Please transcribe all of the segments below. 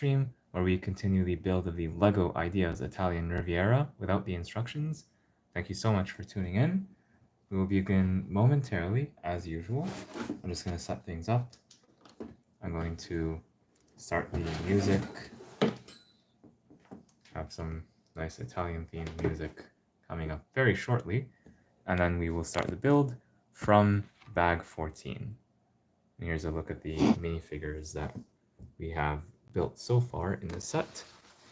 stream where we continue the build of the Lego Ideas Italian Riviera without the instructions. Thank you so much for tuning in. We will begin momentarily, as usual. I'm just going to set things up. I'm going to start the music. Have some nice Italian themed music coming up very shortly. And then we will start the build from bag 14. And here's a look at the minifigures that we have built so far in the set,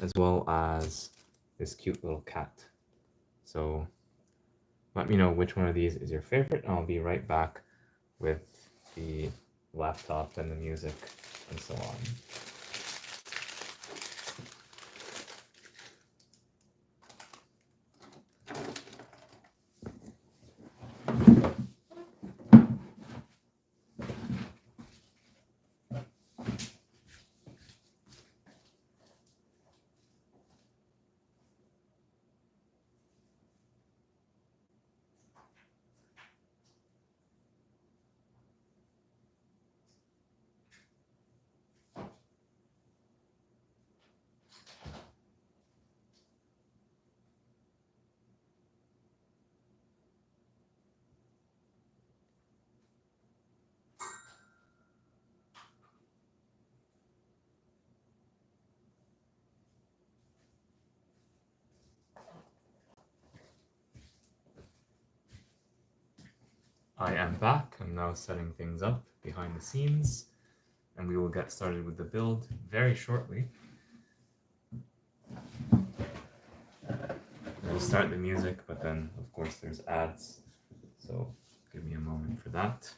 as well as this cute little cat. So let me know which one of these is your favorite, and I'll be right back with the laptop and the music and so on. I am back. I'm now setting things up behind the scenes, and we will get started with the build very shortly. We'll start the music, but then, of course, there's ads, so give me a moment for that.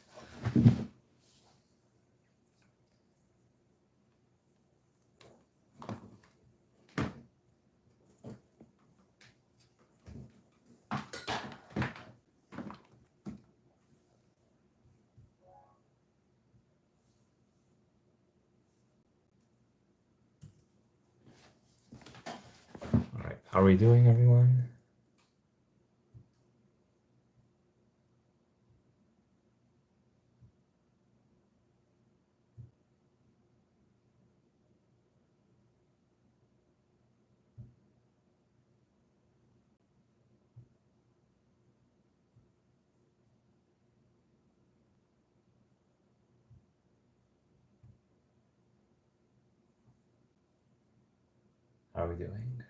All right, how are we doing, everyone? How are we doing?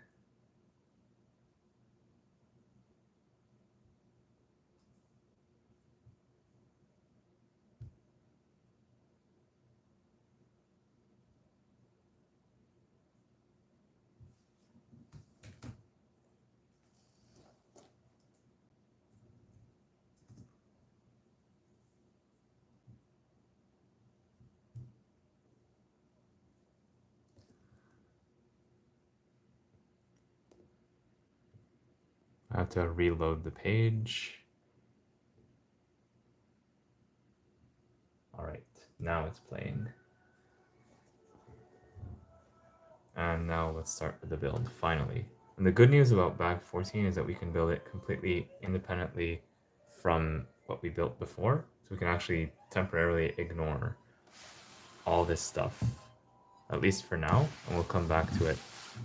I have to reload the page. All right, now it's playing. And now let's start with the build, finally. And the good news about bag 14 is that we can build it completely independently from what we built before. So we can actually temporarily ignore all this stuff, at least for now, and we'll come back to it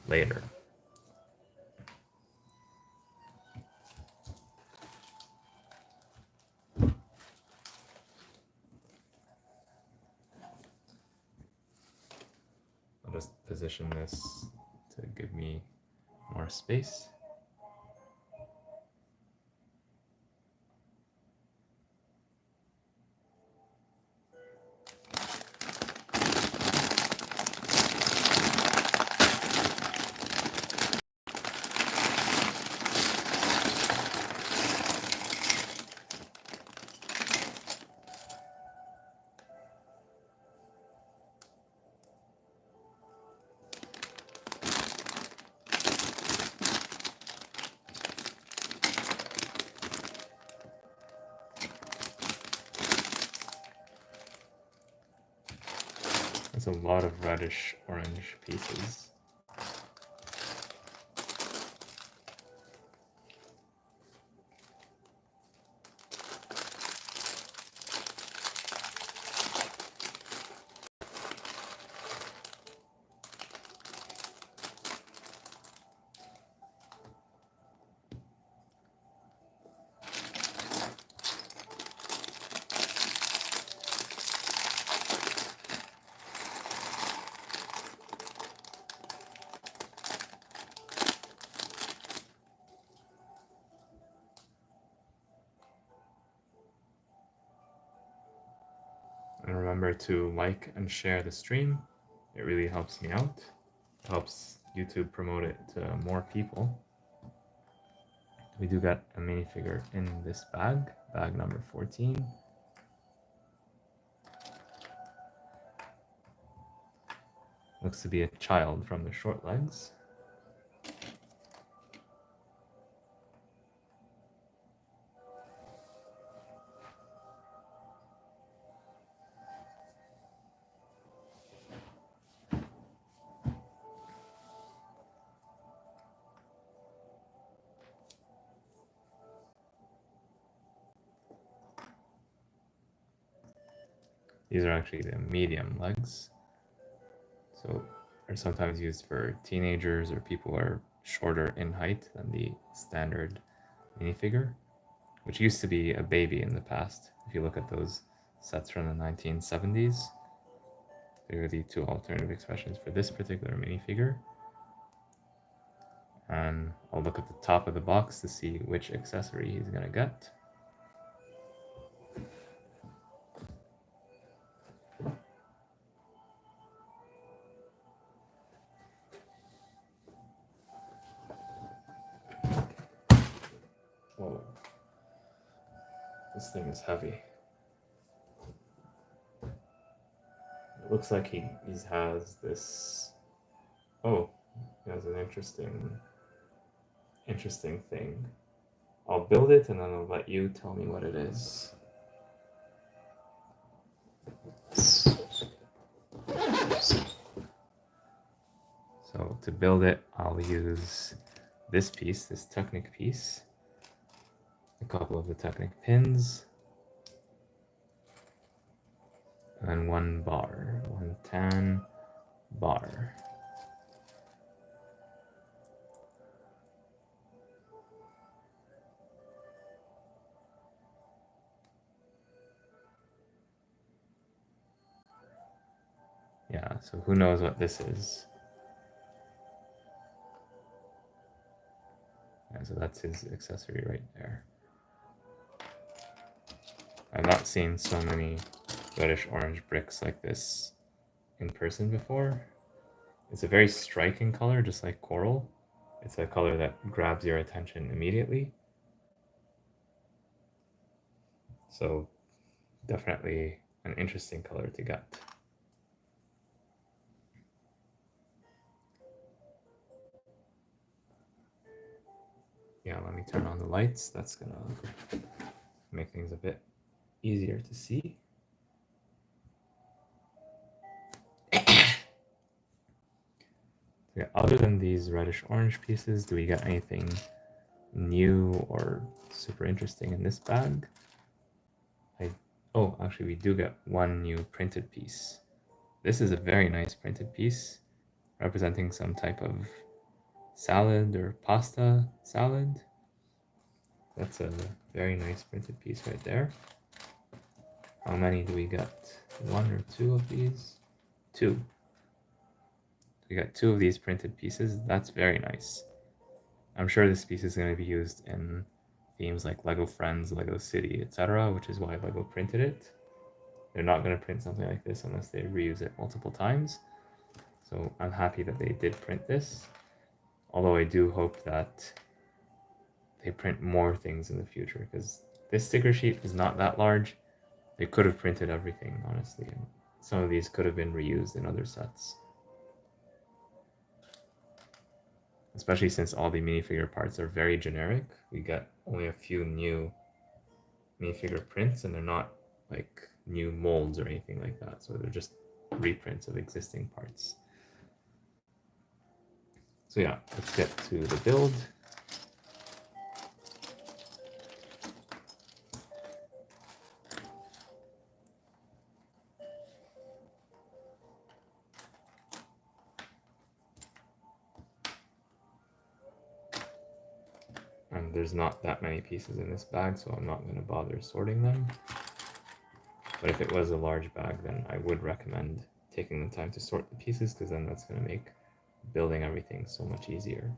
later. I'll just position this to give me more space. There's a lot of reddish orange pieces. Remember to like and share the stream. It really helps me out. It helps YouTube promote it to more people. We do get a minifigure in this bag, bag number 14. Looks to be a child from the short legs. These are actually the medium legs. So are sometimes used for teenagers or people who are shorter in height than the standard minifigure, which used to be a baby in the past. If you look at those sets from the 1970s, there are the two alternative expressions for this particular minifigure. And I'll look at the top of the box to see which accessory he's gonna get. Oh, this thing is heavy. It looks like he has this. Oh, he has an interesting thing. I'll build it and then I'll let you tell me what it is. So to build it, I'll use this piece, this Technic piece, a couple of the Technic pins, and one bar, one tan bar. Yeah, so who knows what this is? Yeah, so that's his accessory right there. I've not seen so many reddish orange bricks like this in person before. It's a very striking color, just like coral. It's a color that grabs your attention immediately. So definitely an interesting color to get. Yeah, let me turn on the lights. That's gonna make things a bit easier to see. Yeah, other than these reddish orange pieces, do we get anything new or super interesting in this bag? Oh, actually we do get one new printed piece. This is a very nice printed piece representing some type of salad or pasta salad. That's a very nice printed piece right there. How many do we get? One or two of these? Two. We got two of these printed pieces. That's very nice. I'm sure this piece is going to be used in themes like Lego Friends, Lego City, etc., which is why Lego printed it. They're not going to print something like this unless they reuse it multiple times. So I'm happy that they did print this. Although I do hope that they print more things in the future, because this sticker sheet is not that large. They could have printed everything, honestly. And some of these could have been reused in other sets. Especially since all the minifigure parts are very generic. We get only a few new minifigure prints, and they're not like new molds or anything like that. So they're just reprints of existing parts. So yeah, let's get to the build. And there's not that many pieces in this bag, so I'm not going to bother sorting them. But if it was a large bag, then I would recommend taking the time to sort the pieces, because then that's going to make building everything so much easier.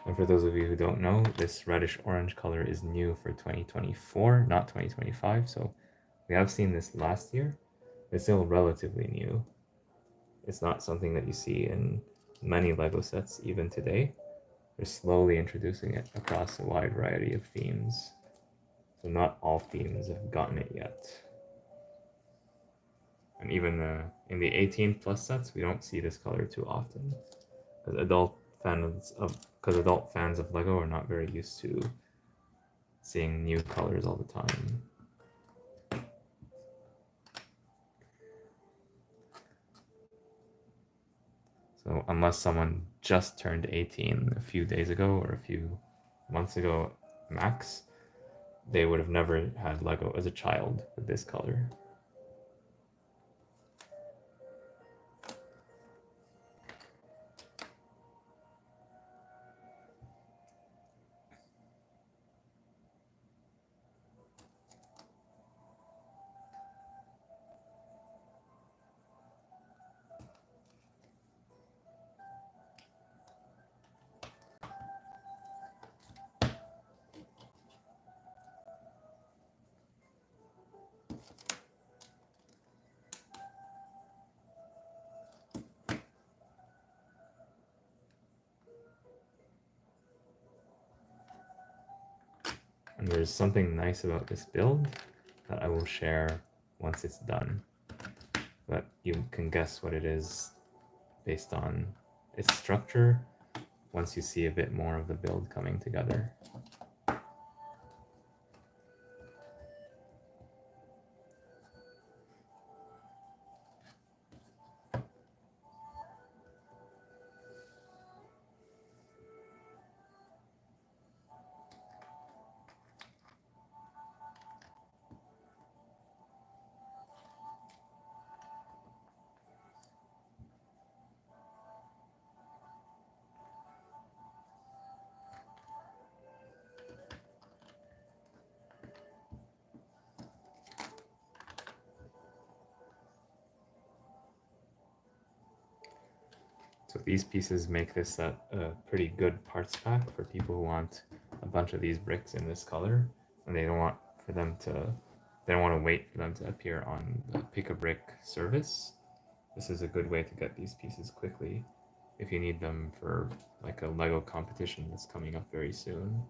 And for those of you who don't know, this reddish orange color is new for 2024, not 2025. So we have seen this last year. It's still relatively new. It's not something that you see in many LEGO sets even today. They're slowly introducing it across a wide variety of themes. So not all themes have gotten it yet. And even in the 18 plus sets, we don't see this color too often. Because adult fans of LEGO are not very used to seeing new colors all the time. So unless someone just turned 18 a few days ago or a few months ago max, they would have never had LEGO as a child with this color. And there's something nice about this build that I will share once it's done. But you can guess what it is based on its structure once you see a bit more of the build coming together. So these pieces make this set a pretty good parts pack for people who want a bunch of these bricks in this color, and they don't want to wait for them to appear on the pick a brick service. This is a good way to get these pieces quickly if you need them for like a LEGO competition that's coming up very soon.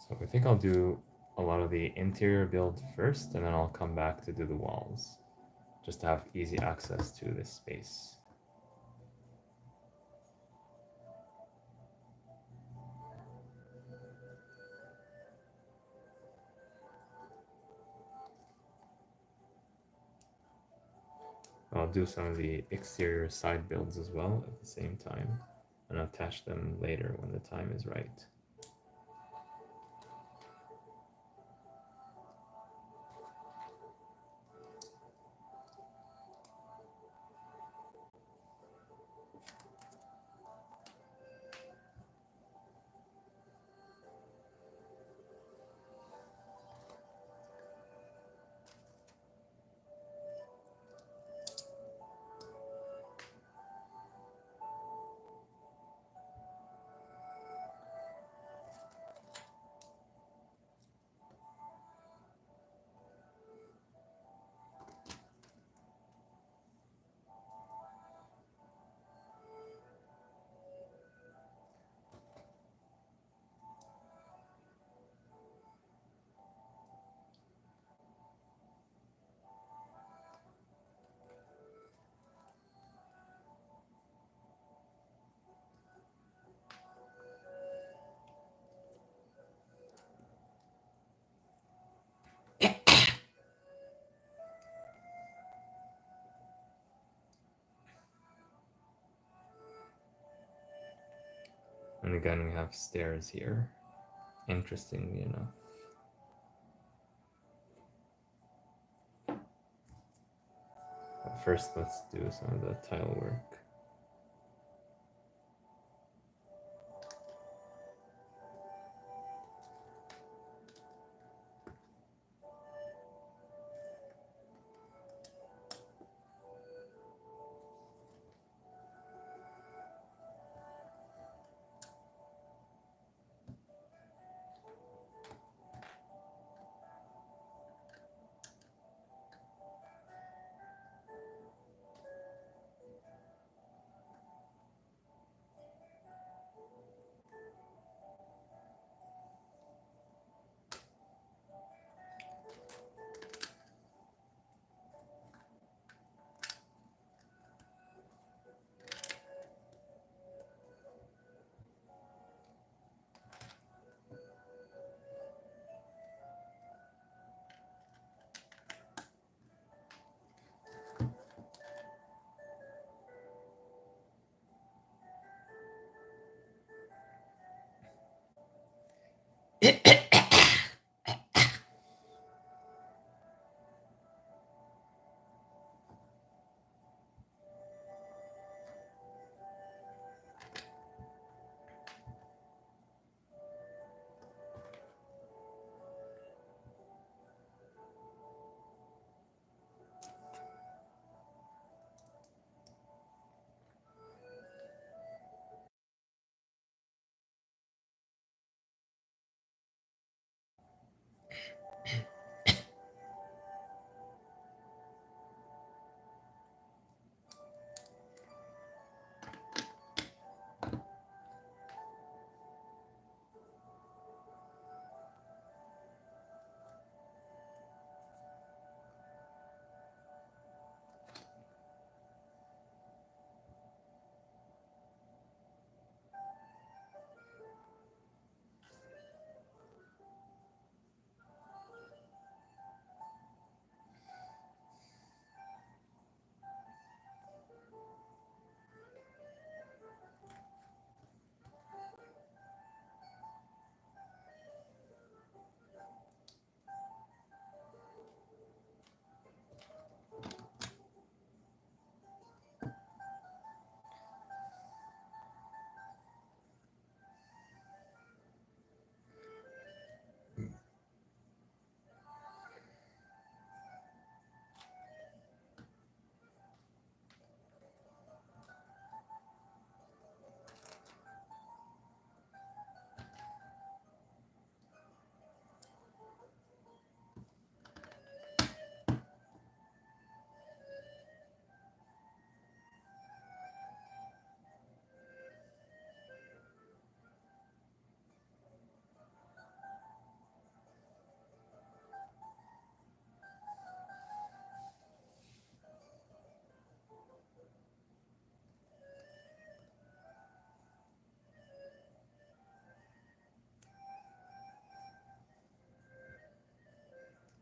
So I think I'll do a lot of the interior build first, and then I'll come back to do the walls, just to have easy access to this space. I'll do some of the exterior side builds as well at the same time, and attach them later when the time is right. And again, we have stairs here, interestingly enough. But first, let's do some of the tile work.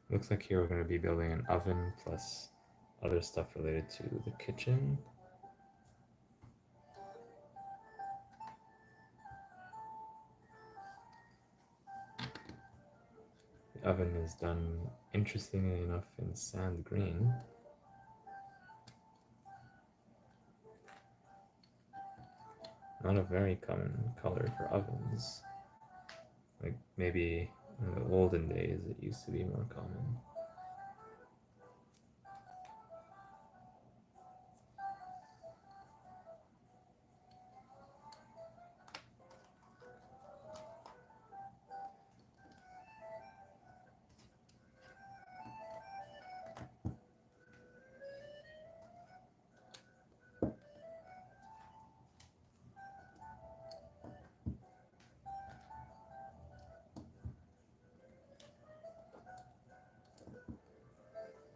Looks like here we're going to be building an oven plus other stuff related to the kitchen. The oven is done, interestingly enough, in sand green. Not a very common color for ovens. Like maybe in the olden days it used to be more common.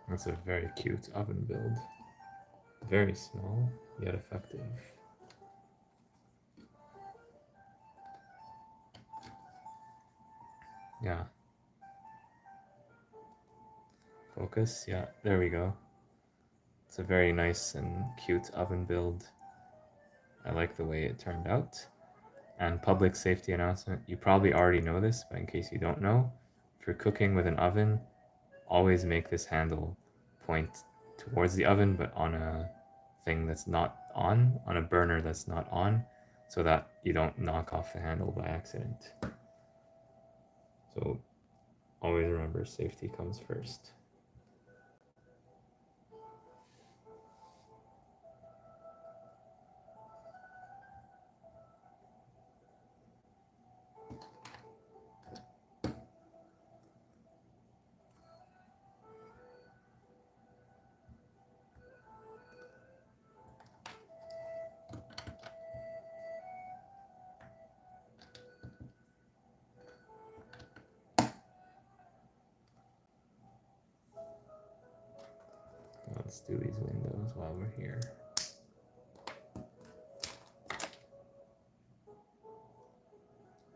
That's a very cute oven build. Very small, yet effective. Yeah. Focus, yeah, there we go. It's a very nice and cute oven build. I like the way it turned out. And public safety announcement, you probably already know this, but in case you don't know, if you're cooking with an oven, always make this handle point towards the oven, but on a thing that's not on a burner that's not on, so that you don't knock off the handle by accident. So always remember, safety comes first. Let's do these windows while we're here.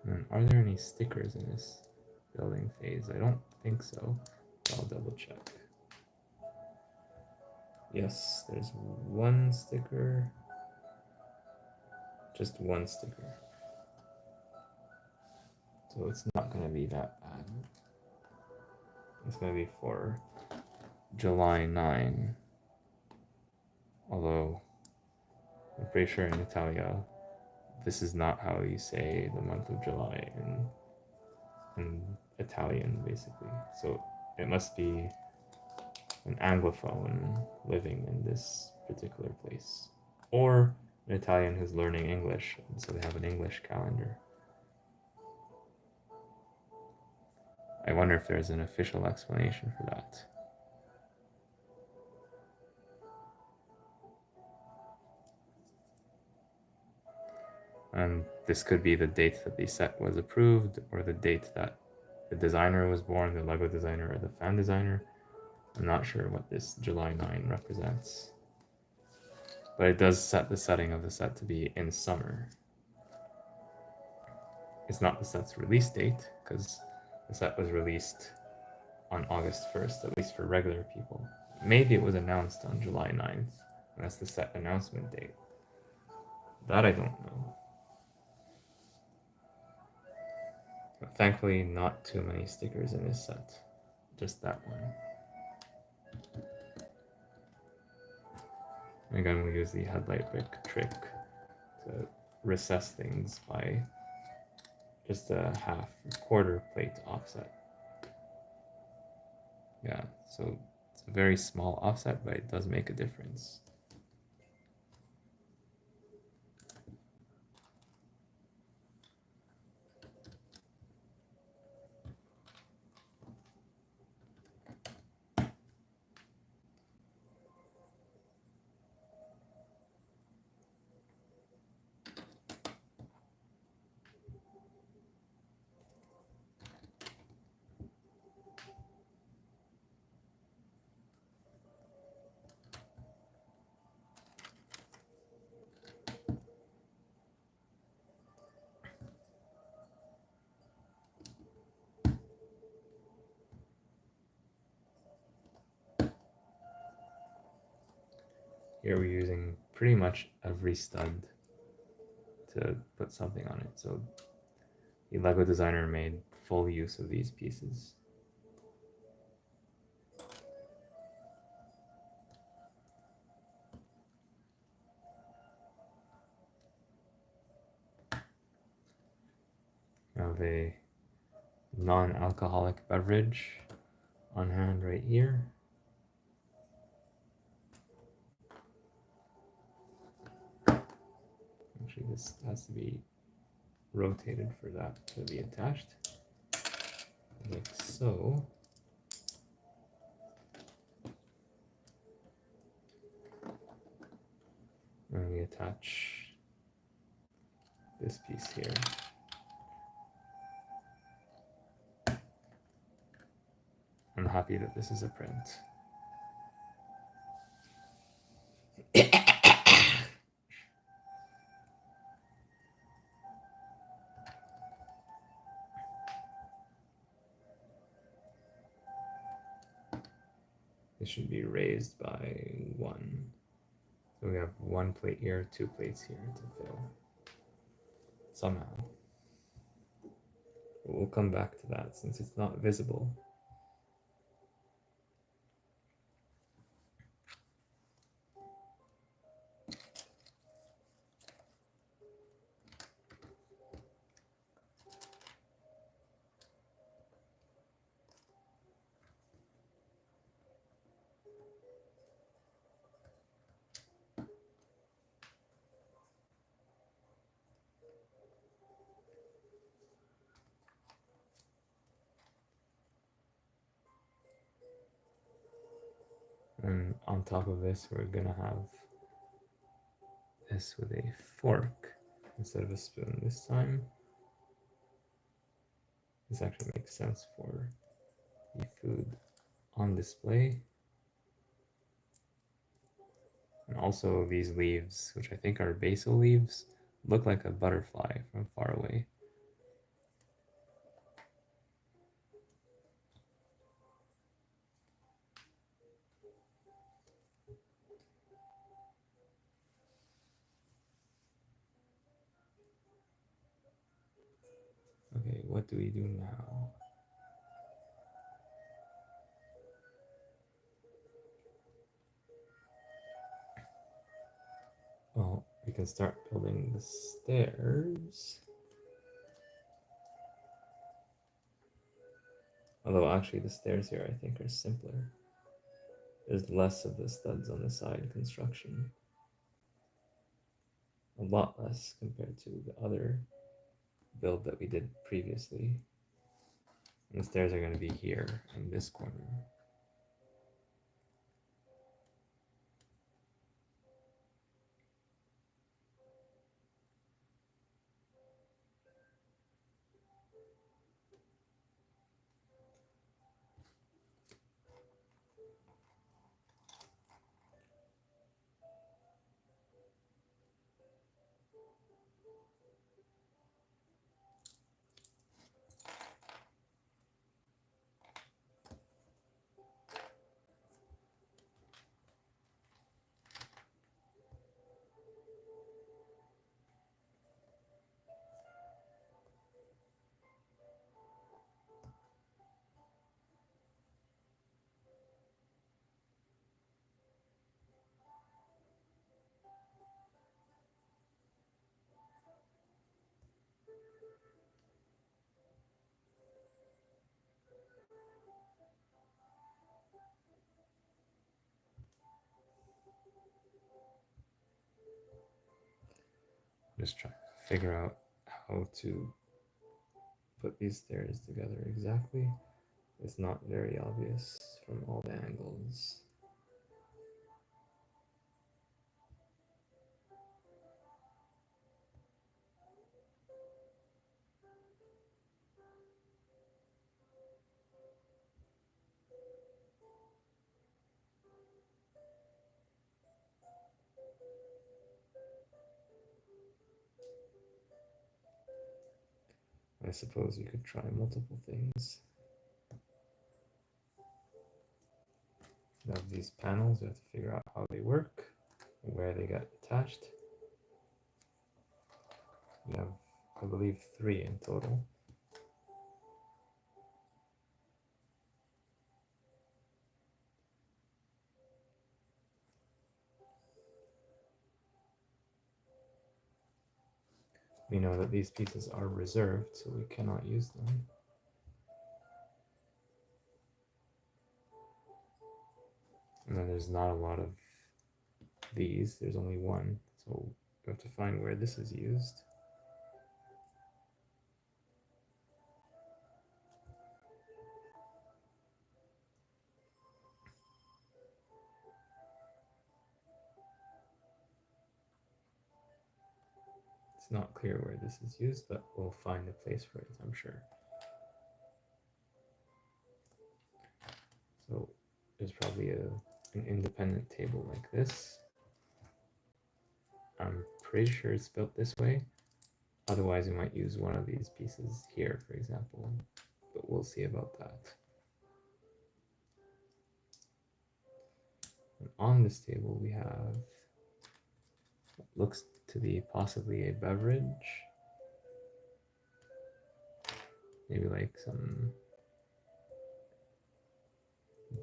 And are there any stickers in this building phase? I don't think so. I'll double check. Yes, there's one sticker. Just one sticker. So it's not going to be that bad. It's going to be for July 9. Although, I'm pretty sure in Italia, this is not how you say the month of July in Italian, basically. So it must be an Anglophone living in this particular place. Or an Italian who's learning English, and so they have an English calendar. I wonder if there's an official explanation for that. And this could be the date that the set was approved, or the date that the designer was born, the Lego designer or the fan designer. I'm not sure what this July 9 represents. But it does set the setting of the set to be in summer. It's not the set's release date, because the set was released on August 1st, at least for regular people. Maybe it was announced on July 9th, and that's the set announcement date. That I don't know. But thankfully, not too many stickers in this set. Just that one. Again, we use the headlight brick trick to recess things by just a quarter plate offset. Yeah, so it's a very small offset, but it does make a difference. Here we're using pretty much every stud to put something on it. So the Lego designer made full use of these pieces. I have a non-alcoholic beverage on hand right here. Actually, this has to be rotated for that to be attached, like so. And we attach this piece here. I'm happy that this is a print. This should be raised by 1. So we have 1 plate here, 2 plates here to fill. somehow. But we'll come back to that since it's not visible. And on top of this, we're gonna have this with a fork instead of a spoon this time. This actually makes sense for the food on display. And also these leaves, which I think are basil leaves, look like a butterfly from far away. Okay, what do we do now? Well, we can start building the stairs. Although actually the stairs here I think are simpler. There's less of the studs on the side construction. A lot less compared to the other build that we did previously. And the stairs are going to be here in this corner. Just trying to figure out how to put these stairs together exactly. It's not very obvious from all the angles. I suppose you could try multiple things. Now these panels, you have to figure out how they work, where they get attached. You have, I believe, 3 in total. We know that these pieces are reserved, so we cannot use them. And then there's not a lot of these, there's only one, so we have to find where this is used. It's not clear where this is used, but we'll find a place for it, I'm sure. So there's probably an independent table like this. I'm pretty sure it's built this way. Otherwise, we might use one of these pieces here, for example, but we'll see about that. And on this table, we have what looks to be possibly a beverage. maybe like some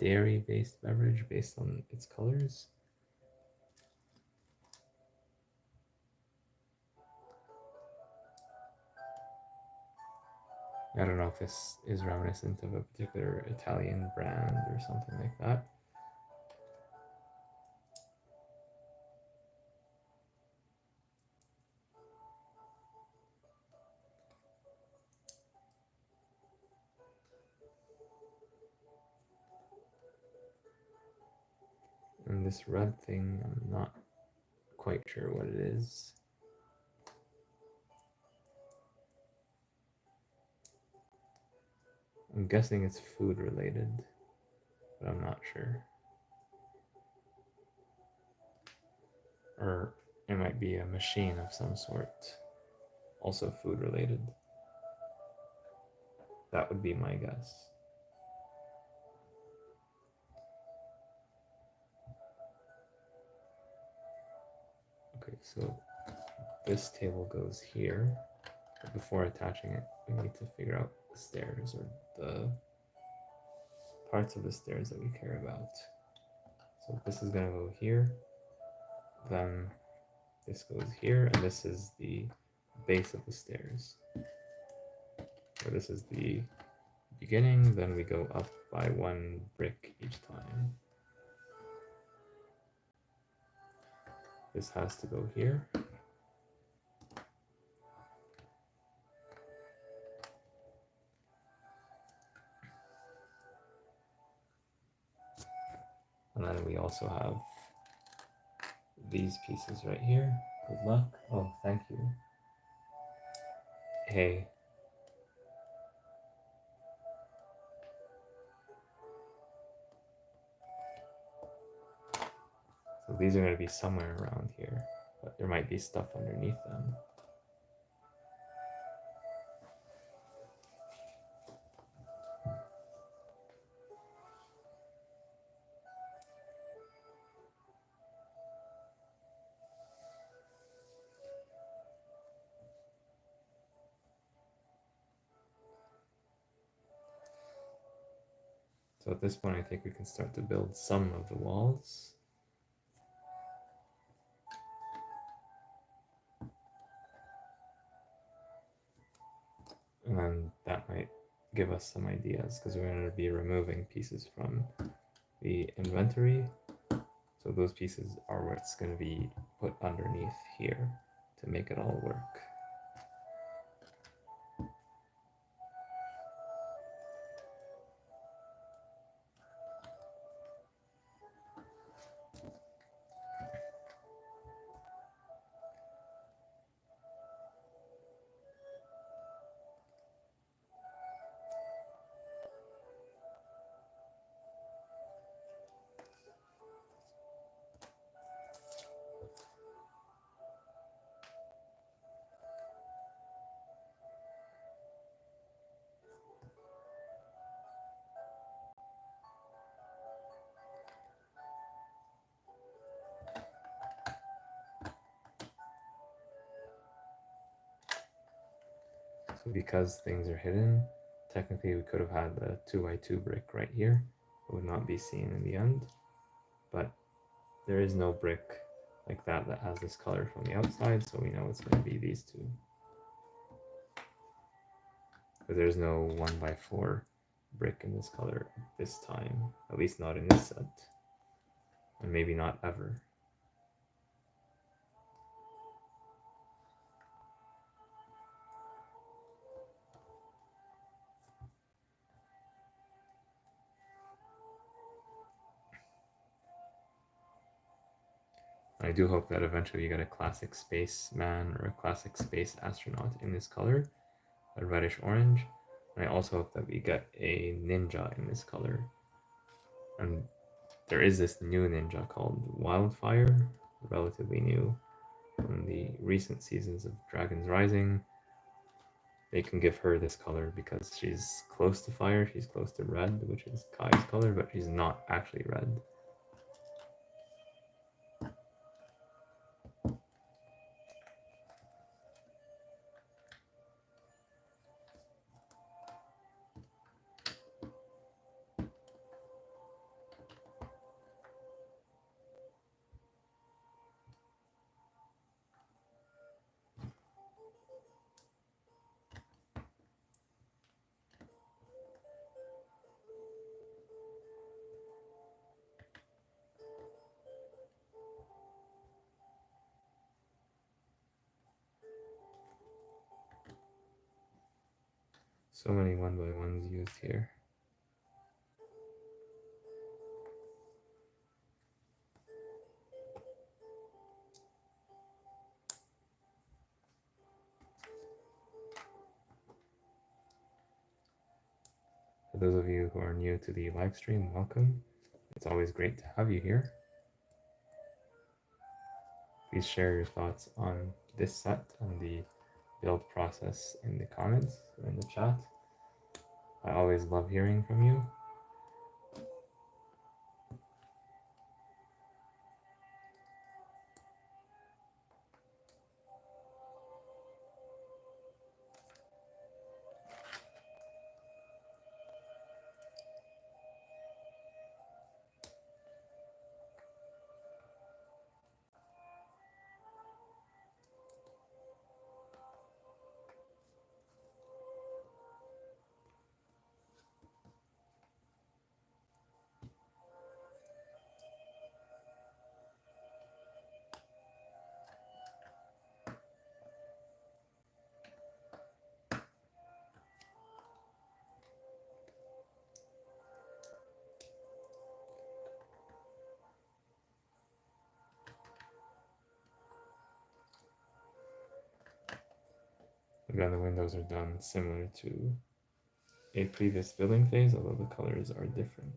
dairy-based beverage based on its colors. I don't know if this is reminiscent of a particular Italian brand or something like that. And this red thing, I'm not quite sure what it is. I'm guessing it's food related, but I'm not sure. Or it might be a machine of some sort, also food related. That would be my guess. Okay, so this table goes here. But before attaching it, we need to figure out the stairs, or the parts of the stairs that we care about. So this is going to go here, then this goes here, and this is the base of the stairs. So this is the beginning, then we go up by one brick each time. This has to go here. And then we also have these pieces right here. Good luck. Oh, thank you. Hey. So these are going to be somewhere around here, but there might be stuff underneath them. So at this point, I think we can start to build some of the walls. And then that might give us some ideas, because we're going to be removing pieces from the inventory. So those pieces are what's going to be put underneath here to make it all work. So because things are hidden, technically we could have had the 2x2 brick right here. It would not be seen in the end, but there is no brick like that that has this color from the outside, so we know it's going to be these two. But there's no 1x4 brick in this color this time, at least not in this set, and maybe not ever. I do hope that eventually you get a classic spaceman or a classic space astronaut in this color, a reddish orange. And I also hope that we get a ninja in this color. And there is this new ninja called Wildfire, relatively new from the recent seasons of Dragon's Rising. They can give her this color because she's close to fire, she's close to red, which is Kai's color, but she's not actually red. So many 1x1s used here. For those of you who are new to the live stream, welcome. It's always great to have you here. Please share your thoughts on this set and the build process in the comments or in the chat. I always love hearing from you. Again, the windows are done similar to a previous building phase, although the colors are different.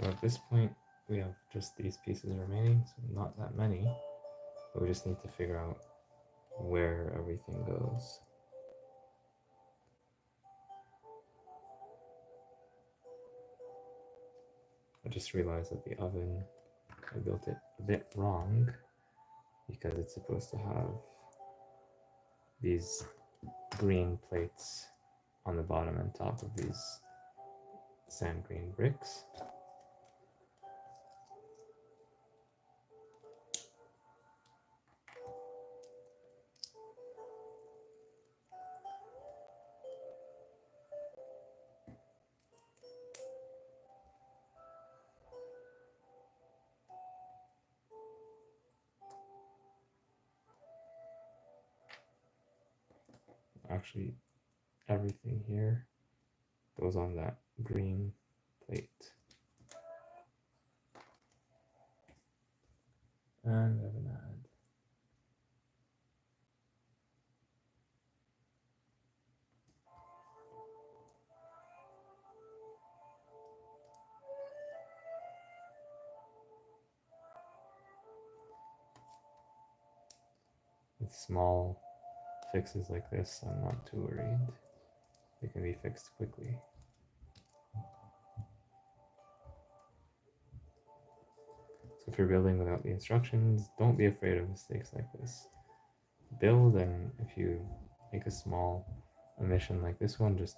So at this point, we have just these pieces remaining, so not that many, but we just need to figure out where everything goes. I just realized that the oven, I built it a bit wrong because it's supposed to have these green plates on the bottom and top of these sand green bricks. actually everything here goes on that green plate. And we have an add. With small fixes like this, I'm not too worried. They can be fixed quickly. So if you're building without the instructions, don't be afraid of mistakes like this. Build, and if you make a small omission like this one, just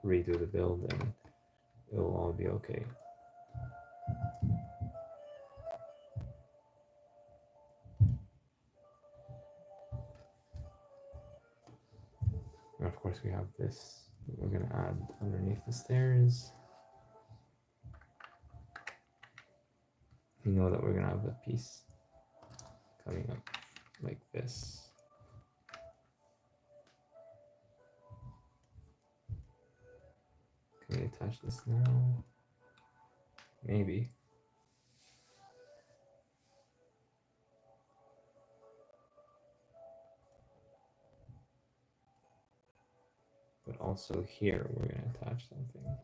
redo the build and it'll all be okay. And of course we have this that we're going to add underneath the stairs. We know that we're going to have a piece coming up like this. Can we attach this now? Maybe. But also here we're going to attach something.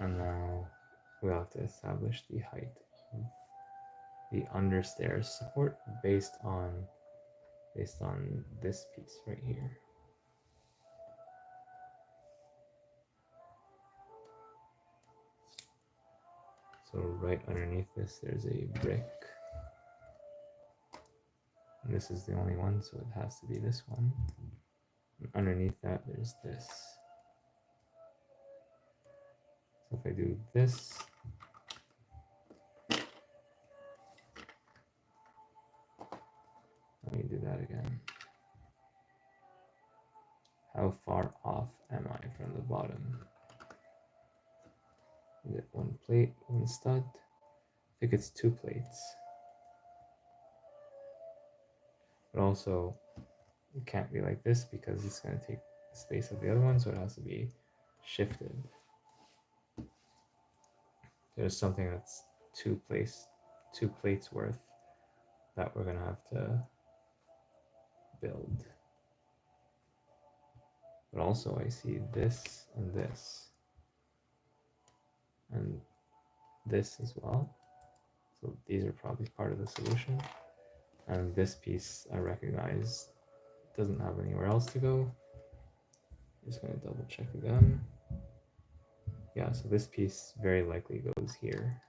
And now we'll have to establish the height of the understairs support based on this piece right here. So right underneath this there's a brick. And this is the only one, so it has to be this one. And underneath that there's this. So if I do this, let me do that again. How far off am I from the bottom? Is it one plate, one stud? I think it's 2 plates. But also, it can't be like this because it's going to take the space of the other one, so it has to be shifted. There's something that's 2 plates worth that we're going to have to build. But also I see this and this and this as well. So these are probably part of the solution. And this piece I recognize doesn't have anywhere else to go. I'm just going to double check again. Yeah, so this piece very likely goes here.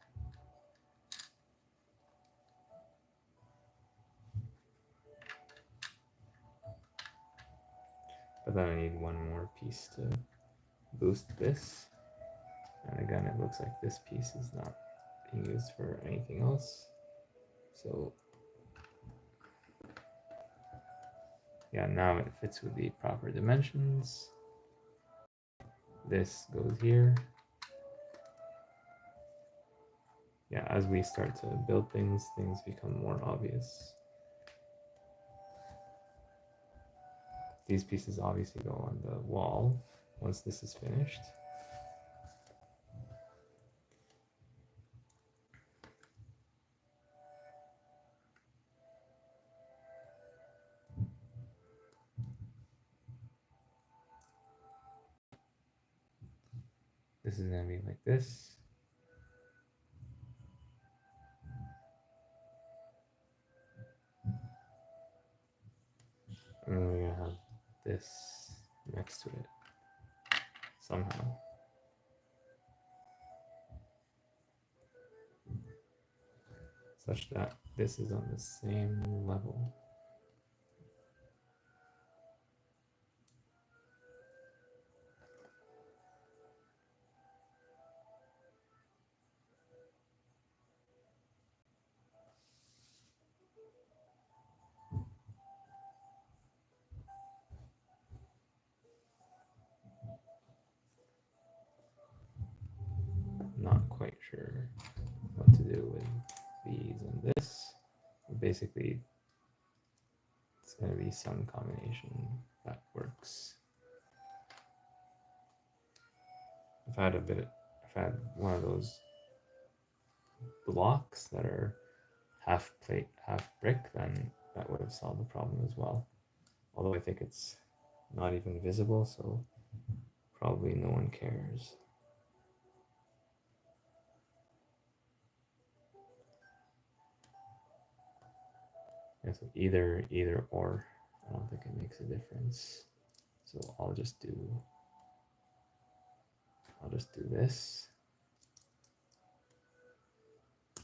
But then I need one more piece to boost this. And again, it looks like this piece is not being used for anything else. So yeah, now it fits with the proper dimensions. This goes here. Yeah, as we start to build things, things become more obvious. These pieces obviously go on the wall once this is finished. This is going to be like this. And then we're going to have this next to it somehow. Such that this is on the same level. not quite sure what to do with these and this. Basically, it's going to be some combination that works. I've had one of those blocks that are half plate, half brick, then that would have solved the problem as well. Although I think it's not even visible, so probably no one cares. Yeah, so either or, I don't think it makes a difference. So I'll just do this,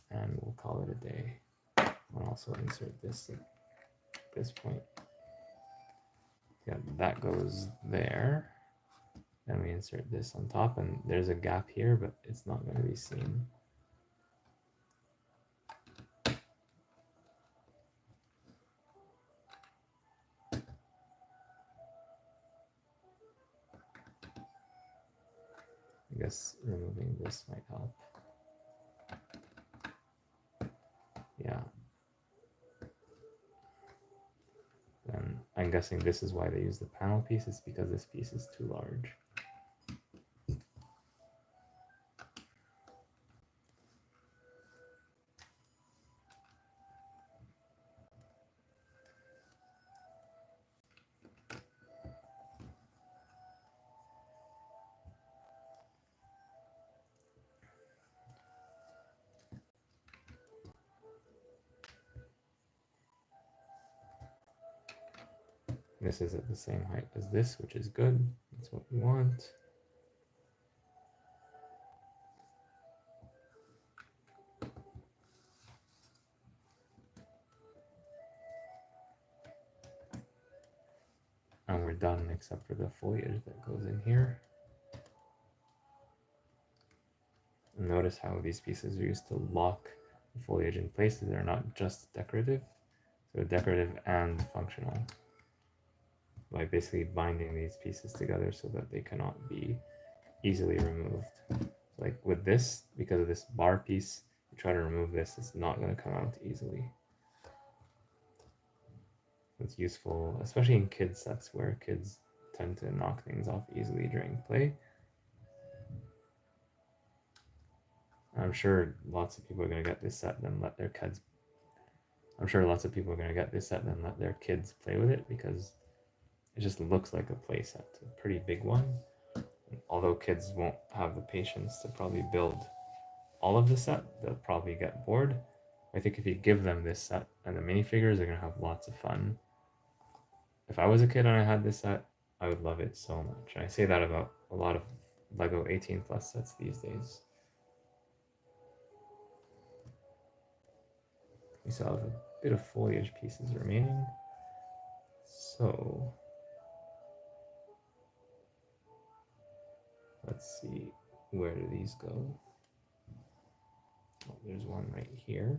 and we'll call it a day. I'll also insert this at this point. Yeah, that goes there. Then we insert this on top, and there's a gap here, but it's not going to be seen. I guess removing this might help. Yeah. Then I'm guessing this is why they use the panel piece. It's because this piece is too large. This is at the same height as this, which is good. That's what we want. And we're done except for the foliage that goes in here. And notice how these pieces are used to lock the foliage in place. They're not just decorative, so decorative and functional, by basically binding these pieces together so that they cannot be easily removed. Like with this, because of this bar piece, you try to remove this, it's not going to come out easily. It's useful, especially in kids sets where kids tend to knock things off easily during play. I'm sure lots of people are going to get this set and then let their kids. I'm sure lots of people are going to get this set and then let their kids play with it because it just looks like a play set, a pretty big one. Although kids won't have the patience to probably build all of the set, they'll probably get bored. I think if you give them this set and the minifigures, they're going to have lots of fun. If I was a kid and I had this set, I would love it so much. And I say that about a lot of Lego 18 plus sets these days. We still have a bit of foliage pieces remaining. So let's see, where do these go? Oh, there's one right here.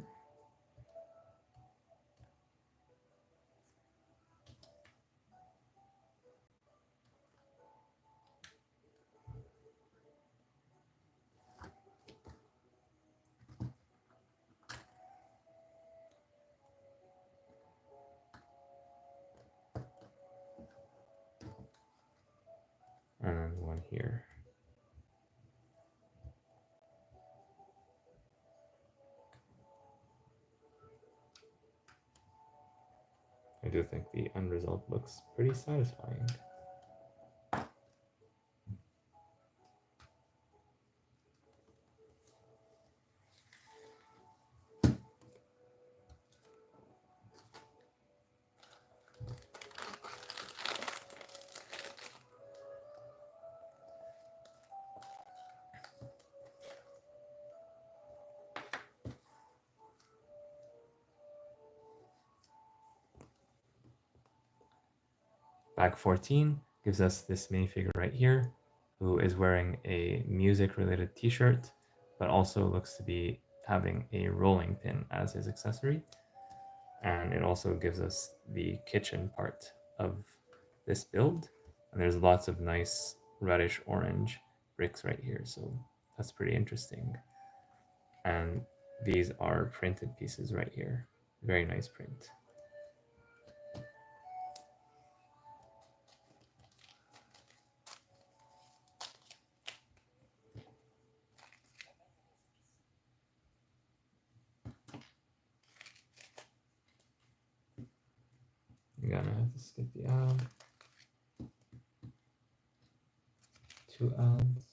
And then one here. I do think the end result looks pretty satisfying. Bag 14 gives us this minifigure right here, who is wearing a music-related t-shirt, but also looks to be having a rolling pin as his accessory. And it also gives us the kitchen part of this build. And there's lots of nice reddish orange bricks right here, so That's pretty interesting. And these are printed pieces right here. Very nice print. I'm gonna have to skip the ad. 2 ads.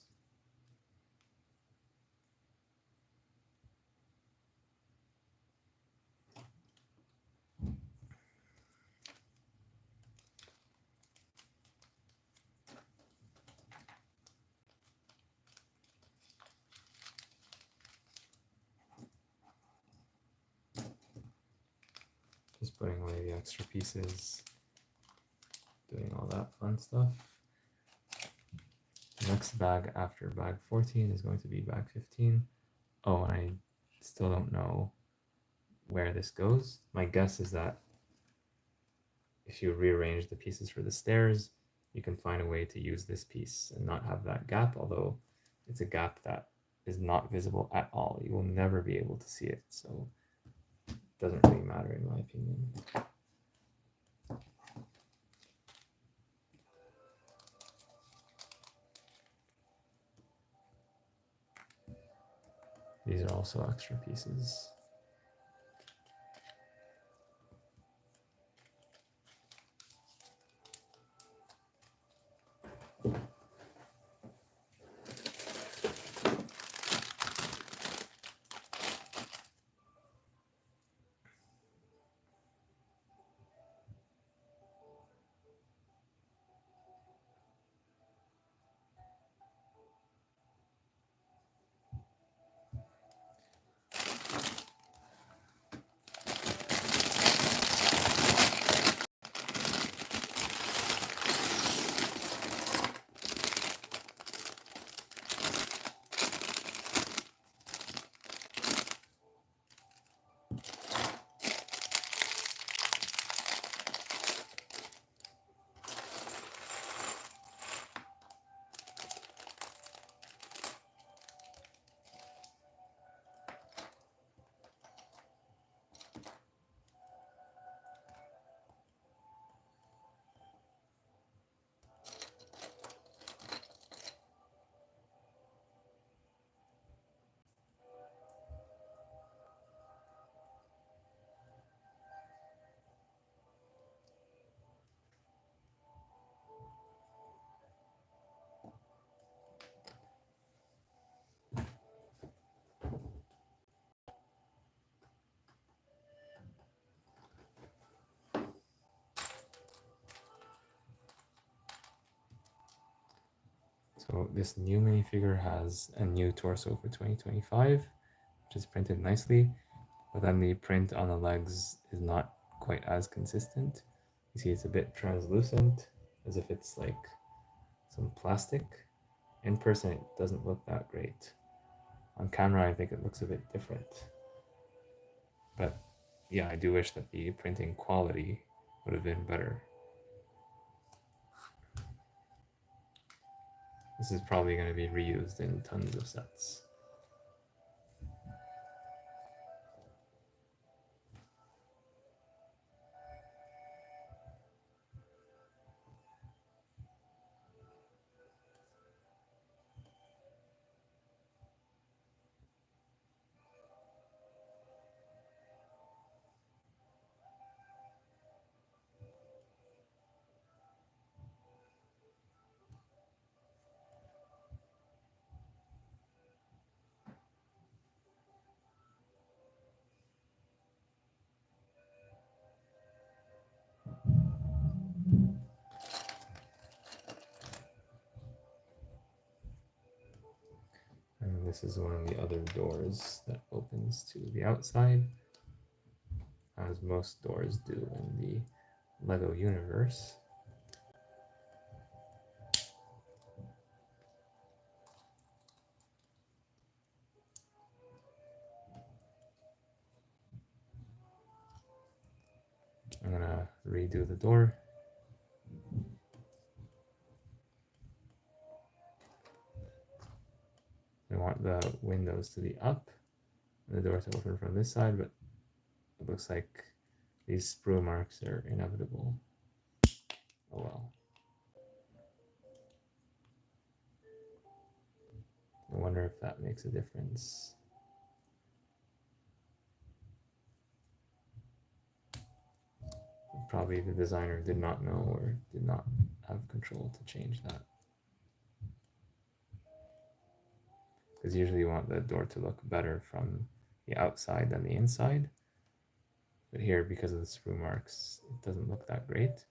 Just putting away the extra pieces, doing all that fun stuff. The next bag after bag 14 is going to be bag 15. Oh, and I still don't know where this goes. My guess is that if you rearrange the pieces for the stairs, you can find a way to use this piece and not have that gap, although it's a gap that is not visible at all. You will never be able to see it, so it doesn't really matter in my opinion. These are also extra pieces. So this new minifigure has a new torso for 2025, which is printed nicely, but then the print on the legs is not quite as consistent. You see it's a bit translucent, as if it's like some plastic. In person, it doesn't look that great. On camera, I think it looks a bit different. But yeah, I do wish that the printing quality would have been better. This is probably going to be reused in tons of sets. And this is one of the other doors that opens to the outside, as most doors do in the Lego universe. I'm gonna redo the door. We want the windows to be up and the door to open from this side, but it looks like these sprue marks are inevitable. Oh well. I wonder if that makes a difference. Probably the designer did not know or did not have control to change that. Because usually you want the door to look better from the outside than the inside. But here, because of the sprue marks, it doesn't look that great. It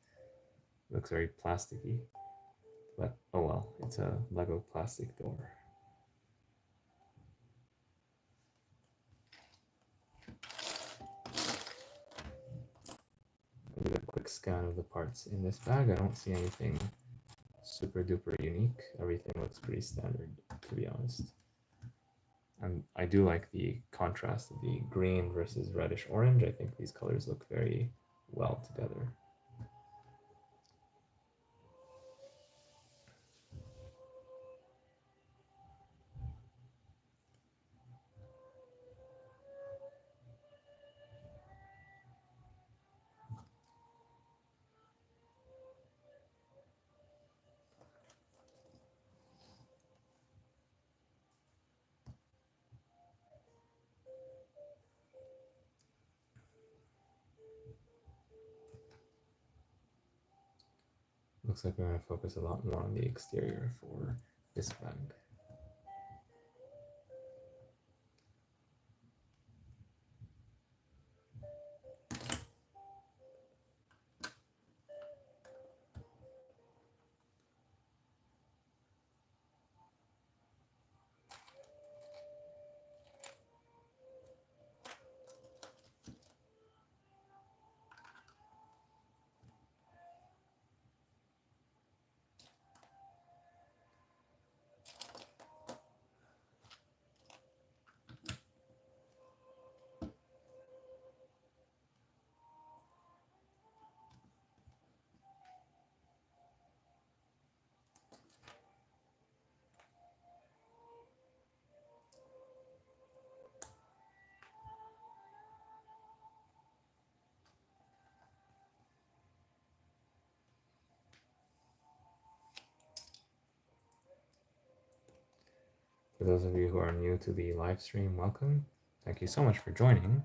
looks very plasticky. But oh well, it's a Lego plastic door. I'll do a quick scan of the parts in this bag. I don't see anything super duper unique. Everything looks pretty standard, to be honest. And I do like the contrast of the green versus reddish orange. I think these colors look very well together. Looks like we're going to focus a lot more on the exterior for this bag. For those of you who are new to the live stream, welcome. Thank you so much for joining.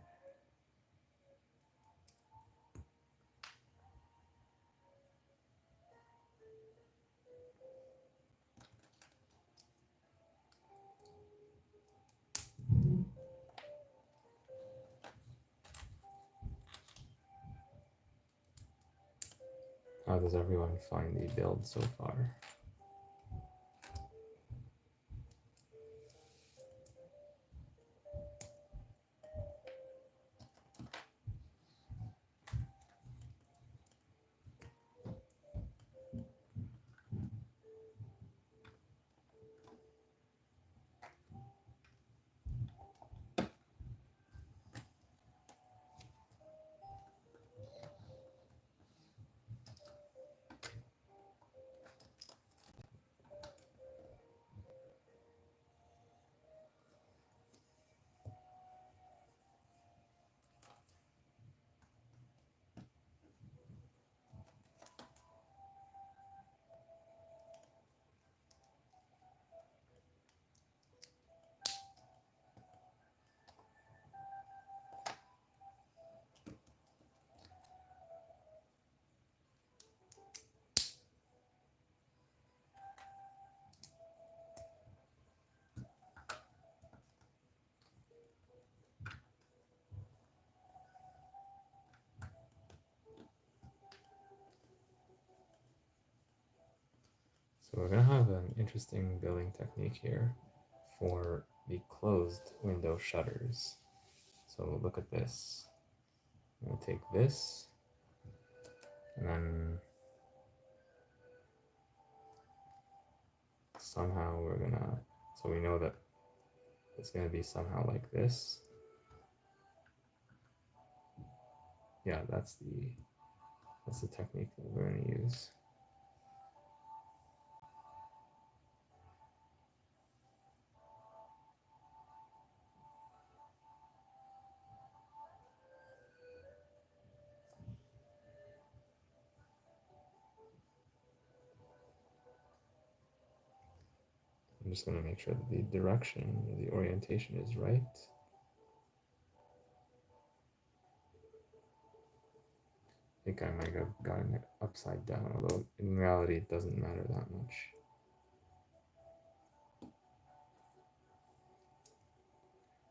How does everyone find the build so far? So we're going to have an interesting building technique here for the closed window shutters. So look at this. I'm going to take this and then somehow we're going to, so we know that it's going to be somehow like this. Yeah, that's the technique that we're going to use. just going to make sure that the direction, the orientation is right. I think I might have gotten it upside down, although in reality it doesn't matter that much.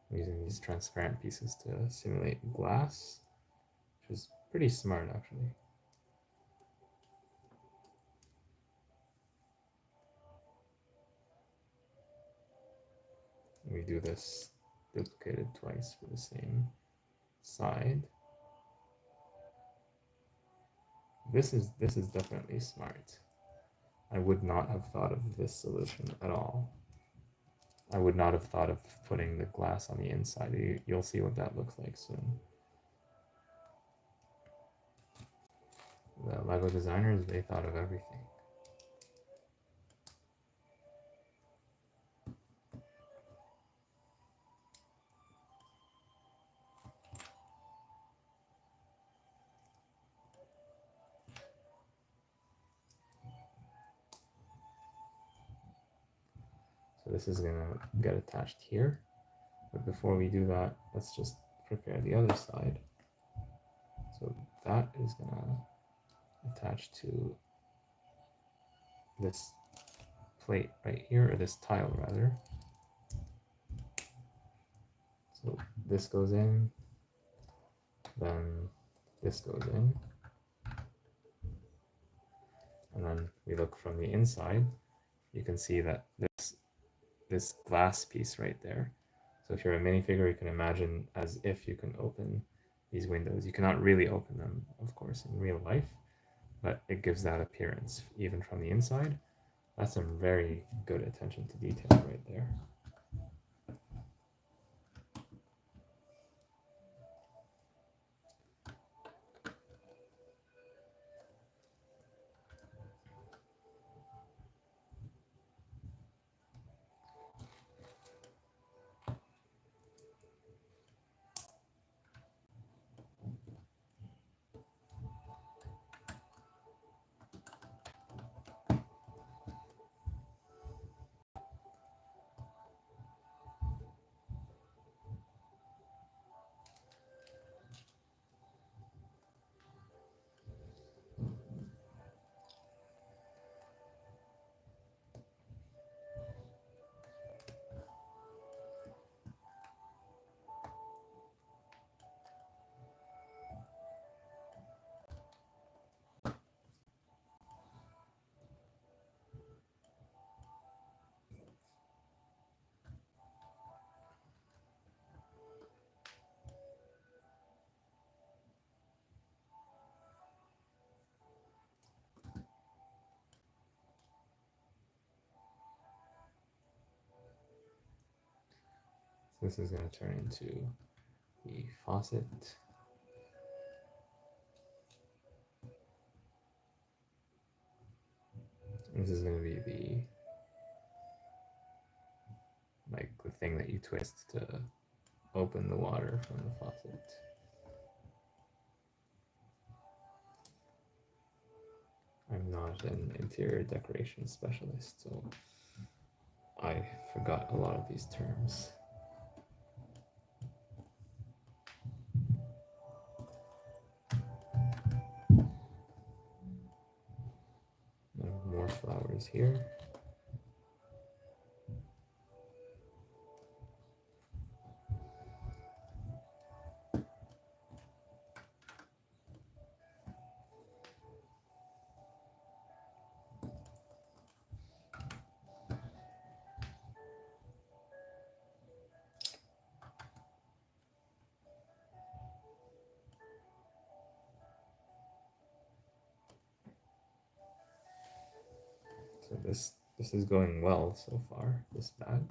I'm using these transparent pieces to simulate glass, which is pretty smart actually. We do this duplicated twice for the same side. This is definitely smart. I would not have thought of this solution at all. I would not have thought of putting the glass on the inside. You'll see what that looks like soon. The Lego designers, they thought of everything. So this is going to get attached here. But before we do that, let's just prepare the other side. So that is going to attach to this plate right here, or this tile rather. So this goes in, then this goes in. And then we look from the inside, you can see that this glass piece right there. So if you're a minifigure, you can imagine as if you can open these windows. You cannot really open them, of course, in real life, but it gives that appearance even from the inside. That's some very good attention to detail right there. This is going to turn into the faucet. This is going to be the thing that you twist to open the water from the faucet. I'm not an interior decoration specialist, so I forgot a lot of these terms. More flowers here. So this is going well so far, this bag.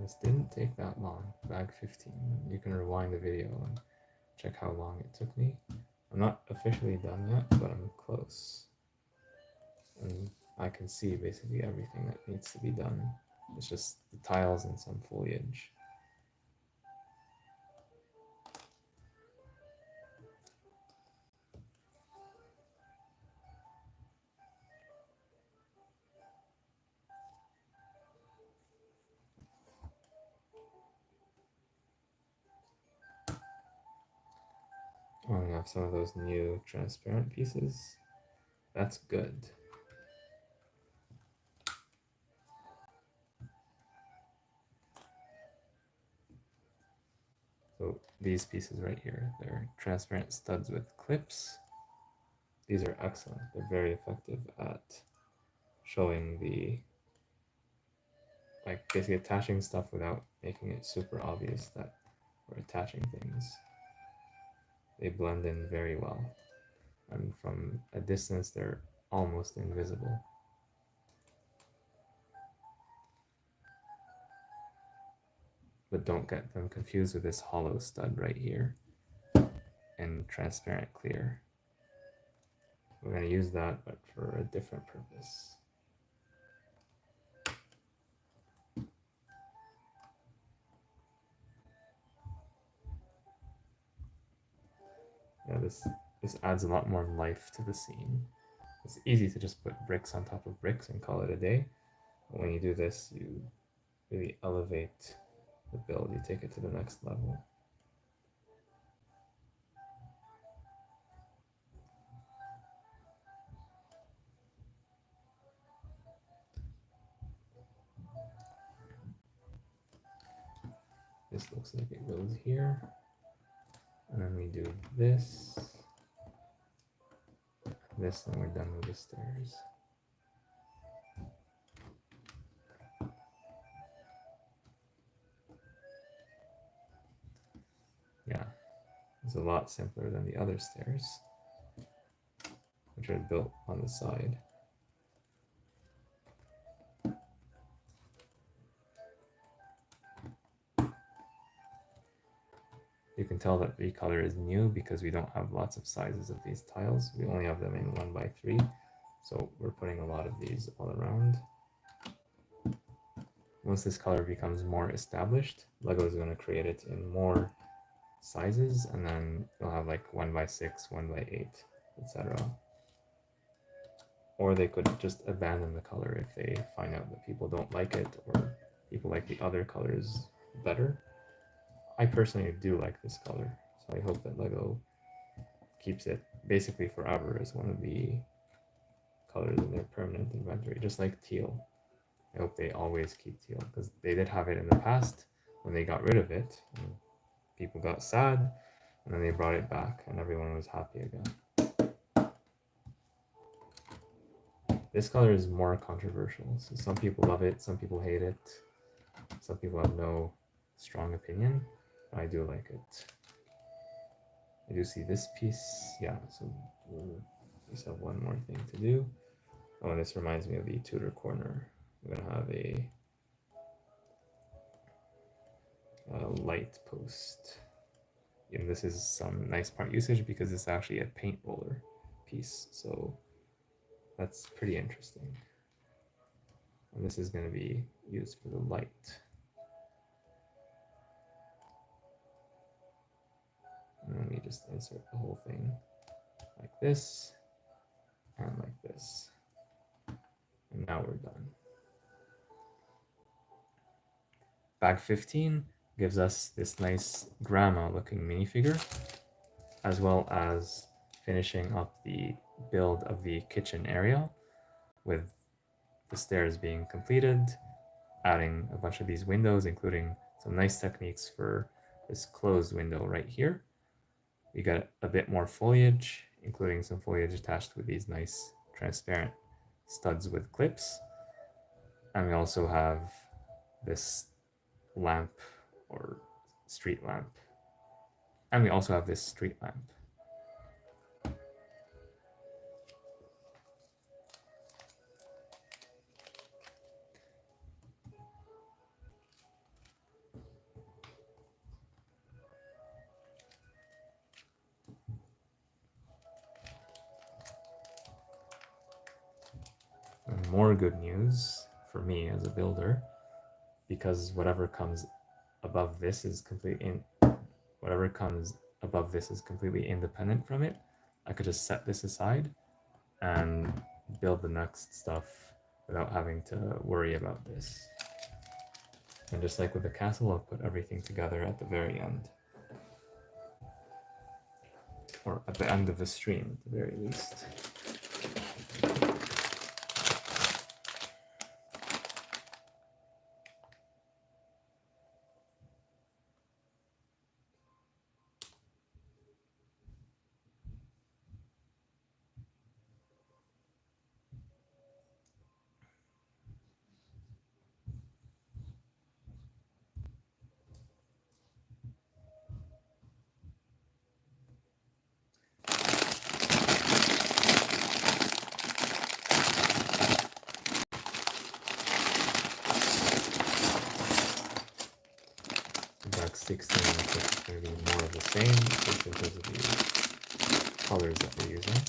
this didn't take that long. Bag 15. You can rewind the video and check how long it took me. I'm not officially done yet, but I'm close. And I can see basically everything that needs to be done. It's just the tiles and some foliage. Oh, we have some of those new transparent pieces. That's good. So these pieces right here, they're transparent studs with clips. These are excellent. They're very effective at showing the, like basically attaching stuff without making it super obvious that we're attaching things. They blend in very well. And from a distance, they're almost invisible. But don't get them confused with this hollow stud right here and transparent clear. We're going to use that, but for a different purpose. Yeah, this adds a lot more life to the scene. It's easy to just put bricks on top of bricks and call it a day. But when you do this, you really elevate the build. You take it to the next level. This looks like it goes here. And then we do this, and we're done with the stairs. Yeah, it's a lot simpler than the other stairs, which are built on the side. You can tell that the color is new because we don't have lots of sizes of these tiles. We only have them in 1x3, so we're putting a lot of these all around. Once this color becomes more established, Lego is going to create it in more sizes, and then you'll have like 1x6, 1x8, etc. Or they could just abandon the color if they find out that people don't like it or people like the other colors better. I personally do like this color, so I hope that Lego keeps it basically forever as one of the colors in their permanent inventory, just like teal. I hope they always keep teal, because they did have it in the past when they got rid of it. People got sad, and then they brought it back, and everyone was happy again. This color is more controversial, so some people love it, some people hate it, some people have no strong opinion. I do like it. I do see this piece, yeah, so we'll just have one more thing to do. Oh, and this reminds me of the Tudor corner. We're gonna have a light post. And this is some nice part usage because it's actually a paint roller piece, so that's pretty interesting. And this is gonna be used for the light. And then we just insert the whole thing like this and like this. And now we're done. Bag 15 gives us this nice grandma looking minifigure, as well as finishing up the build of the kitchen area with the stairs being completed, adding a bunch of these windows, including some nice techniques for this closed window right here. We got a bit more foliage, including some foliage attached with these nice transparent studs with clips. And we also have this lamp or street lamp. And we also have this street lamp. more good news for me as a builder, because whatever comes above this is completely independent from it. I could just set this aside and build the next stuff without having to worry about this. And just like with the castle, I'll put everything together at the very end. Or at the end of the stream, at the very least. Dark 16 is going to be more of the same, just because of the colors that we're using.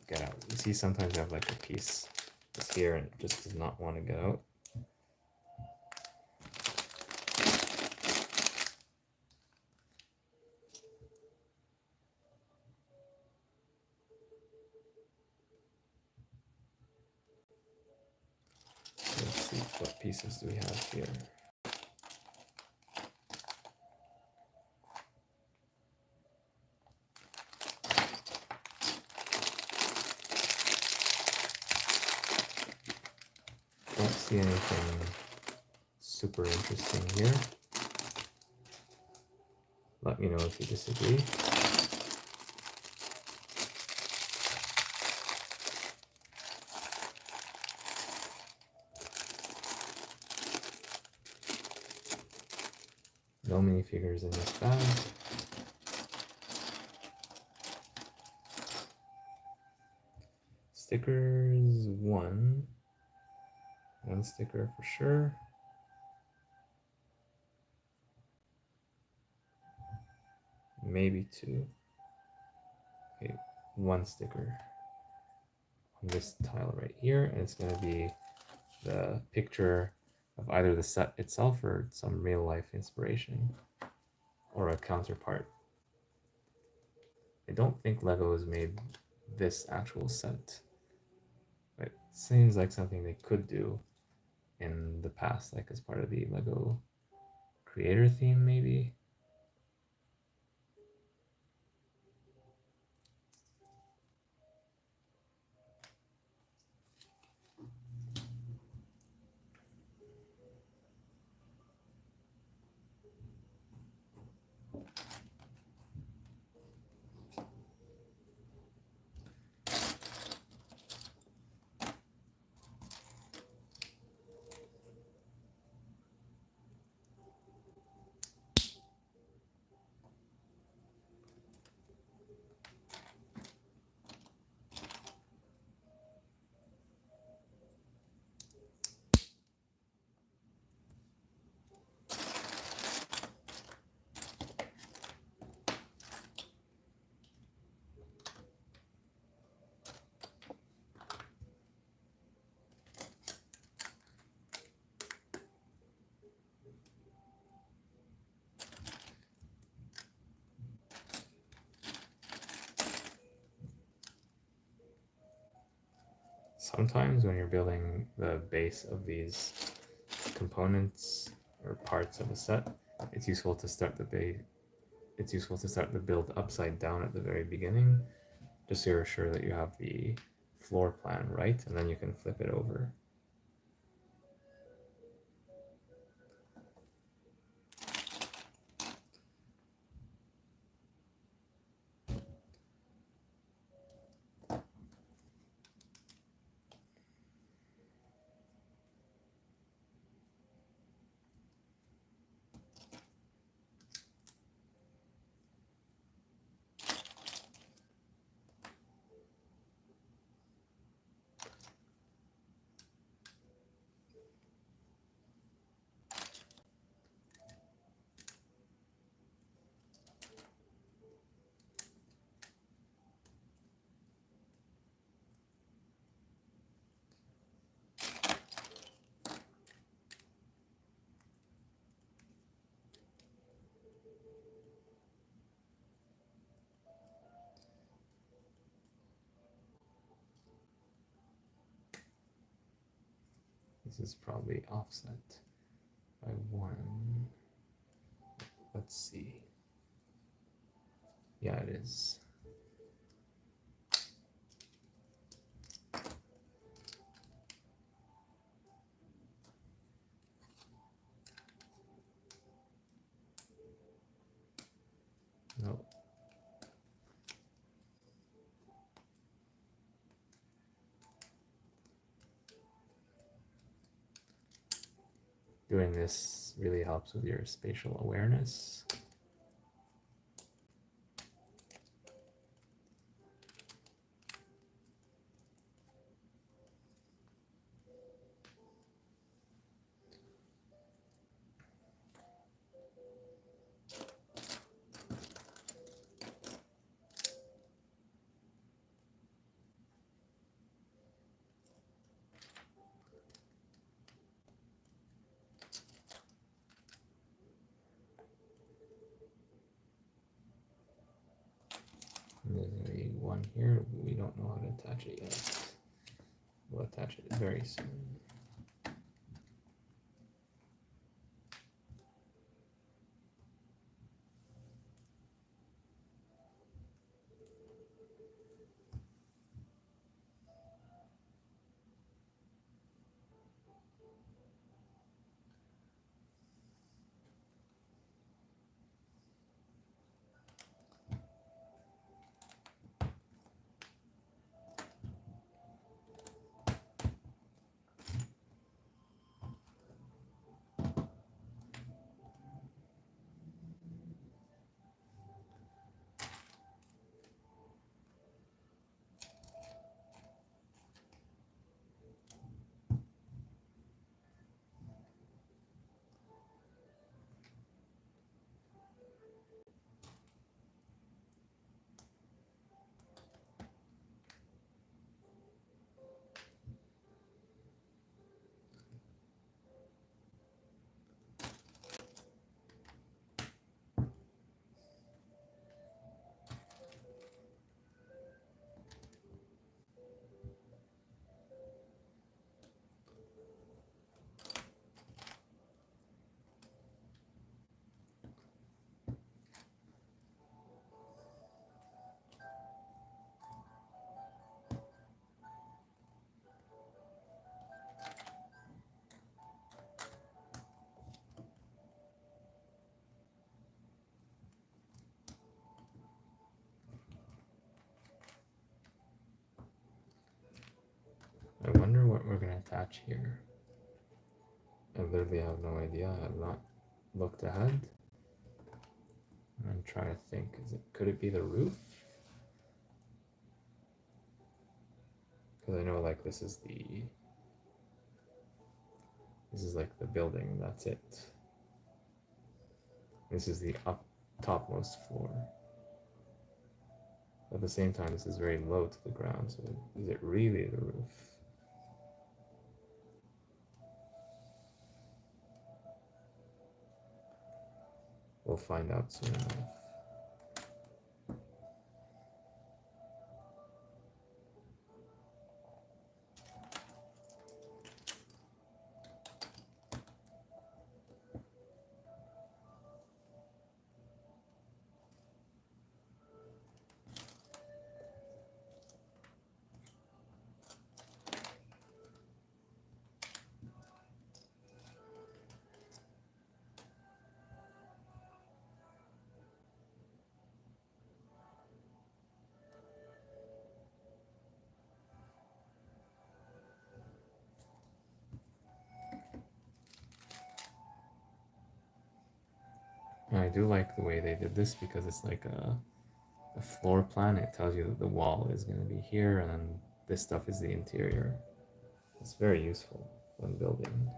Get out. You see, sometimes I have like a piece that's here and it just does not want to get out. Let's see, what pieces do we have here? Don't see anything super interesting here. Let me know if you disagree. No minifigures in this bag. Stickers, one sticker for sure. Maybe two. Okay, one sticker on this tile right here, and it's going to be the picture of either the set itself or some real life inspiration or a counterpart. I don't think Lego has made this actual set, but it seems like something they could do in the past, like as part of the Lego creator theme, maybe. Sometimes when you're building the base of these components or parts of a set, it's useful to start the build upside down at the very beginning, just so you're sure that you have the floor plan right, and then you can flip it over. This is probably offset by 1. Let's see. Yeah, it is. No. Doing this really helps with your spatial awareness. There's going to be one here. We don't know how to attach it yet. We'll attach it very soon. I wonder what we're going to attach here. I literally have no idea. I have not looked ahead. I'm trying to think. Could it be the roof? Because I know like this is like the building. That's it. This is the topmost floor. At the same time, this is very low to the ground. So is it really the roof? We'll find out soon enough. And I do like the way they did this because it's like a floor plan. It tells you that the wall is going to be here and then this stuff is the interior. It's very useful when building.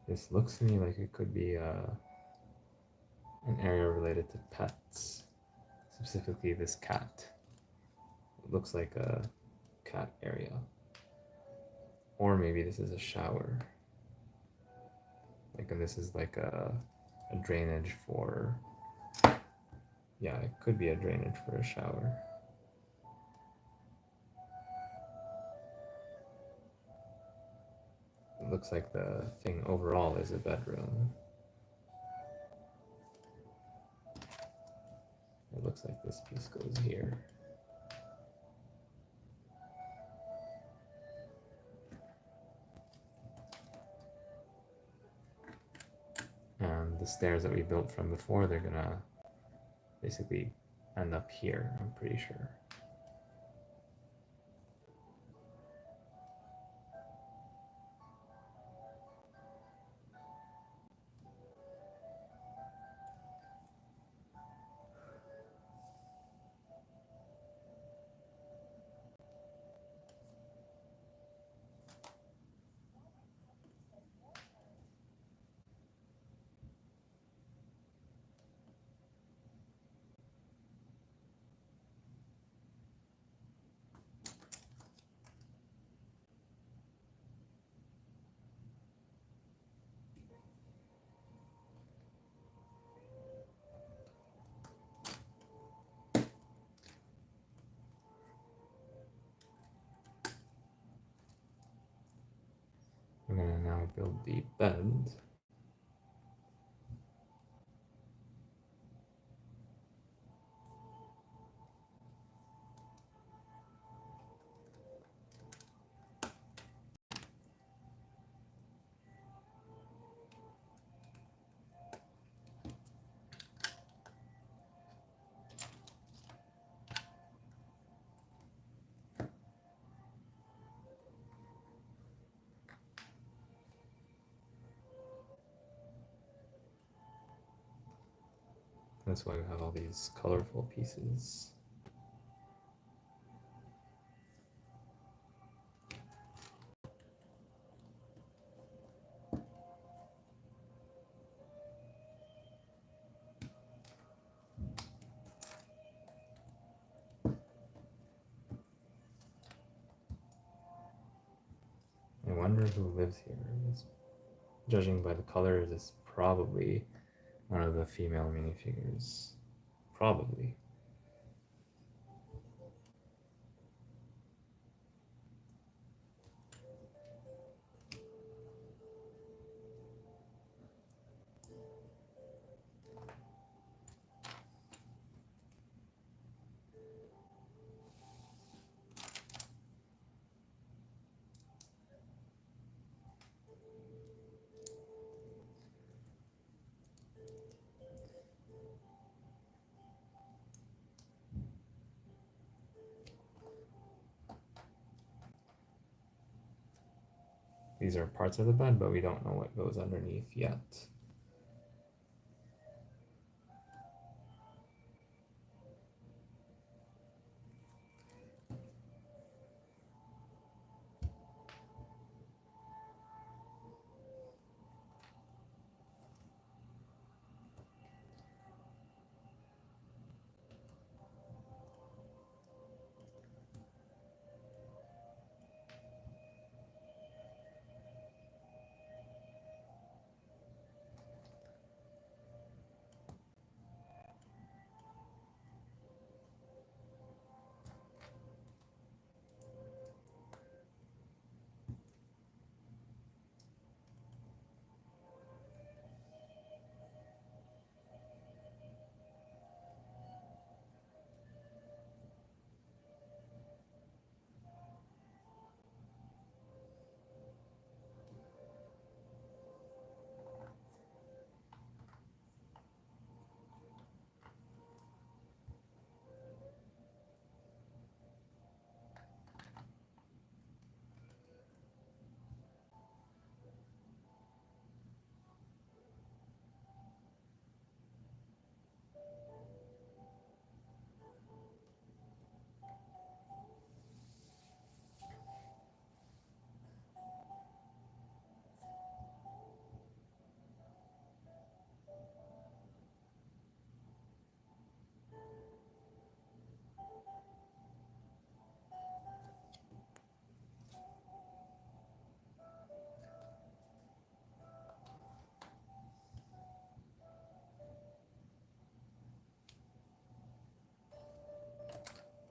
This looks to me like it could be an area related to pets, specifically this cat. It looks like a cat area. Or maybe this is a shower. Like, and this is like a drainage for, yeah, it could be a drainage for a shower. It looks like the thing overall is a bedroom. It looks like this piece goes here. And the stairs that we built from before, they're gonna basically end up here, I'm pretty sure. I'm gonna now build the bed. That's why we have all these colorful pieces. I wonder who lives here. Judging by the colors, it's probably one of the female minifigures. Probably. These are parts of the bed, but we don't know what goes underneath yet.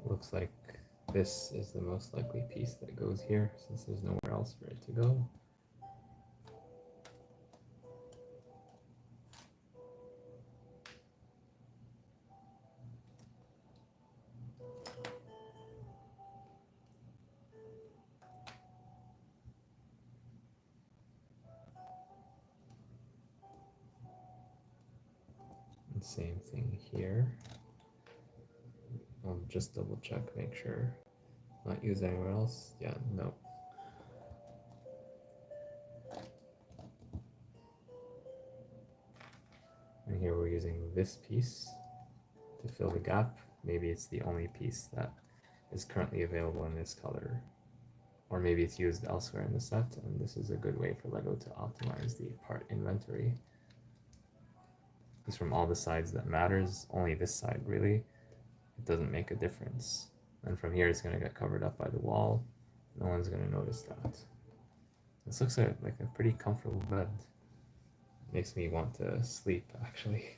Looks like this is the most likely piece that goes here, since there's nowhere else for it to go. And same thing here. I'll just double check, make sure. Not use anywhere else. Yeah, no. And here we're using this piece to fill the gap. Maybe it's the only piece that is currently available in this color. Or maybe it's used elsewhere in the set, and this is a good way for LEGO to optimize the part inventory. Because from all the sides that matters, only this side really, it doesn't make a difference. And from here it's going to get covered up by the wall. No one's going to notice that. This looks like a pretty comfortable bed. Makes me want to sleep, actually.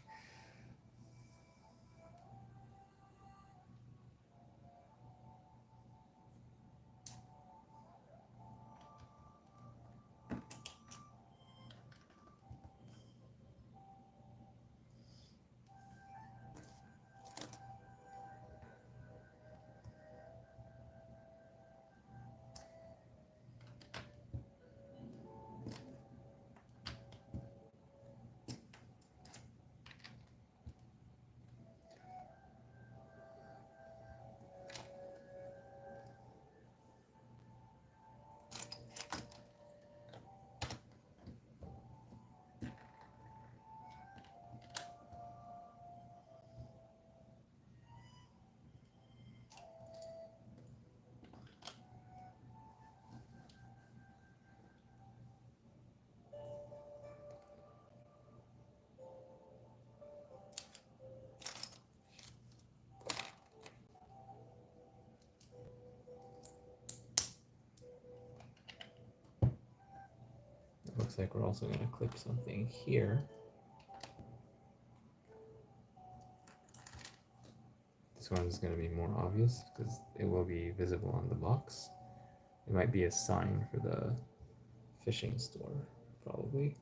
Looks like we're also going to clip something here. This one is going to be more obvious because it will be visible on the box. It might be a sign for the fishing store, probably.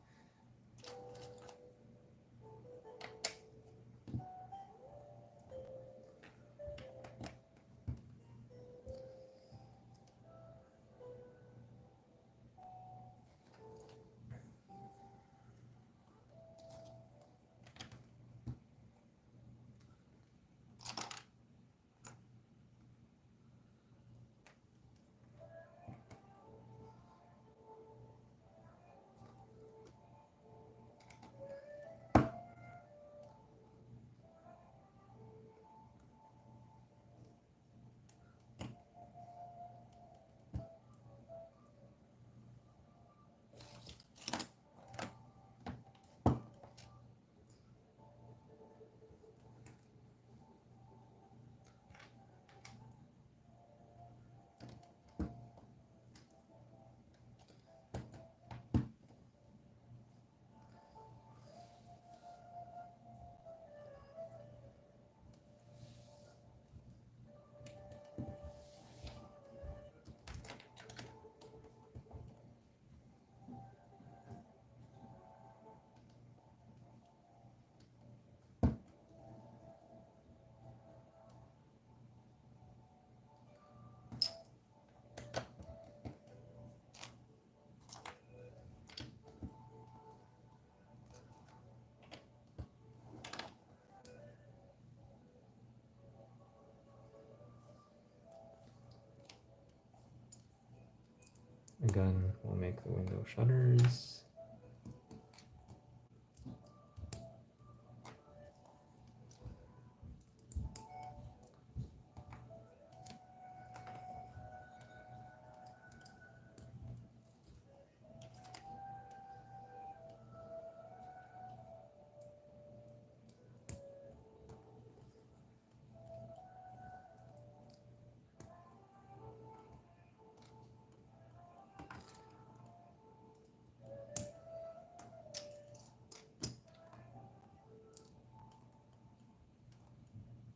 Again, we'll make the window shutters.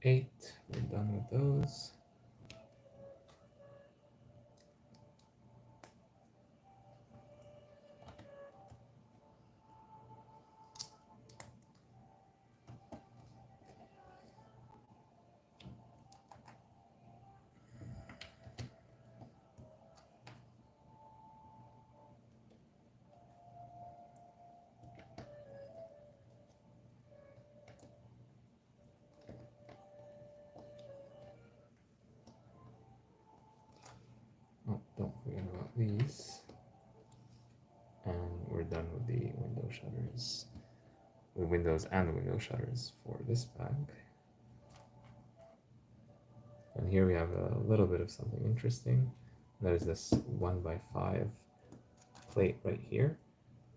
Eight, we're done with those. these, and we're done with the window shutters, the windows and the window shutters for this bag. And here we have a little bit of something interesting. There's this 1x5 plate right here.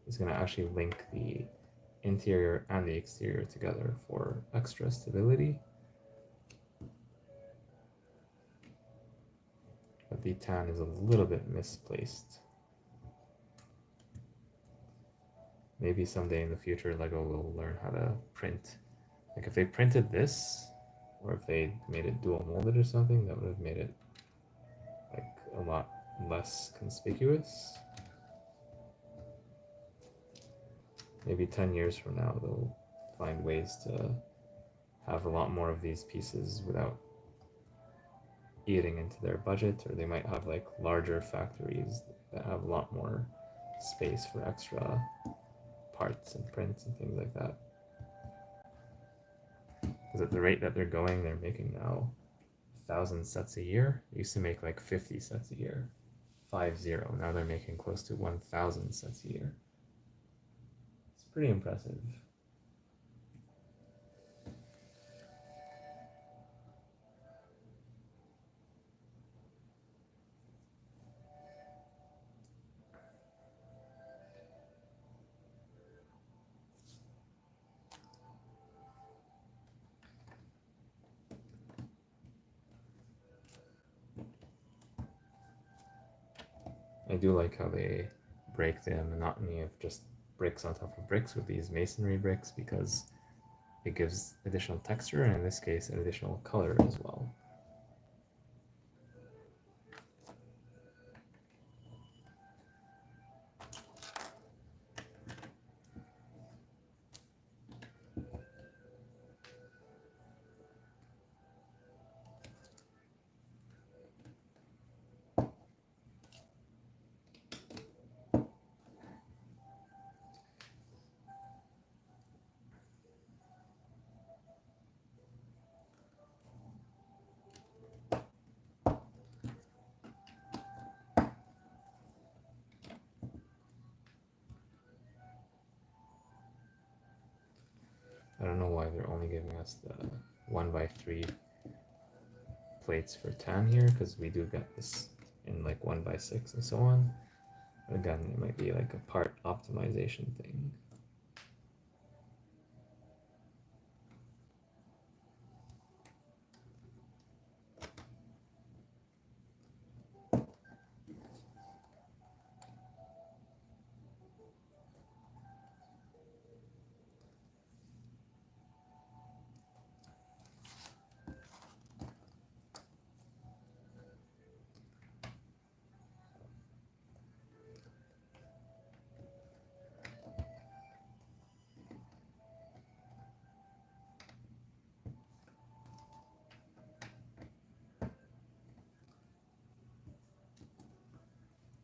It's going to actually link the interior and the exterior together for extra stability. But the tan is a little bit misplaced. Maybe someday in the future LEGO will learn how to print. Like if they printed this, or if they made it dual molded or something, that would have made it like a lot less conspicuous. Maybe 10 years from now they'll find ways to have a lot more of these pieces without eating into their budget, or they might have like larger factories that have a lot more space for extra parts and prints and things like that. Because at the rate that they're going, they're making now 1,000 sets a year. They used to make like 50 sets a year, 50. Now they're making close to 1,000 sets a year. It's pretty impressive. I do like how they break the monotony of just bricks on top of bricks with these masonry bricks, because it gives additional texture, and in this case an additional color as well. I don't know why they're only giving us the 1x3 plates for tan here, because we do get this in like 1x6 and so on. But again, it might be like a part optimization thing.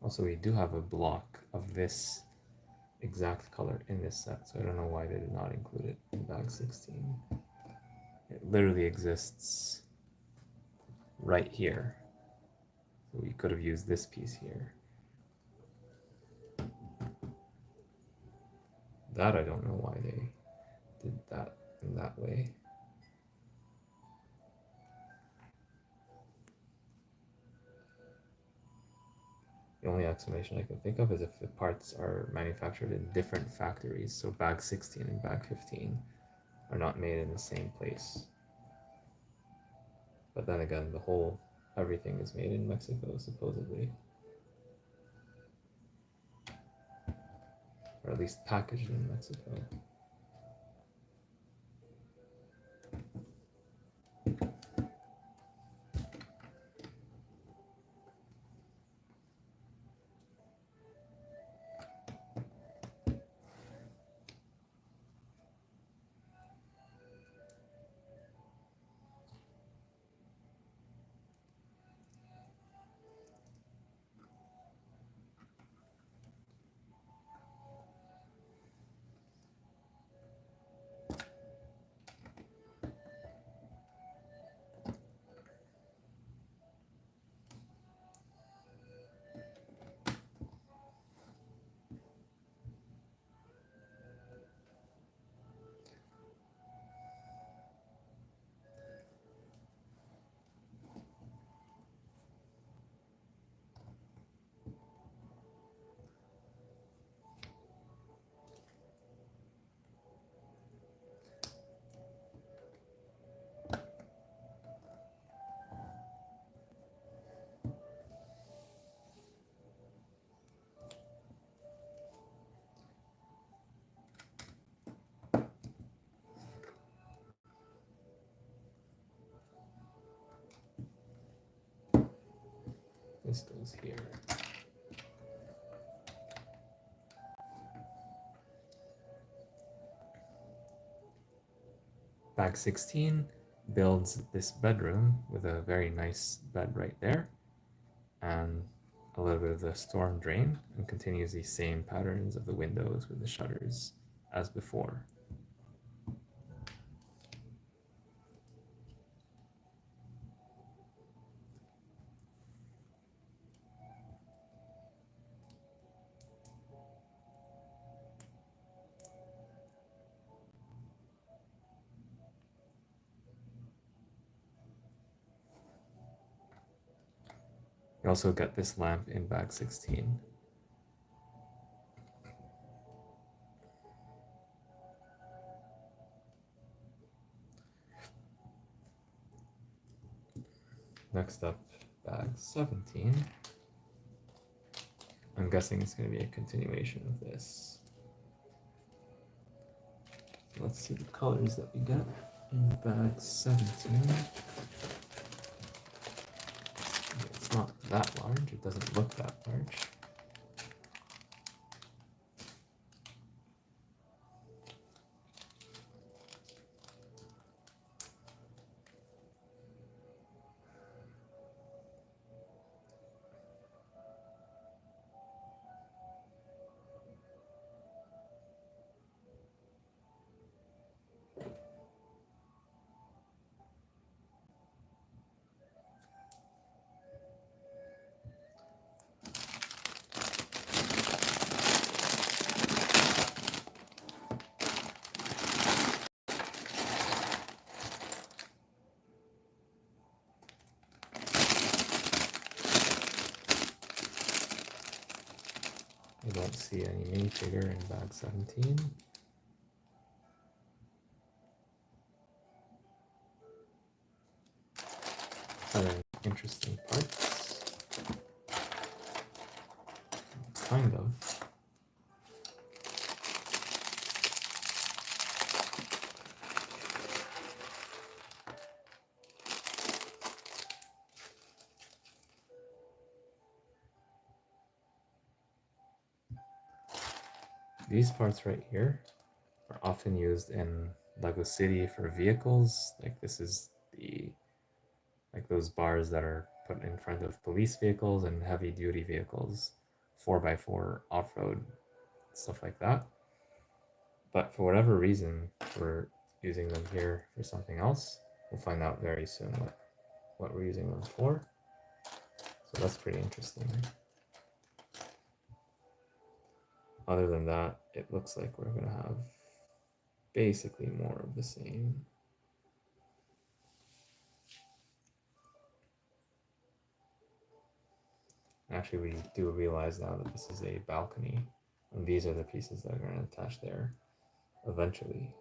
Also, we do have a block of this exact color in this set, so I don't know why they did not include it in bag 16. It literally exists right here. So we could have used this piece here. That I don't know why they did that in that way. The only explanation I can think of is if the parts are manufactured in different factories, so bag 16 and bag 15 are not made in the same place. But then again, everything is made in Mexico, supposedly. Or at least packaged in Mexico. this goes here. Bag 16 builds this bedroom with a very nice bed right there and a little bit of the storm drain, and continues these same patterns of the windows with the shutters as before. You also get this lamp in bag 16. Next up, bag 17. I'm guessing it's going to be a continuation of this. Let's see the colors that we get in bag 17. It's not that large, it doesn't look that large. I don't see any minifigure in bag 17. Other interesting parts. Kind of. These parts right here are often used in Lego City for vehicles. Like this is like those bars that are put in front of police vehicles and heavy duty vehicles, 4x4 off-road, stuff like that. But for whatever reason, we're using them here for something else. We'll find out very soon what we're using them for. So that's pretty interesting. Other than that, it looks like we're going to have basically more of the same. Actually, we do realize now that this is a balcony, and these are the pieces that are going to attach there eventually.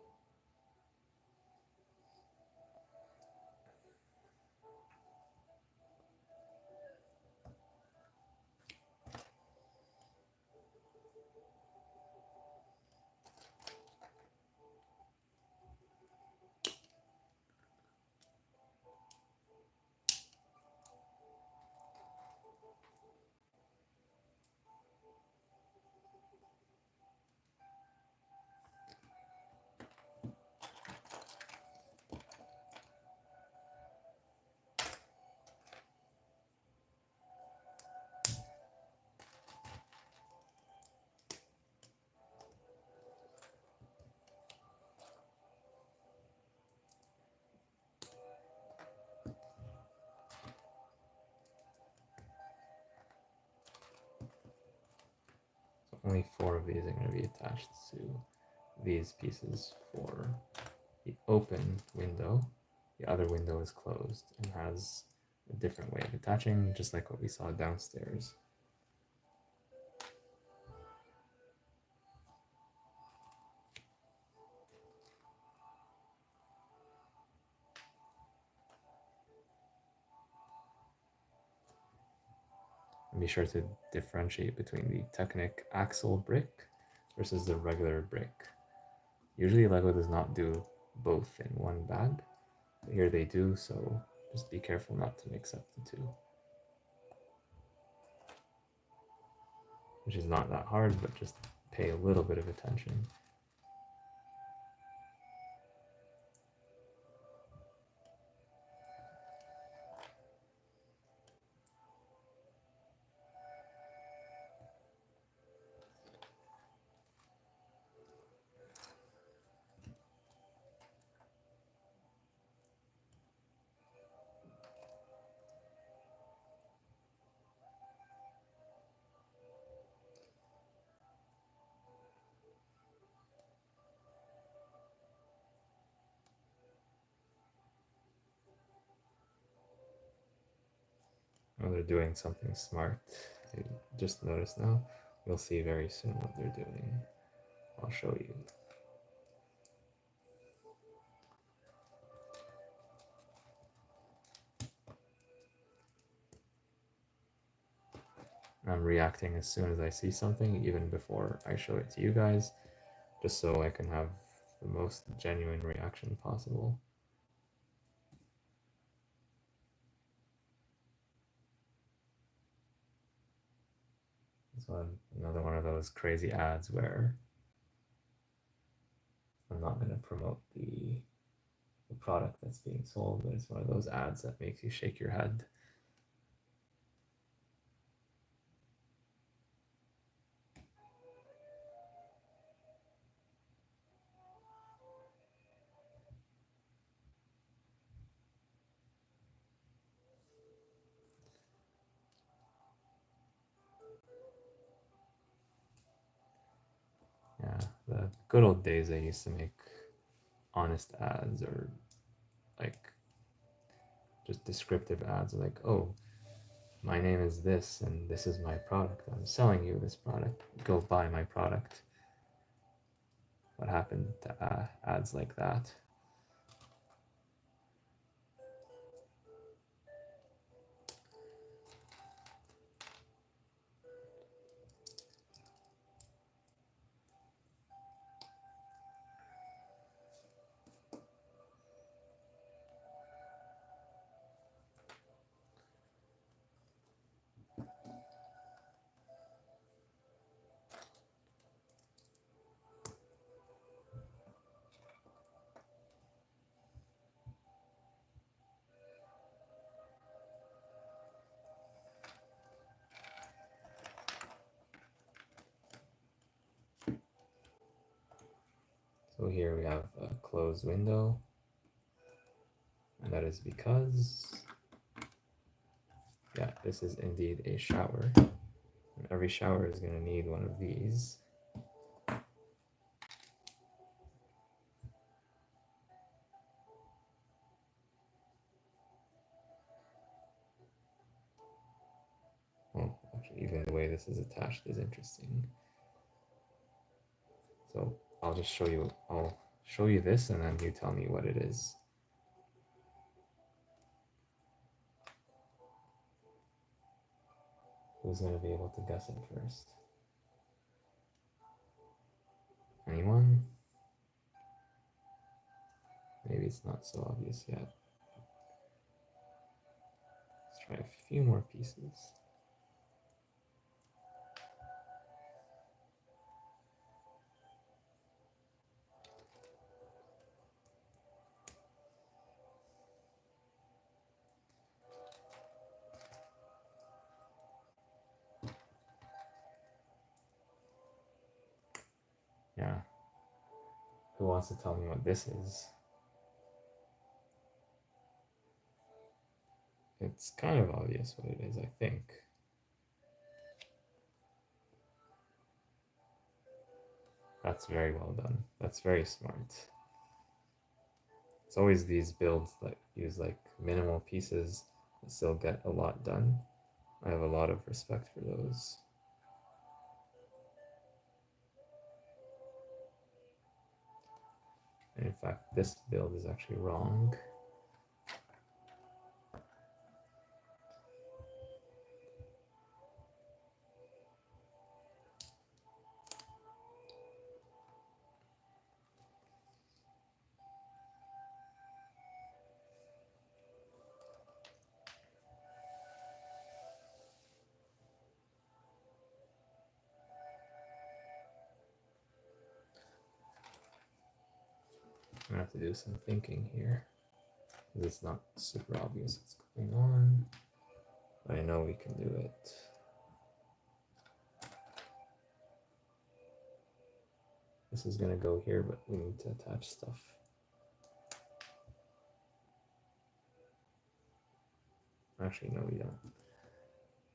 Only 4 of these are going to be attached to these pieces for the open window. The other window is closed and has a different way of attaching, just like what we saw downstairs. And be sure to differentiate between the Technic axle brick versus the regular brick. Usually Lego does not do both in one bag, but here they do, so just be careful not to mix up the two. which is not that hard, but just pay a little bit of attention. Oh, they're doing something smart. I just noticed now. You'll see very soon what they're doing. I'll show you. I'm reacting as soon as I see something, even before I show it to you guys, just so I can have the most genuine reaction possible. So another one of those crazy ads where I'm not going to promote the product that's being sold, but it's one of those ads that makes you shake your head. Yeah, the good old days I used to make honest ads, or like just descriptive ads like, oh, my name is this and this is my product. I'm selling you this product. Go buy my product. What happened to ads like that? So here we have a closed window, and that is because, yeah, this is indeed a shower. And every shower is going to need one of these. Well, actually, even the way this is attached is interesting. So I'll just show you, I'll show you this and then you tell me what it is. Who's going to be able to guess it first? Anyone? Maybe it's not so obvious yet. Let's try a few more pieces. Yeah. Who wants to tell me what this is? It's kind of obvious what it is, I think. That's very well done. That's very smart. It's always these builds that use like minimal pieces and still get a lot done. I have a lot of respect for those. And in fact, this build is actually wrong. I'm gonna have to do some thinking here. It's not super obvious what's going on, but I know we can do it. This is gonna go here, but we need to attach stuff. Actually, no, we don't.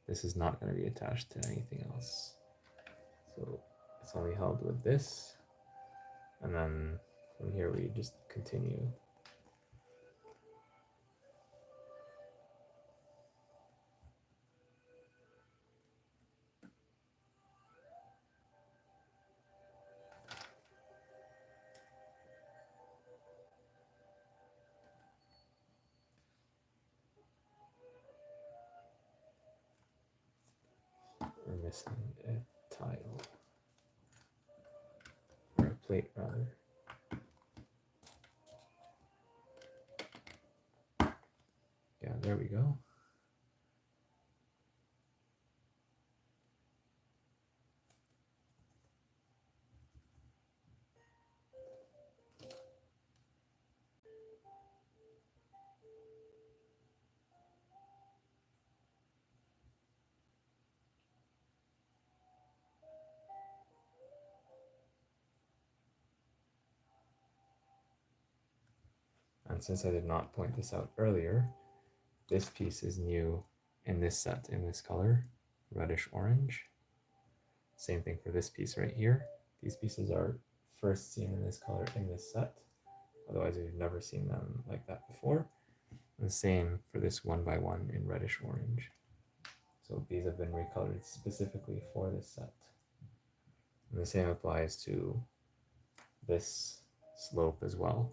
This is not going to be attached to anything else. So it's only held with this. And then from here, we just continue. We're missing a tile. Or a plate, rather. Yeah, there we go. And since I did not point this out earlier, this piece is new in this set, in this color, reddish orange. Same thing for this piece right here. These pieces are first seen in this color in this set. Otherwise, we've never seen them like that before. And the same for this 1x1 in reddish orange. So these have been recolored specifically for this set. And the same applies to this slope as well.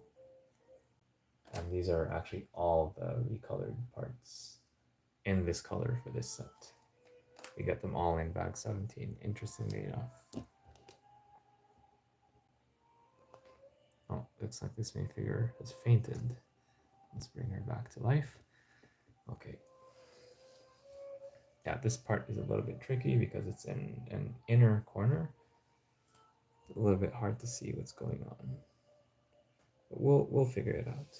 And these are actually all the recolored parts in this color for this set. We get them all in bag 17, interestingly enough. Oh, looks like this minifigure has fainted. Let's bring her back to life. Okay. Yeah, this part is a little bit tricky because it's in an inner corner. It's a little bit hard to see what's going on. But we'll figure it out.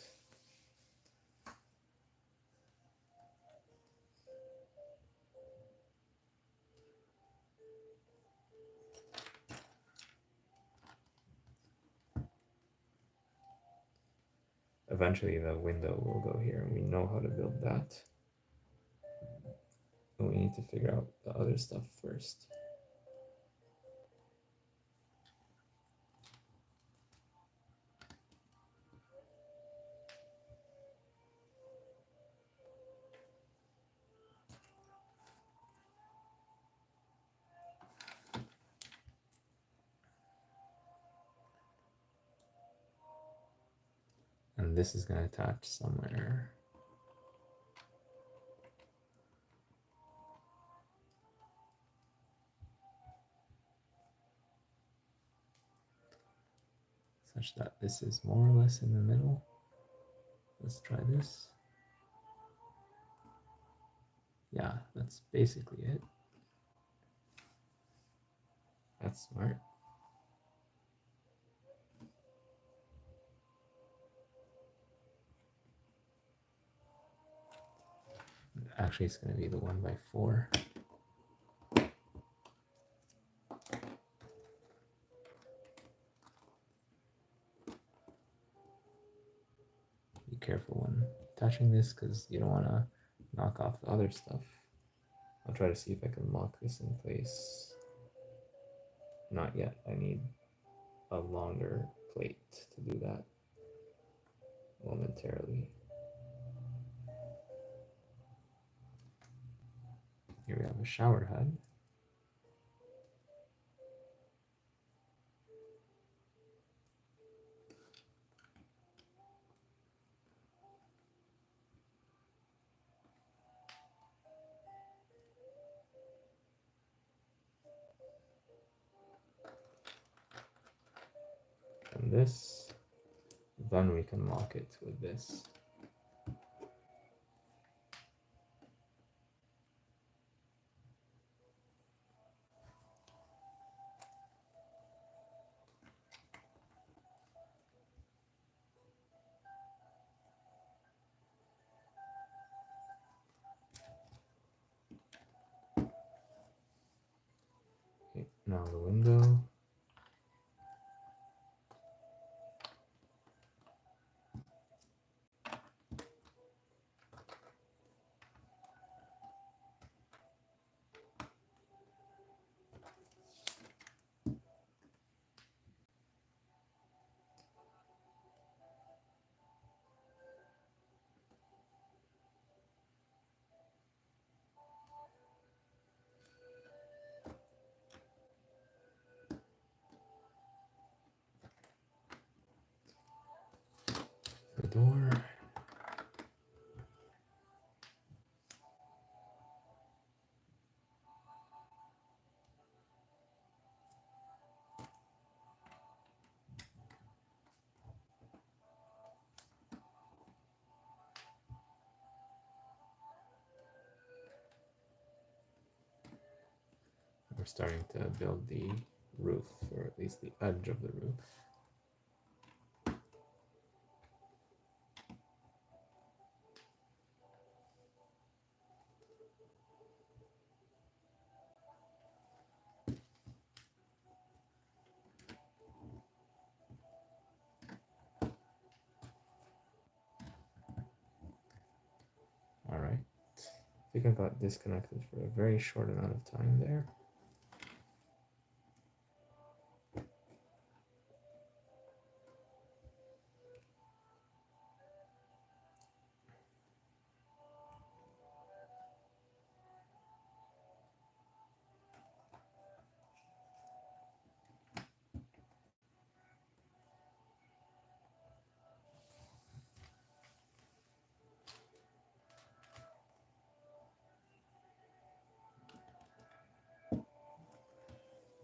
Eventually the window will go here, and we know how to build that. But we need to figure out the other stuff first. And this is going to attach somewhere. Such that this is more or less in the middle. Let's try this. Yeah, that's basically it. That's smart. Actually, it's going to be the 1x4. Be careful when attaching this because you don't want to knock off the other stuff. I'll try to see if I can lock this in place. Not yet. I need a longer plate to do that momentarily. Here we have a shower head. And this, then we can lock it with this. Now the window. The door. We're starting to build the roof, or at least the edge of the roof. All right. I think I got disconnected for a very short amount of time there.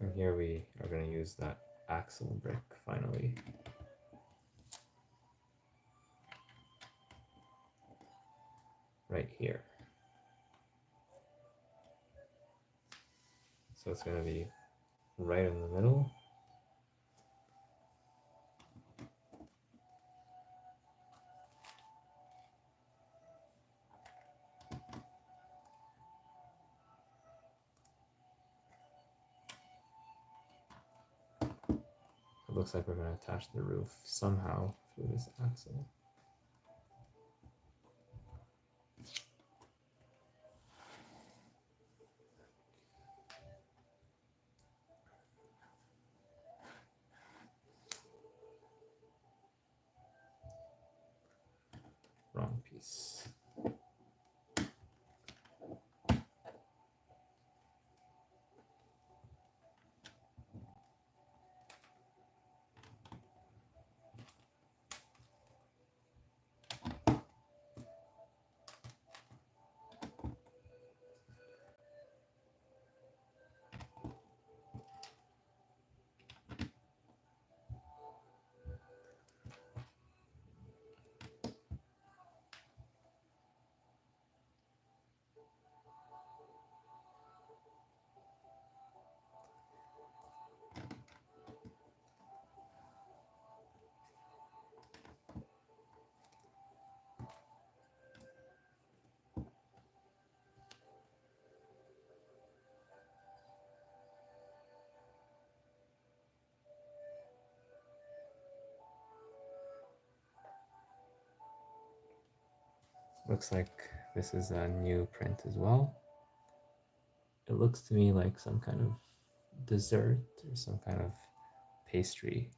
And here we are going to use that axle brick finally. Right here. So it's going to be right in the middle. It looks like we're going to attach the roof somehow through this axle. Wrong piece. Looks like this is a new print as well. It looks to me like some kind of dessert or some kind of pastry.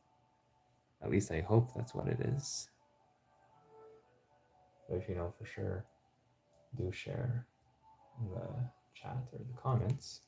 At least I hope that's what it is. But if you know for sure, do share in the chat or the comments.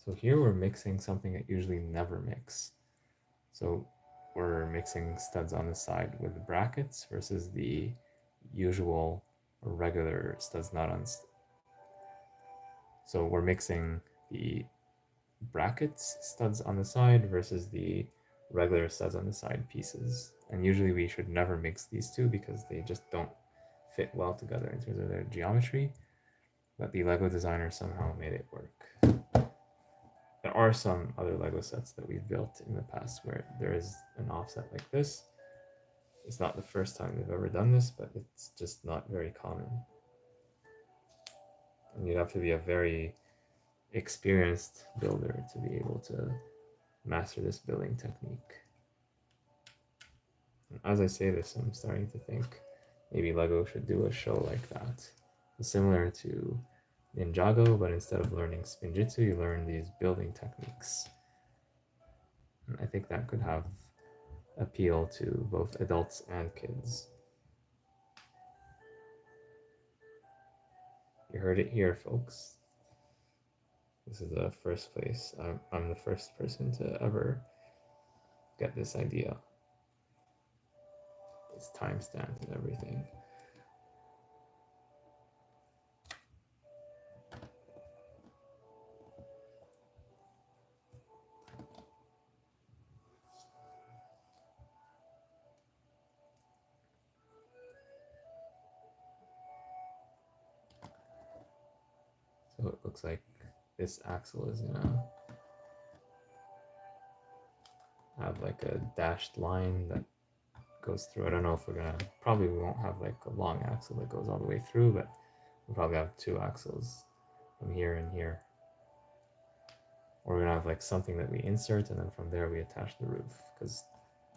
So here we're mixing something that usually never mix. So we're mixing studs on the side with brackets versus the usual or regular studs not on. So we're mixing the brackets studs on the side versus the regular studs on the side pieces. And usually we should never mix these two because they just don't fit well together in terms of their geometry, but the Lego designer somehow made it work. There are some other Lego sets that we've built in the past where there is an offset like this. It's not the first time we've ever done this, but it's just not very common. And you'd have to be a very experienced builder to be able to master this building technique. And as I say this, I'm starting to think maybe Lego should do a show like that, similar to Ninjago, but instead of learning Spinjitzu, you learn these building techniques. And I think that could have appeal to both adults and kids. You heard it here, folks. This is the first place. I'm the first person to ever get this idea. It's timestamped and everything. So it looks like this axle is gonna have like a dashed line that goes through. I don't know if we're gonna, probably we won't have like a long axle that goes all the way through, but we'll probably have two axles from here and here. Or we're gonna have like something that we insert and then from there we attach the roof, because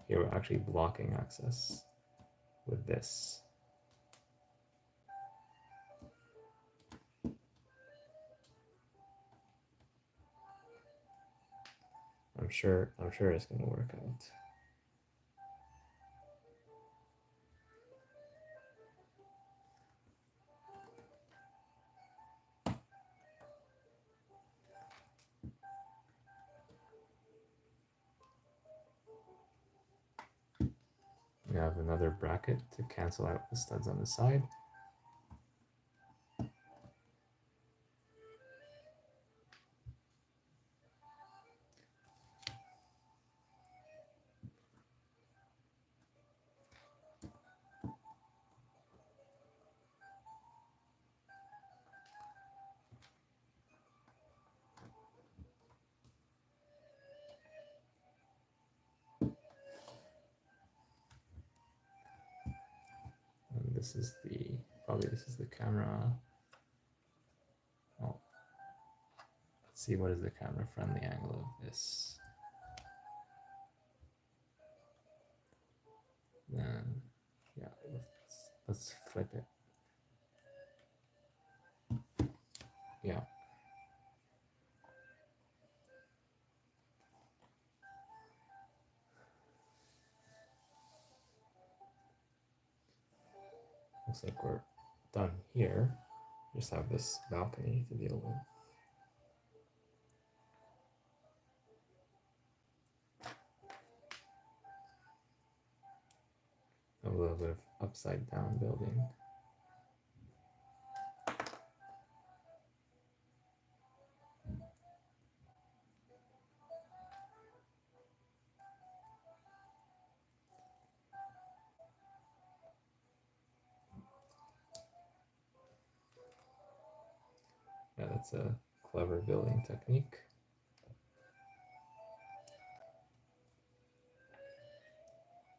here we're actually blocking access with this. I'm sure it's gonna work out. We have another bracket to cancel out the studs on the side. This is the, probably this is the camera. Oh, let's see, what is the camera friendly angle of this? Then, yeah, let's flip it. Yeah. Looks like we're done here. Just have this balcony to deal with. A little bit of upside down building. Yeah, that's a clever building technique.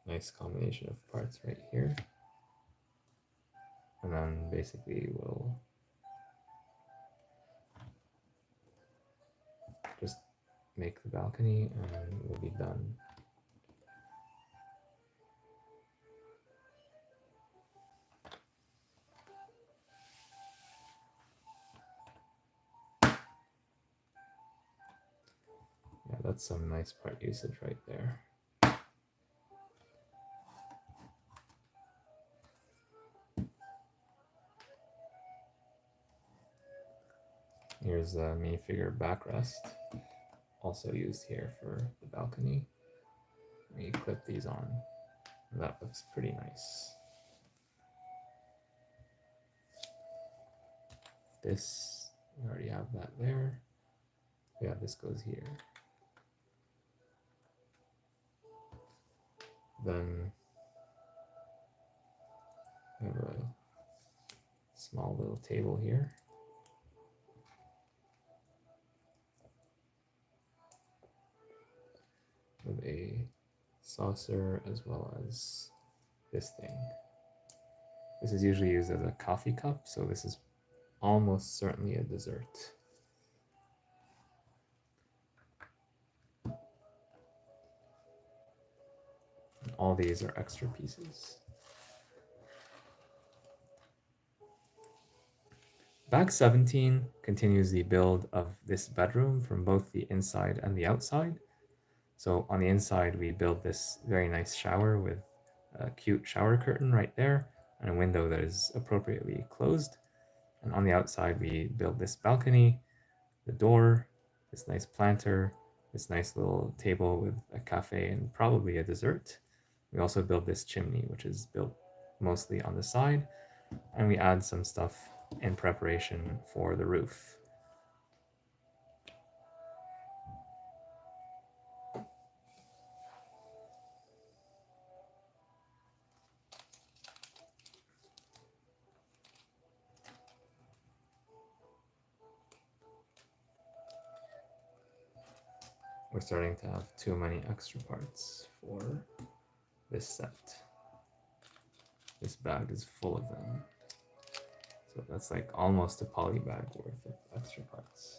Nice combination of parts right here. And then basically we'll just make the balcony and we'll be done. Yeah, that's some nice part usage right there. Here's a minifigure backrest, also used here for the balcony. We clip these on, and that looks pretty nice. This, we already have that there. Yeah, this goes here. Then I have a small little table here. With a saucer as well as this thing. This is usually used as a coffee cup, so this is almost certainly a dessert. And all these are extra pieces. Bag 17 continues the build of this bedroom from both the inside and the outside. So on the inside, we build this very nice shower with a cute shower curtain right there and a window that is appropriately closed. And on the outside, we build this balcony, the door, this nice planter, this nice little table with a cafe and probably a dessert. We also build this chimney, which is built mostly on the side, and we add some stuff in preparation for the roof. We're starting to have too many extra parts for this set. This bag is full of them. So that's like almost a poly bag worth of extra parts.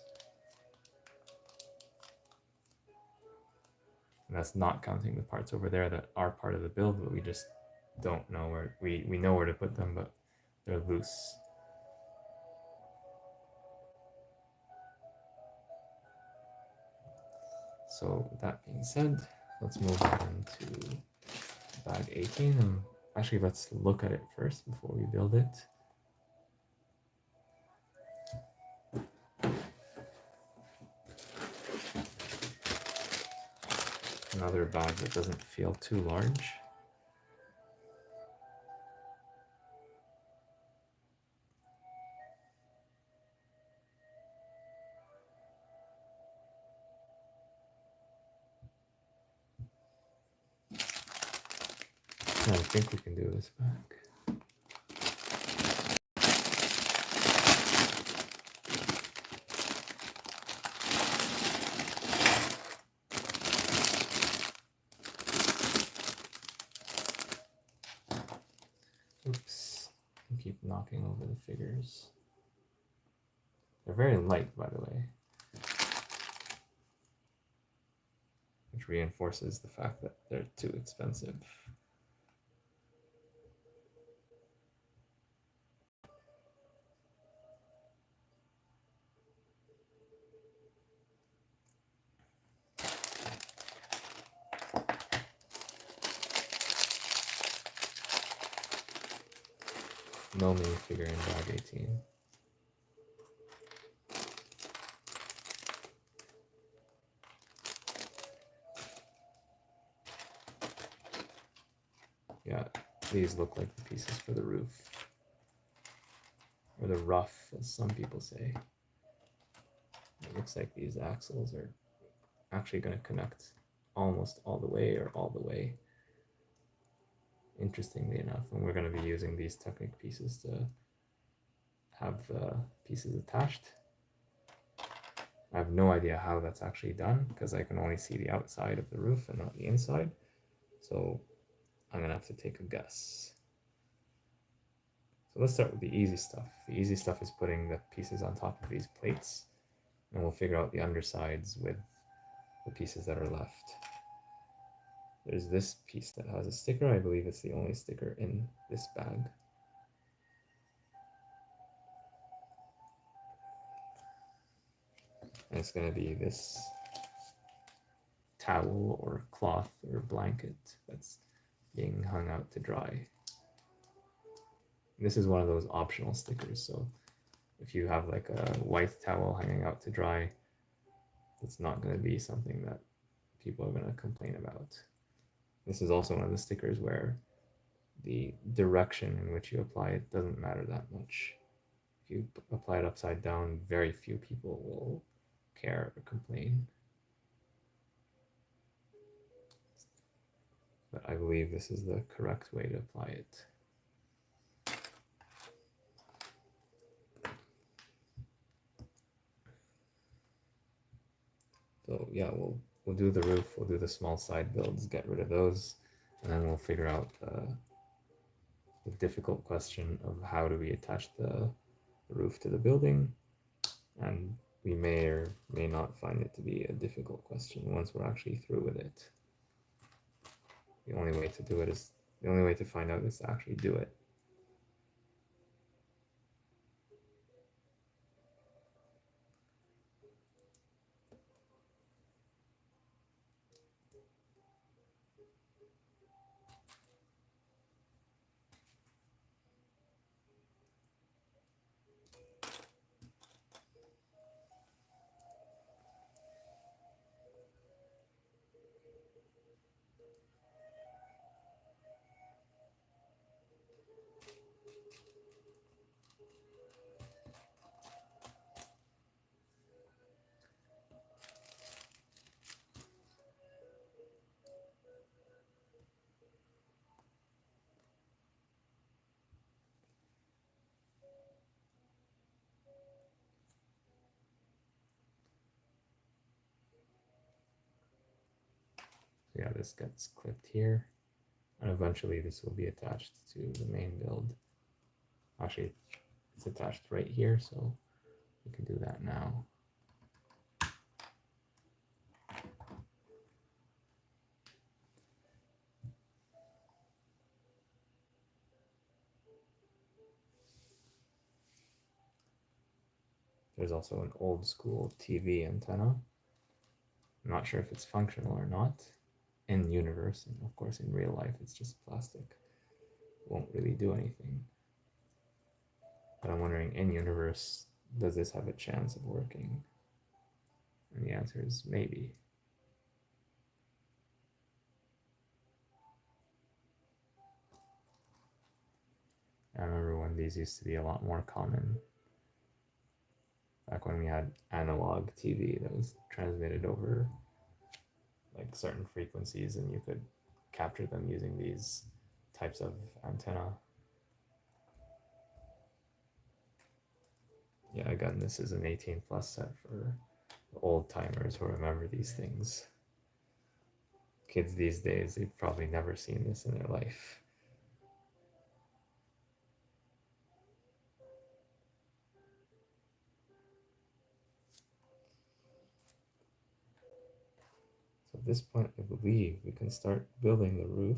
And that's not counting the parts over there that are part of the build, but we just don't know where, we know where to put them, but they're loose. So that being said, let's move on to bag 18, and actually let's look at it first before we build it. Another bag that doesn't feel too large. I think we can do this back. Oops, I keep knocking over the figures. They're very light, by the way, which reinforces the fact that they're too expensive. No minifigure in bag 18. Yeah, these look like the pieces for the roof. Or the roof, as some people say. It looks like these axles are actually going to connect almost all the way or all the way. Interestingly enough, and we're going to be using these Technic pieces to have pieces attached. I have no idea how that's actually done because I can only see the outside of the roof and not the inside. So I'm going to have to take a guess. So let's start with the easy stuff. The easy stuff is putting the pieces on top of these plates, and we'll figure out the undersides with the pieces that are left. There's this piece that has a sticker. I believe it's the only sticker in this bag. And it's going to be this towel or cloth or blanket that's being hung out to dry. This is one of those optional stickers, so if you have like a white towel hanging out to dry, it's not going to be something that people are going to complain about. This is also one of the stickers where the direction in which you apply it doesn't matter that much. If you apply it upside down, very few people will care or complain. But I believe this is the correct way to apply it. So yeah, we'll do the roof, we'll do the small side builds, get rid of those, and then we'll figure out the difficult question of how do we attach the roof to the building. And we may or may not find it to be a difficult question once we're actually through with it. The only way to find out is to actually do it. So yeah, this gets clipped here, and eventually this will be attached to the main build. Actually, it's attached right here, so we can do that now. There's also an old school TV antenna. I'm not sure if it's functional or not in universe, and of course in real life it's just plastic. Won't really do anything. But I'm wondering, in universe, does this have a chance of working? And the answer is maybe. I remember when these used to be a lot more common. Back when we had analog TV that was transmitted over like certain frequencies, and you could capture them using these types of antenna. Yeah, again, this is an 18 plus set for old timers who remember these things. Kids these days, they've probably never seen this in their life. So at this point, I believe we can start building the roof.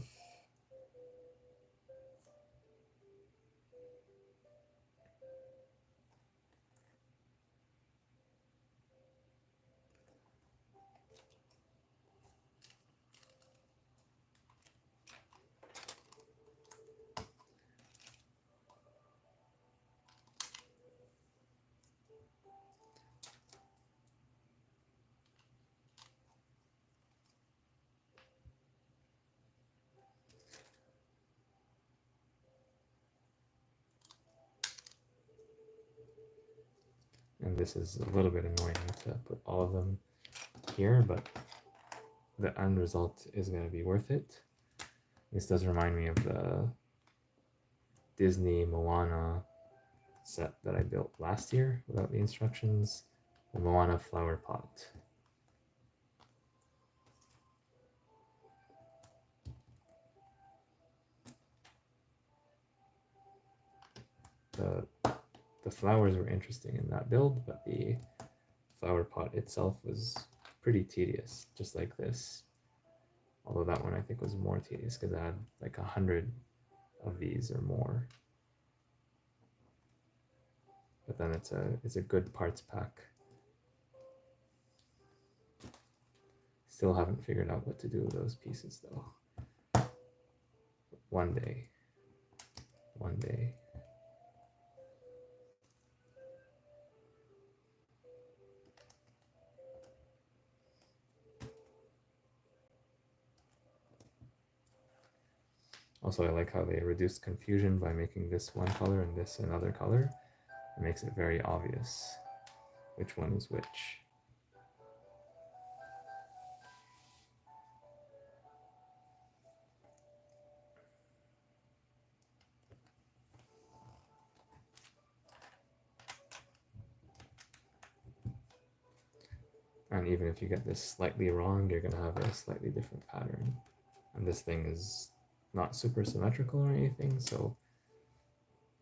And this is a little bit annoying to put all of them here, but the end result is going to be worth it. This does remind me of the Disney Moana set that I built last year without the instructions, the Moana flower pot. The flowers were interesting in that build, but the flower pot itself was pretty tedious, just like this. Although that one I think was more tedious because I had like 100 of these or more. But then it's a good parts pack. Still haven't figured out what to do with those pieces though. One day. One day. Also, I like how they reduced confusion by making this one color and this another color. It makes it very obvious which one is which. And even if you get this slightly wrong, you're going to have a slightly different pattern. And this thing is not super symmetrical or anything, so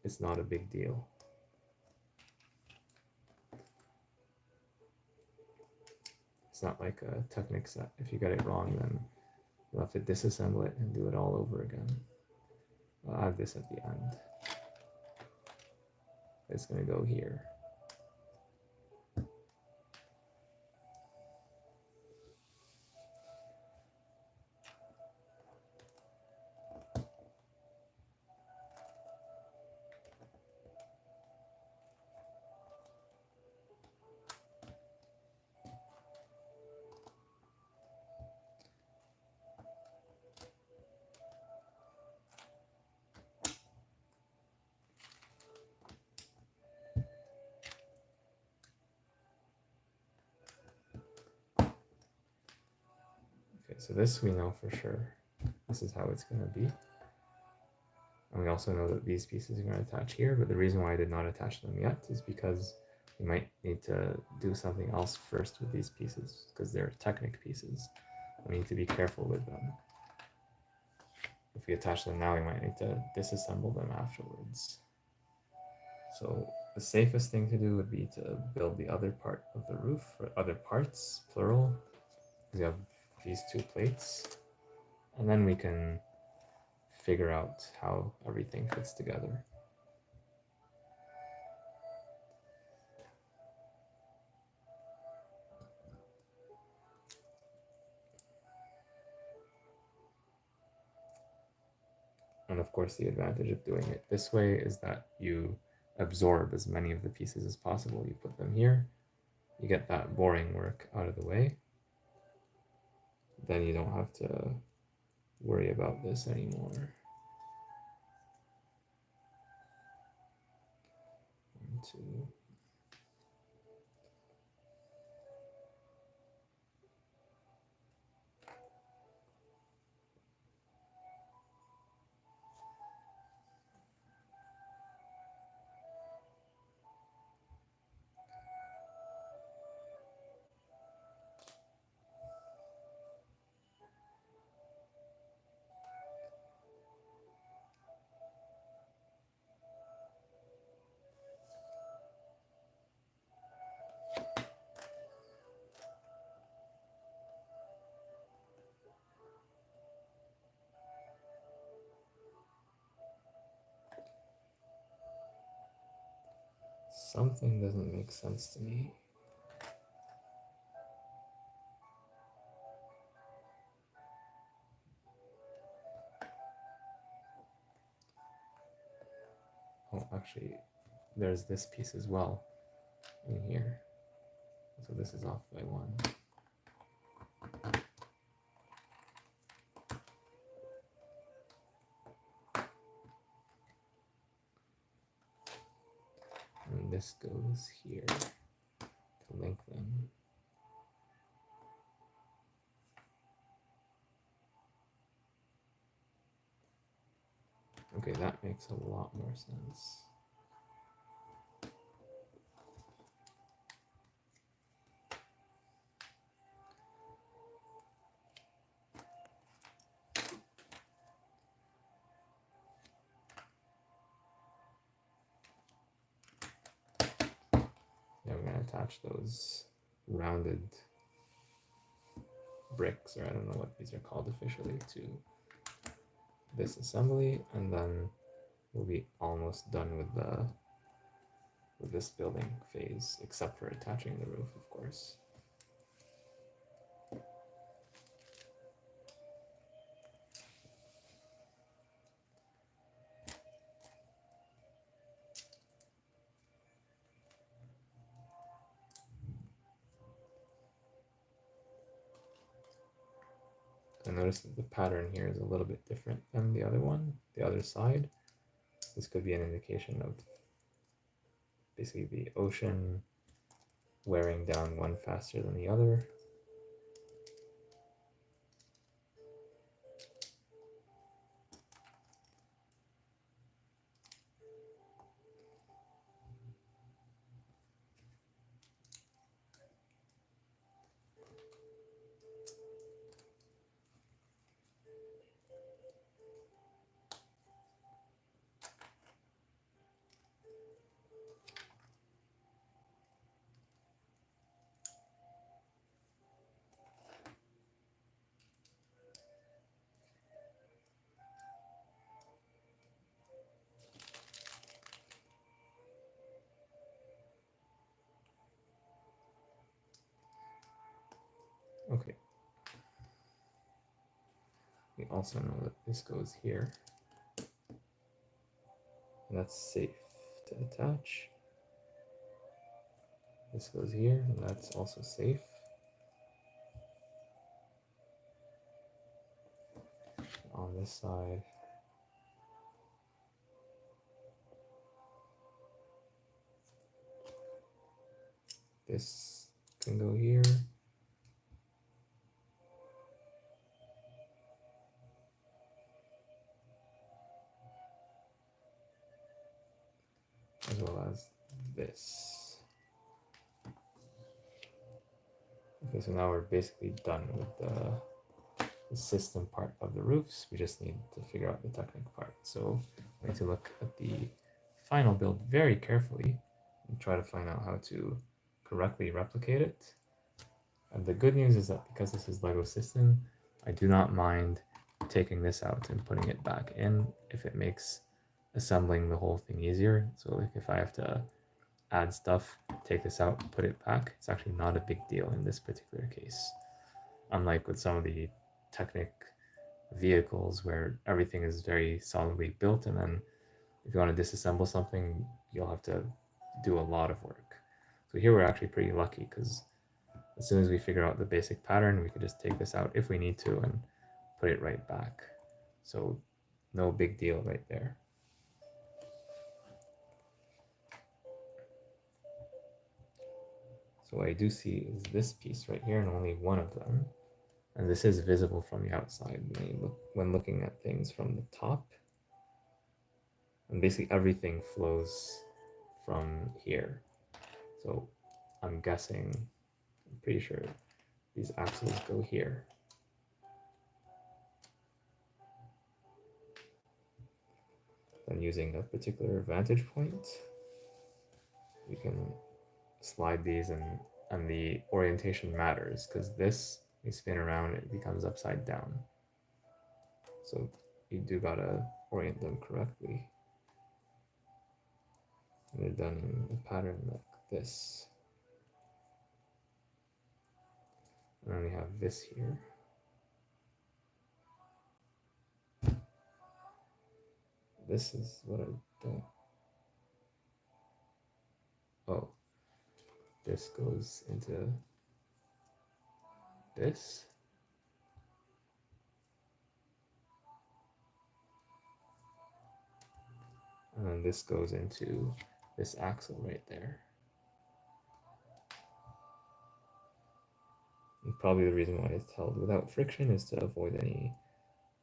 it's not a big deal. It's not like a Technic set. If you get it wrong, then you'll have to disassemble it and do it all over again. I'll add this at the end. It's going to go here. Okay, so this we know for sure. This is how it's going to be. And we also know that these pieces are going to attach here, but the reason why I did not attach them yet is because we might need to do something else first with these pieces, because they're Technic pieces. We need to be careful with them. If we attach them now, we might need to disassemble them afterwards. So the safest thing to do would be to build the other part of the roof, or other parts, plural, because you have these two plates, and then we can figure out how everything fits together. And of course, the advantage of doing it this way is that you absorb as many of the pieces as possible. You put them here, you get that boring work out of the way. Then you don't have to worry about this anymore. 1, 2. Something doesn't make sense to me. Oh, actually, there's this piece as well in here. So this is off by 1. And this goes here to link them. Okay, that makes a lot more sense. Now we're going to attach those rounded bricks, or I don't know what these are called officially, to this assembly, and then we'll be almost done with this building phase, except for attaching the roof, of course. I notice that the pattern here is a little bit different than the other one, the other side. This could be an indication of basically the ocean wearing down one faster than the other. Okay. We also know that this goes here. That's safe to attach. This goes here, and that's also safe. On this side, this can go here. As well as this. Okay, so now we're basically done with the system part of the roofs. We just need to figure out the technical part. So we need to look at the final build very carefully and try to find out how to correctly replicate it. And the good news is that because this is Lego system, I do not mind taking this out and putting it back in if it makes assembling the whole thing easier. So like if I have to add stuff, take this out, put it back, it's actually not a big deal in this particular case. Unlike with some of the Technic vehicles where everything is very solidly built, and then if you want to disassemble something, you'll have to do a lot of work. So here we're actually pretty lucky because as soon as we figure out the basic pattern, we could just take this out if we need to and put it right back. So no big deal right there. So what I do see is this piece right here and only one of them. And this is visible from the outside when looking at things from the top. And basically everything flows from here. So I'm guessing, I'm pretty sure these axles go here. Then using a particular vantage point, you can slide these and the orientation matters because this, you spin around, it becomes upside down. So you do gotta orient them correctly. And they're done in a pattern like this. And then we have this here. This is what I don't. Oh, this goes into this. And then this goes into this axle right there. And probably the reason why it's held without friction is to avoid any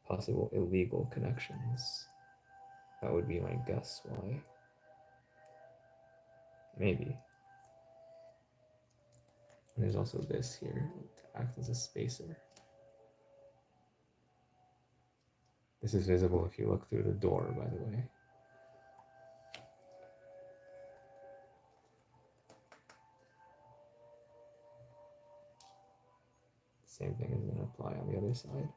possible illegal connections. That would be my guess why. Maybe. And there's also this here to act as a spacer. This is visible if you look through the door, by the way. Same thing is going to apply on the other side.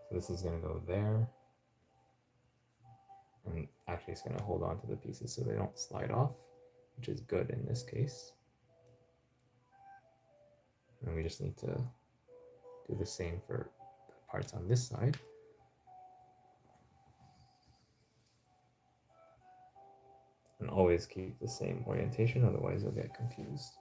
So this is going to go there. And actually it's going to hold on to the pieces so they don't slide off, which is good in this case. And we just need to do the same for the parts on this side. And always keep the same orientation, otherwise you'll get confused.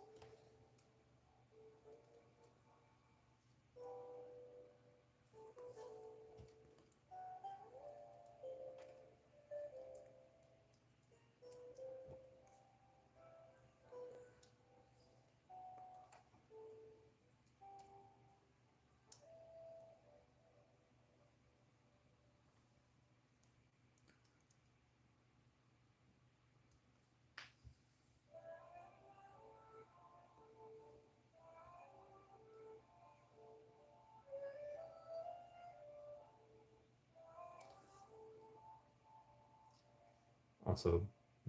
Also,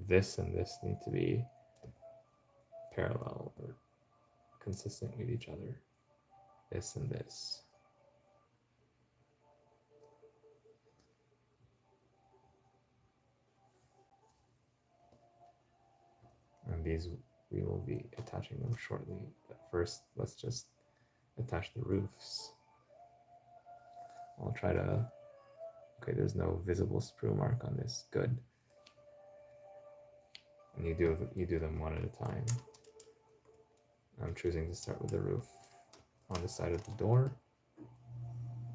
this and this need to be parallel or consistent with each other. this and this. And these, we will be attaching them shortly. But first, let's just attach the roofs. I'll try to, okay, there's no visible sprue mark on this, good. And you do them one at a time. I'm choosing to start with the roof on the side of the door.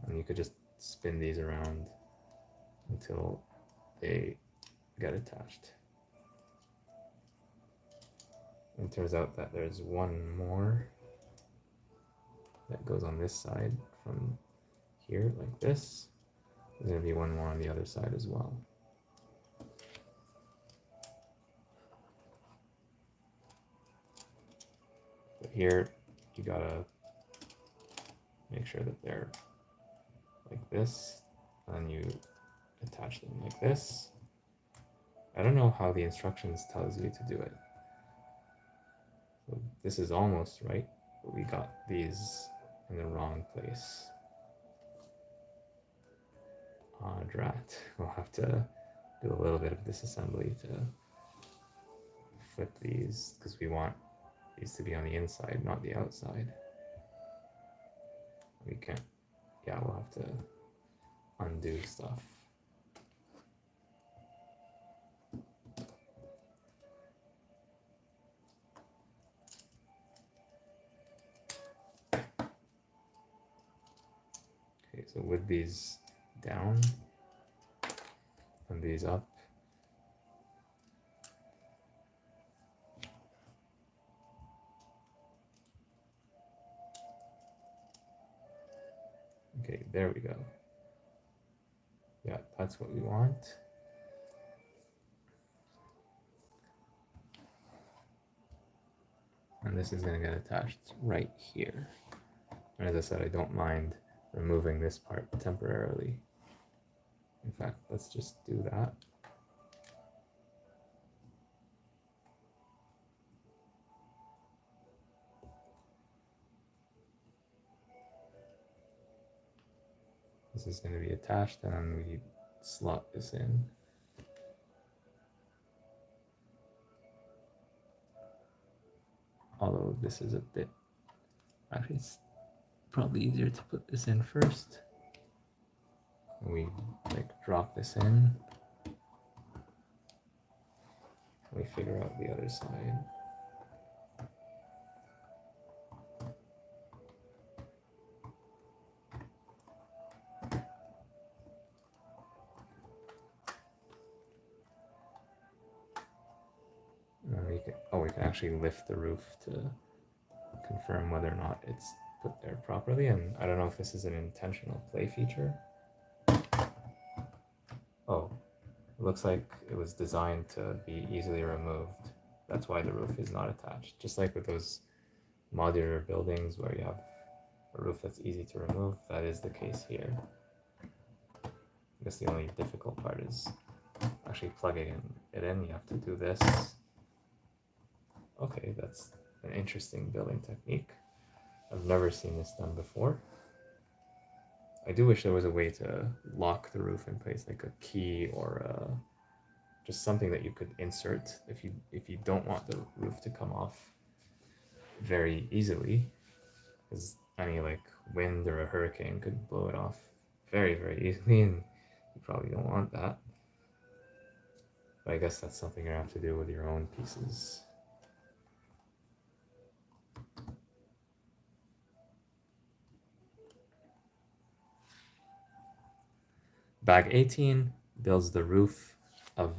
And you could just spin these around until they get attached. And it turns out that there's one more that goes on this side from here, like this. There's going to be one more on the other side as well. But here, you gotta make sure that they're like this, and you attach them like this. I don't know how the instructions tells you to do it. So this is almost right, but we got these in the wrong place. Drat. We'll have to do a little bit of disassembly to flip these, because we want these to be on the inside, not the outside. We can't, yeah, we'll have to undo stuff. Okay, so with these down and these up, okay, there we go. Yeah, that's what we want. And this is going to get attached right here. And as I said, I don't mind removing this part temporarily. In fact, let's just do that. This is going to be attached, and then we slot this in. Although this is a bit, actually it's probably easier to put this in first. We like drop this in. We figure out the other side. We can actually lift the roof to confirm whether or not it's put there properly. And I don't know if this is an intentional play feature. Oh, it looks like it was designed to be easily removed. That's why the roof is not attached. Just like with those modular buildings where you have a roof that's easy to remove, that is the case here. I guess the only difficult part is actually plugging it in. You have to do this. Okay, that's an interesting building technique. I've never seen this done before. I do wish there was a way to lock the roof in place, like a key or just something that you could insert if you don't want the roof to come off very easily, because any like wind or a hurricane could blow it off very, very easily, and you probably don't want that. But I guess that's something you have to do with your own pieces. Bag 18 builds the roof of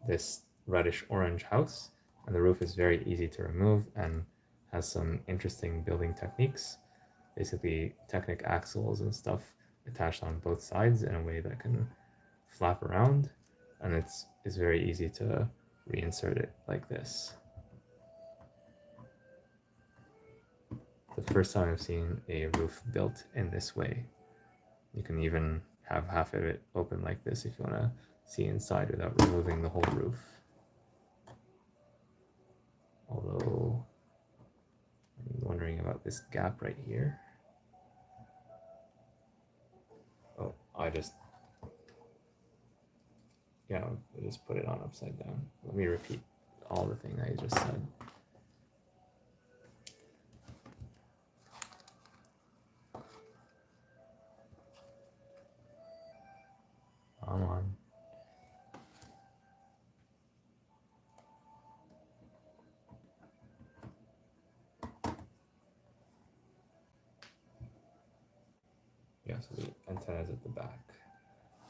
this reddish orange house, and the roof is very easy to remove and has some interesting building techniques. Basically, Technic axles and stuff attached on both sides in a way that can flap around, and it's very easy to reinsert it like this. The first time I've seen a roof built in this way. You can even have half of it open like this if you want to see inside without removing the whole roof. Although, I'm wondering about this gap right here. I just put it on upside down. Let me repeat all the thing I just said. Come on. Yeah, so the antenna is at the back,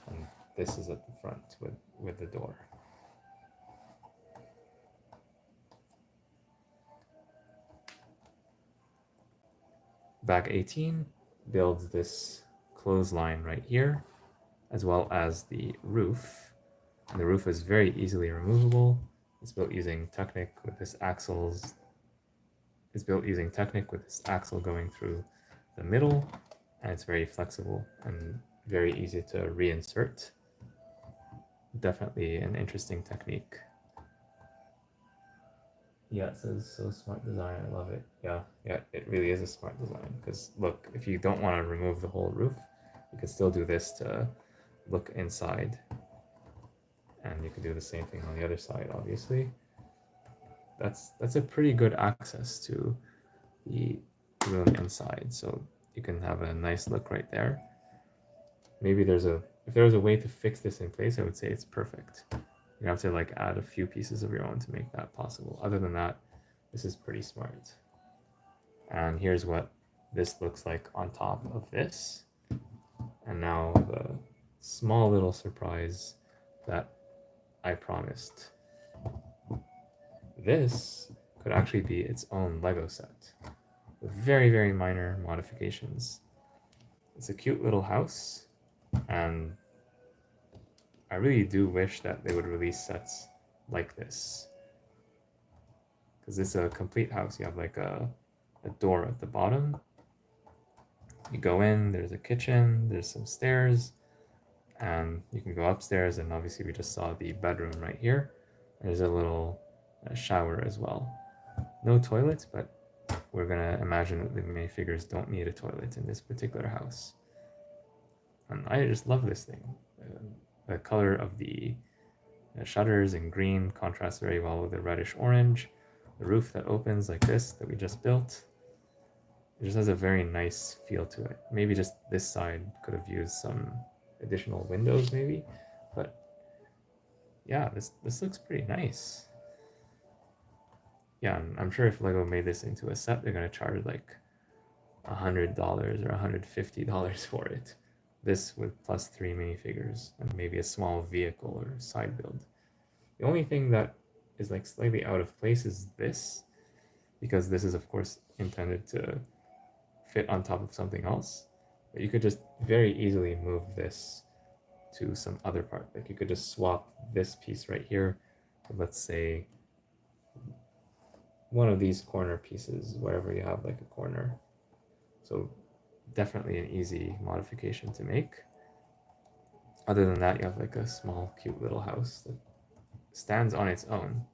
and this is at the front with the door. Bag 18 builds this clothesline right here, as well as the roof. And the roof is very easily removable. It's built using Technic with this axles. It's built using Technic with this axle going through the middle, and it's very flexible and very easy to reinsert. Definitely an interesting technique. Yeah, it says so smart design. I love it. Yeah, it really is a smart design. Because look, if you don't want to remove the whole roof, you can still do this to look inside. And you can do the same thing on the other side, obviously. That's a pretty good access to the room inside. So you can have a nice look right there. Maybe if there was a way to fix this in place, I would say it's perfect. You have to like add a few pieces of your own to make that possible. Other than that, this is pretty smart. And here's what this looks like on top of this. And now the small little surprise that I promised. This could actually be its own Lego set with very, very minor modifications. It's a cute little house, and I really do wish that they would release sets like this, because it's a complete house. You have like a door at the bottom. You go in, there's a kitchen, there's some stairs, and you can go upstairs, and obviously we just saw the bedroom right here. There's a little shower as well. No toilets, but we're gonna imagine that the minifigures don't need a toilet in this particular house. And I just love this thing. The color of the shutters in green contrasts very well with the reddish orange. The roof that opens like this that we just built, it just has a very nice feel to it. Maybe just this side could have used some additional windows maybe, but yeah, this looks pretty nice. Yeah, I'm sure if Lego made this into a set, they're gonna charge like $100 or $150 for it. This with plus 3 minifigures and maybe a small vehicle or side build. The only thing that is like slightly out of place is this, because this is of course intended to fit on top of something else. But you could just very easily move this to some other part. Like you could just swap this piece right here with, let's say, one of these corner pieces, wherever you have like a corner. So definitely an easy modification to make. Other than that, you have like a small, cute little house that stands on its own.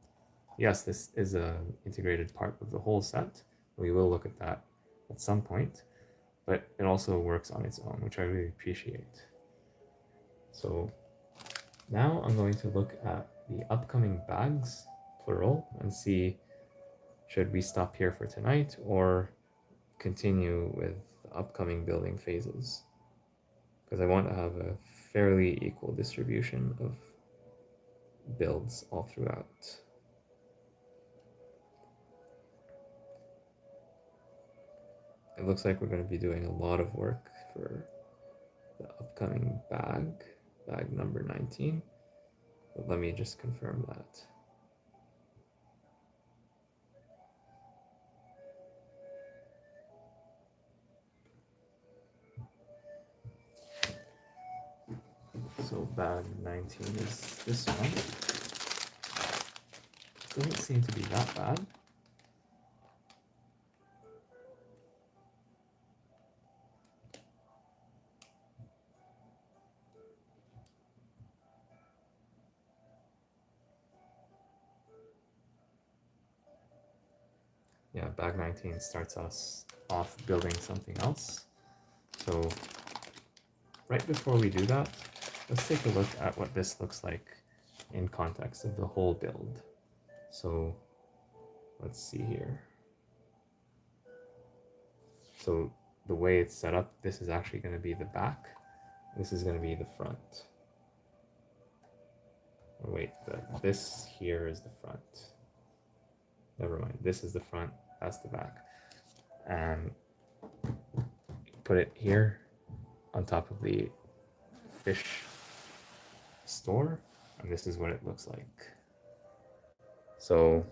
Yes, this is an integrated part of the whole set. We will look at that at some point, but it also works on its own, which I really appreciate. So now I'm going to look at the upcoming bags, plural, and see should we stop here for tonight or continue with the upcoming building phases, because I want to have a fairly equal distribution of builds all throughout. It looks like we're going to be doing a lot of work for the upcoming bag number 19, but let me just confirm that. So bag 19 is this one. Doesn't seem to be that bad. Yeah, bag 19 starts us off building something else. So right before we do that, let's take a look at what this looks like in context of the whole build. So let's see here. So the way it's set up, this is actually going to be the back. This is going to be the front. Oh, wait, this here is the front. Never mind, this is the front, that's the back. And put it here on top of the fish store, and this is what it looks like. So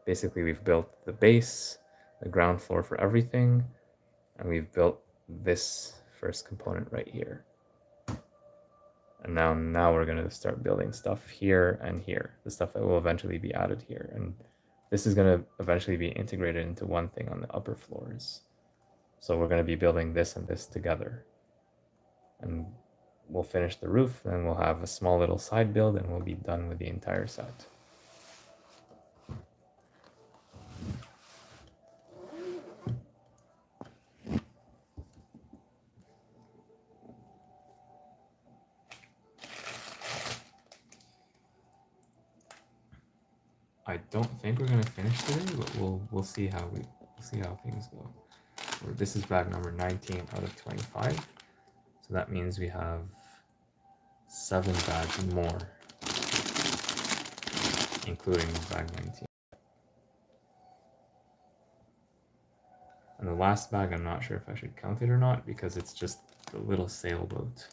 basically we've built the base, the ground floor for everything, and we've built this first component right here. And now we're going to start building stuff here and here, the stuff that will eventually be added here. And this is going to eventually be integrated into one thing on the upper floors. So we're going to be building this and this together. And we'll finish the roof, then we'll have a small little side build, and we'll be done with the entire set. I don't think we're gonna finish today, but we'll see how things go. This is bag number 19 out of 25, so that means we have 7 bags more, including bag 19. And the last bag, I'm not sure if I should count it or not, because it's just a little sailboat.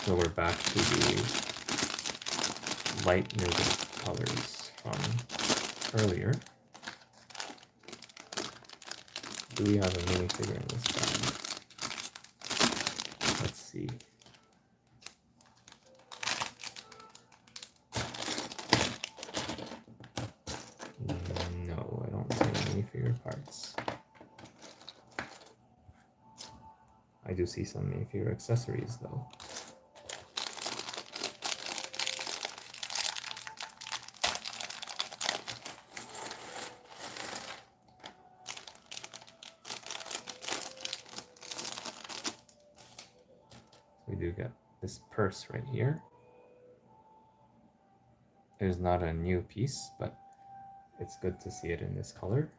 So we're back to the light music colors from earlier. Do we have a minifigure in this bag? Let's see. No, I don't see any minifigure parts. I do see some minifigure accessories though. We do get this purse right here. It is not a new piece, but it's good to see it in this color.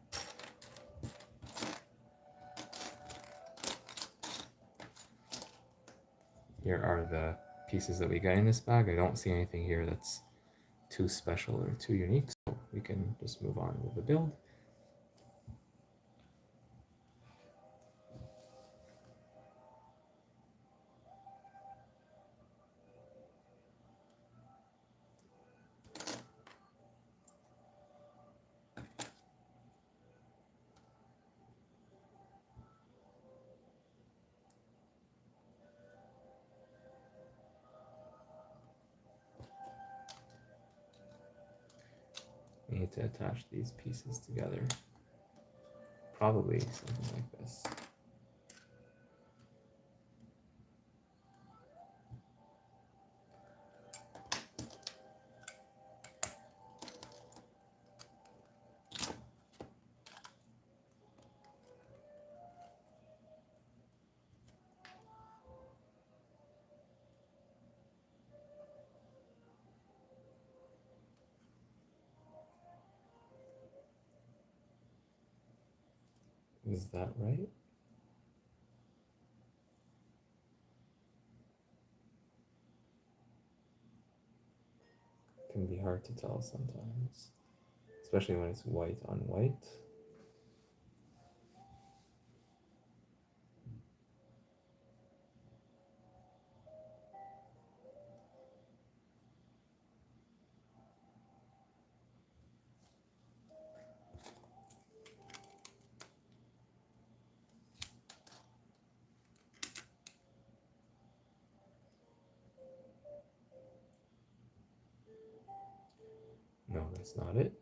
Here are the pieces that we get in this bag. I don't see anything here that's too special or too unique, so we can just move on with the build. We need to attach these pieces together. Probably something like this. Is that right? It can be hard to tell sometimes, especially when it's white on white. No, that's not it.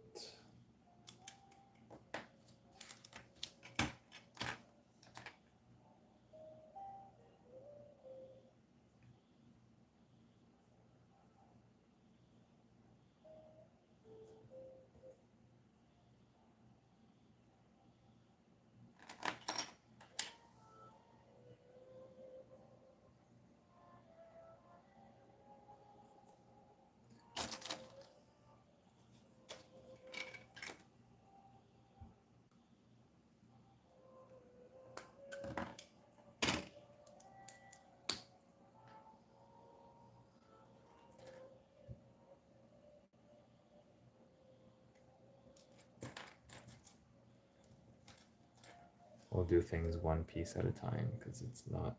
We'll do things one piece at a time because it's not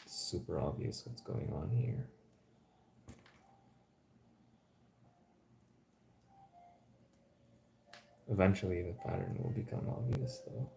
super obvious what's going on here. Eventually the pattern will become obvious though.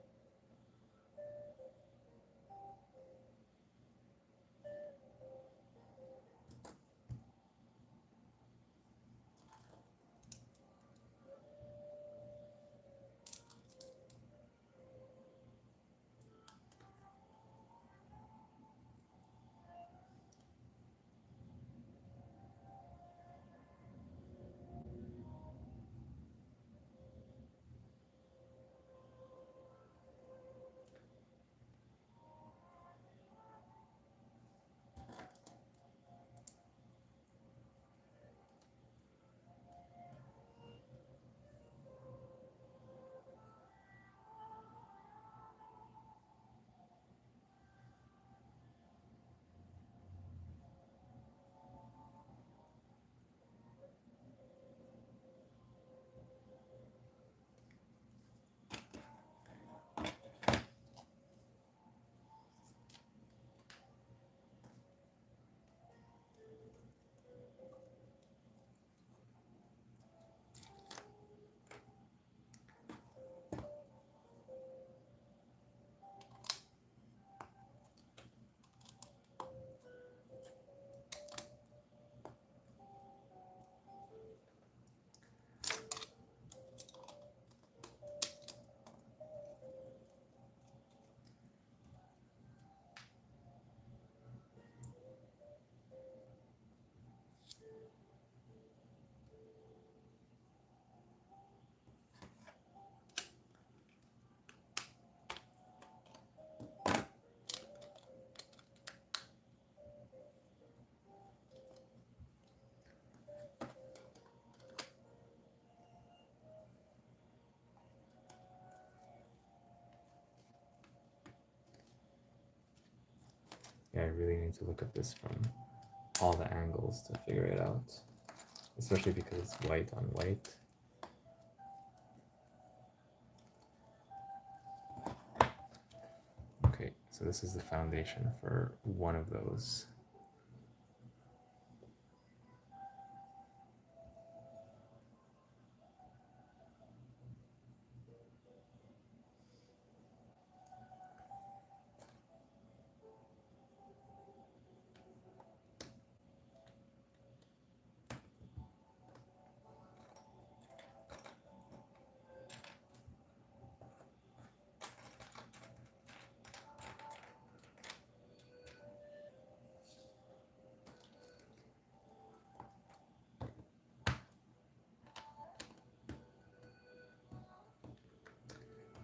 Yeah, I really need to look at this from all the angles to figure it out, especially because it's white on white. Okay, so this is the foundation for one of those.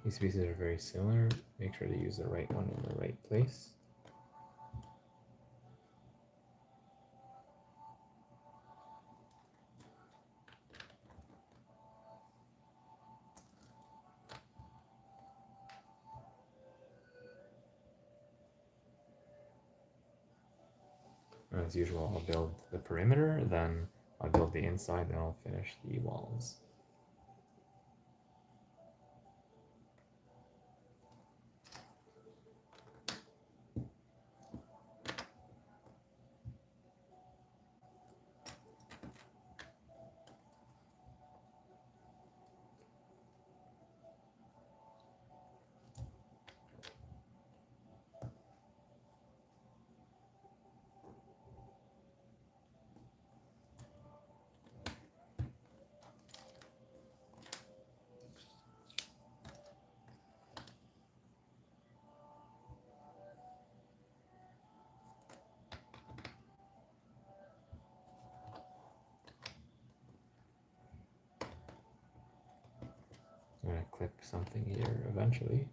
These pieces are very similar. Make sure to use the right one in the right place. As usual, I'll build the perimeter, then I'll build the inside, then I'll finish the walls. I'm going to clip something here eventually.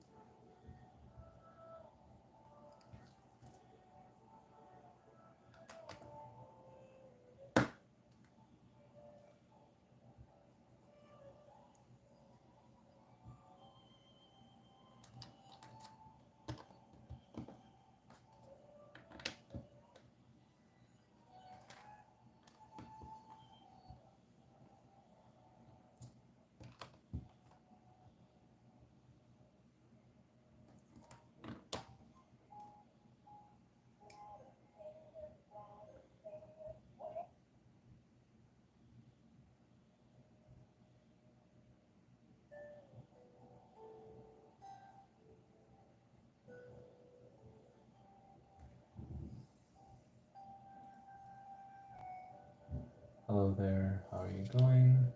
Hello there, how are you going?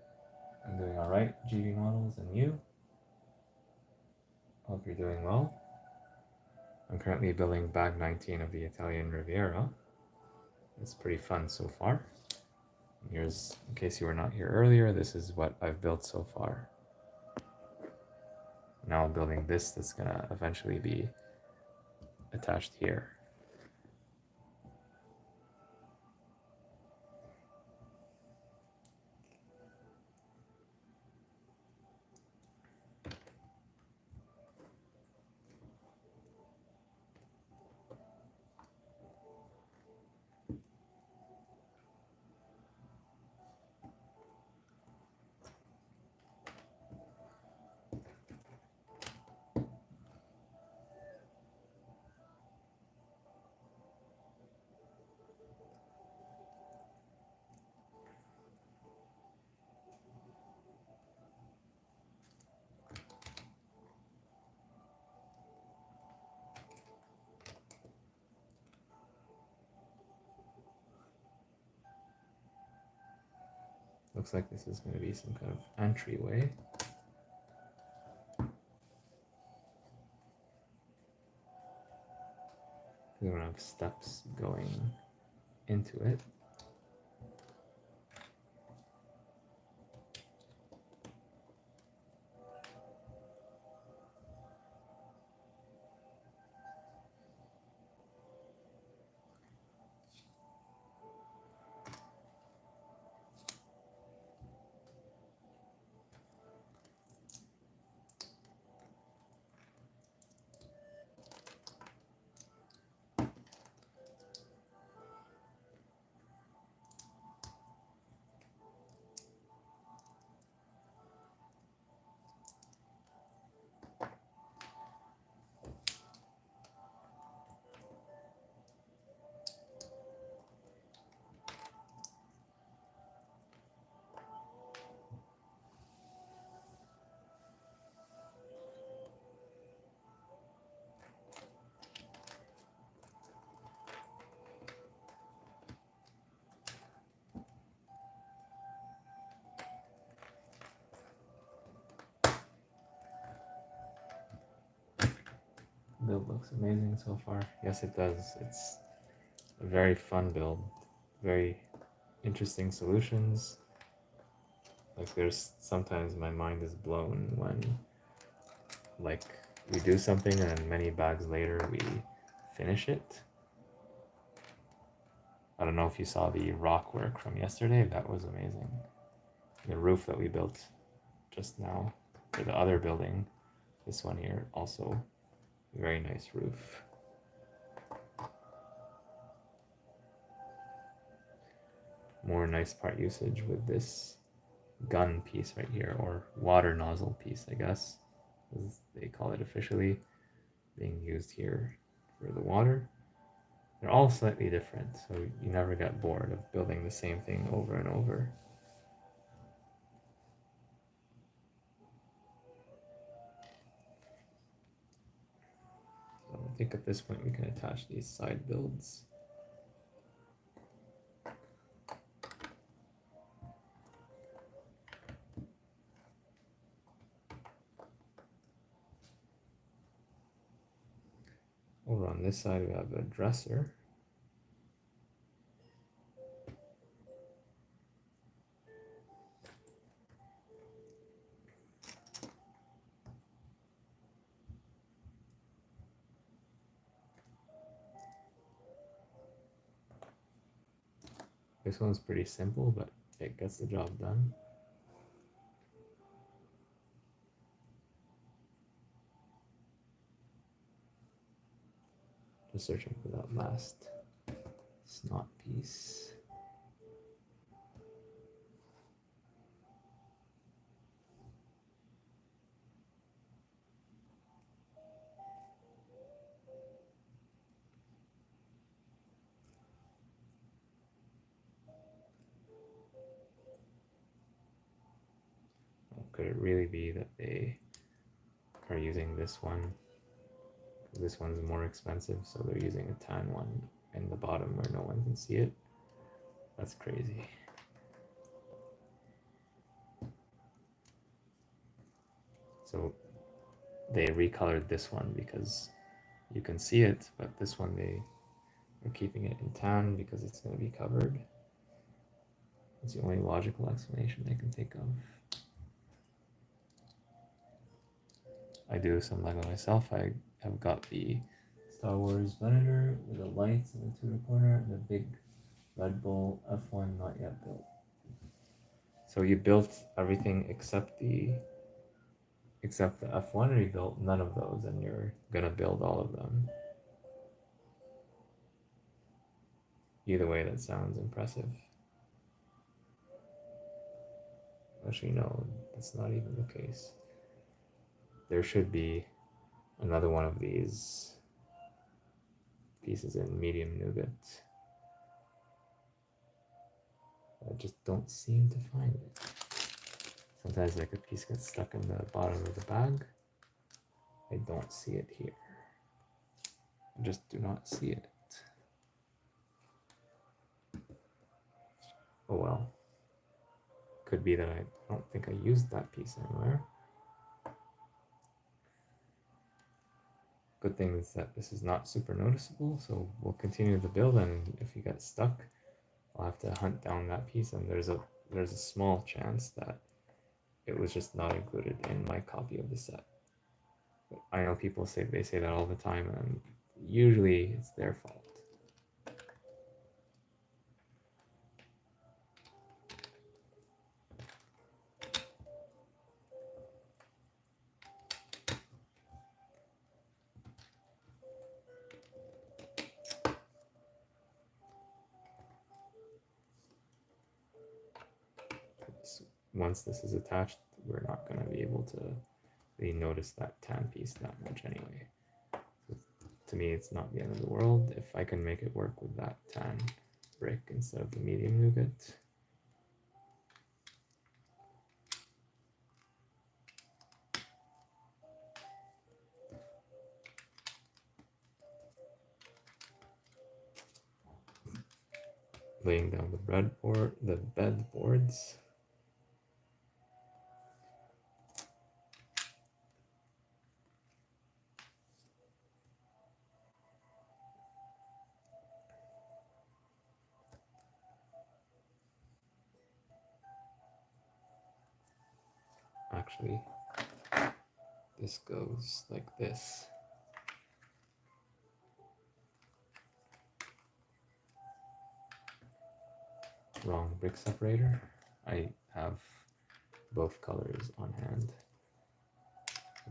I'm doing alright, GV Models, and you? Hope you're doing well. I'm currently building bag 19 of the Italian Riviera. It's pretty fun so far. Here's, in case you were not here earlier, this is what I've built so far. Now I'm building this that's gonna eventually be attached here. Looks like this is going to be some kind of entryway. We're going to have steps going into it. Build looks amazing so far. Yes, it does. It's a very fun build. Very interesting solutions. Like there's sometimes my mind is blown when like we do something and then many bags later we finish it. I don't know if you saw the rock work from yesterday. That was amazing. The roof that we built just now for the other building. This one here also. Very nice roof. More nice part usage with this gun piece right here, or water nozzle piece, I guess, as they call it officially, being used here for the water. They're all slightly different, so you never get bored of building the same thing over and over. I think at this point we can attach these side builds. Over on this side we have a dresser. This one's pretty simple, but it gets the job done. Just searching for that last snot piece. Could it really be that they are using this one? This one's more expensive, so they're using a tan one in the bottom where no one can see it. That's crazy. So they recolored this one because you can see it, but this one they are keeping it in tan because it's going to be covered. It's the only logical explanation I can think of. I do some Lego myself. I have got the Star Wars Venator with the lights in the Tudor corner and the big Red Bull F1 not yet built. So you built everything except the F1, or you built none of those and you're gonna build all of them? Either way, that sounds impressive. Actually, no, that's not even the case. There should be another one of these pieces in medium nougat. I just don't seem to find it. Sometimes like a piece gets stuck in the bottom of the bag. I don't see it here. I just do not see it. Oh well. Could be that I don't think I used that piece anywhere. Good thing is that this is not super noticeable, so we'll continue the build, and if you get stuck, I'll have to hunt down that piece, and there's a small chance that it was just not included in my copy of the set. But I know people say that all the time, and usually it's their fault. Once this is attached, we're not going to be able to really notice that tan piece that much anyway. So to me, it's not the end of the world if I can make it work with that tan brick instead of the medium nougat. Laying down the bed boards. Actually, this goes like this. Wrong brick separator. I have both colors on hand.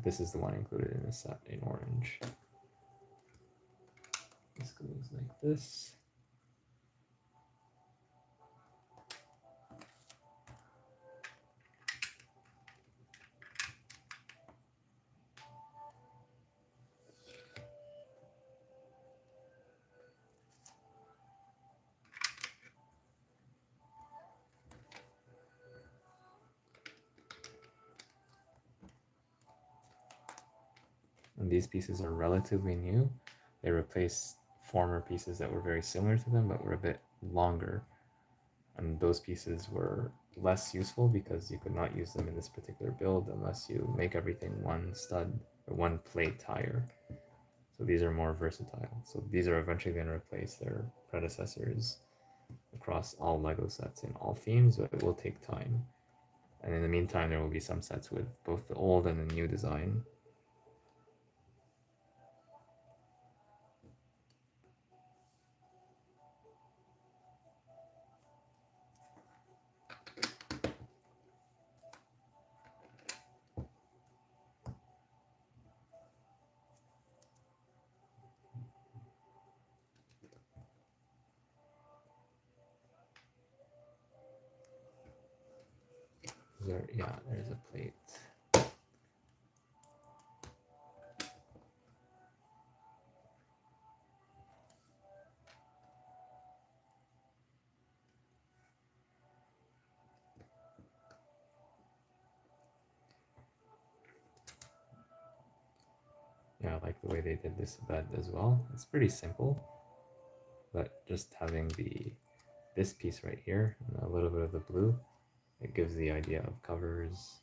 This is the one included in the set in orange. This goes like this. And these pieces are relatively new. They replace former pieces that were very similar to them but were a bit longer. And those pieces were less useful because you could not use them in this particular build unless you make everything one stud or one plate higher. So these are more versatile. So these are eventually going to replace their predecessors across all LEGO sets in all themes, but it will take time. And in the meantime, there will be some sets with both the old and the new design. Yeah, there's a plate. Yeah, I like the way they did this bed as well. It's pretty simple, but just having this piece right here and a little bit of the blue, it gives the idea of covers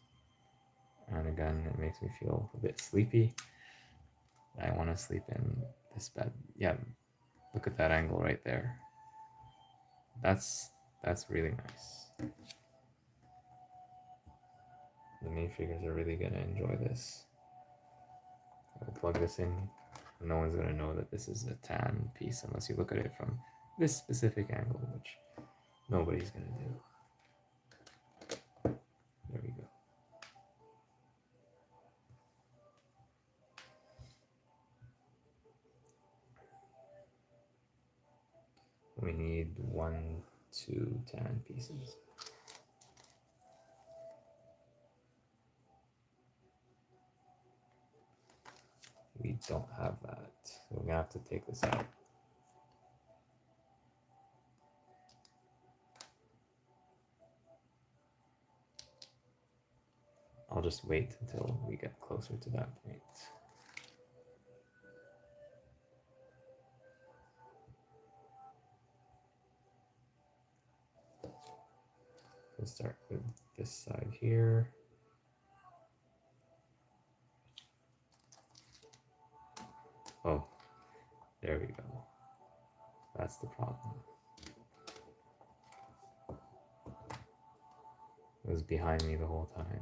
And again, it makes me feel a bit sleepy. I want to sleep in this bed. Yeah, look at that angle right there. That's really nice. The minifigures are really gonna enjoy this. I'll plug this in. No one's gonna know that this is a tan piece unless you look at it from this specific angle, which nobody's gonna do. There we go. We need 1, 2 tan pieces. We don't have that, so we're gonna have to take this out. I'll just wait until we get closer to that point. We'll start with this side here. Oh, there we go. That's the problem. It was behind me the whole time.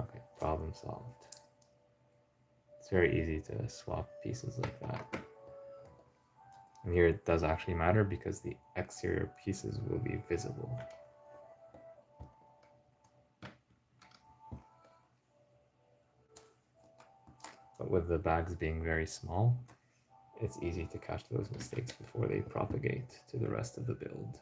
Okay, problem solved. It's very easy to swap pieces like that. And here it does actually matter because the exterior pieces will be visible. But with the bags being very small, it's easy to catch those mistakes before they propagate to the rest of the build.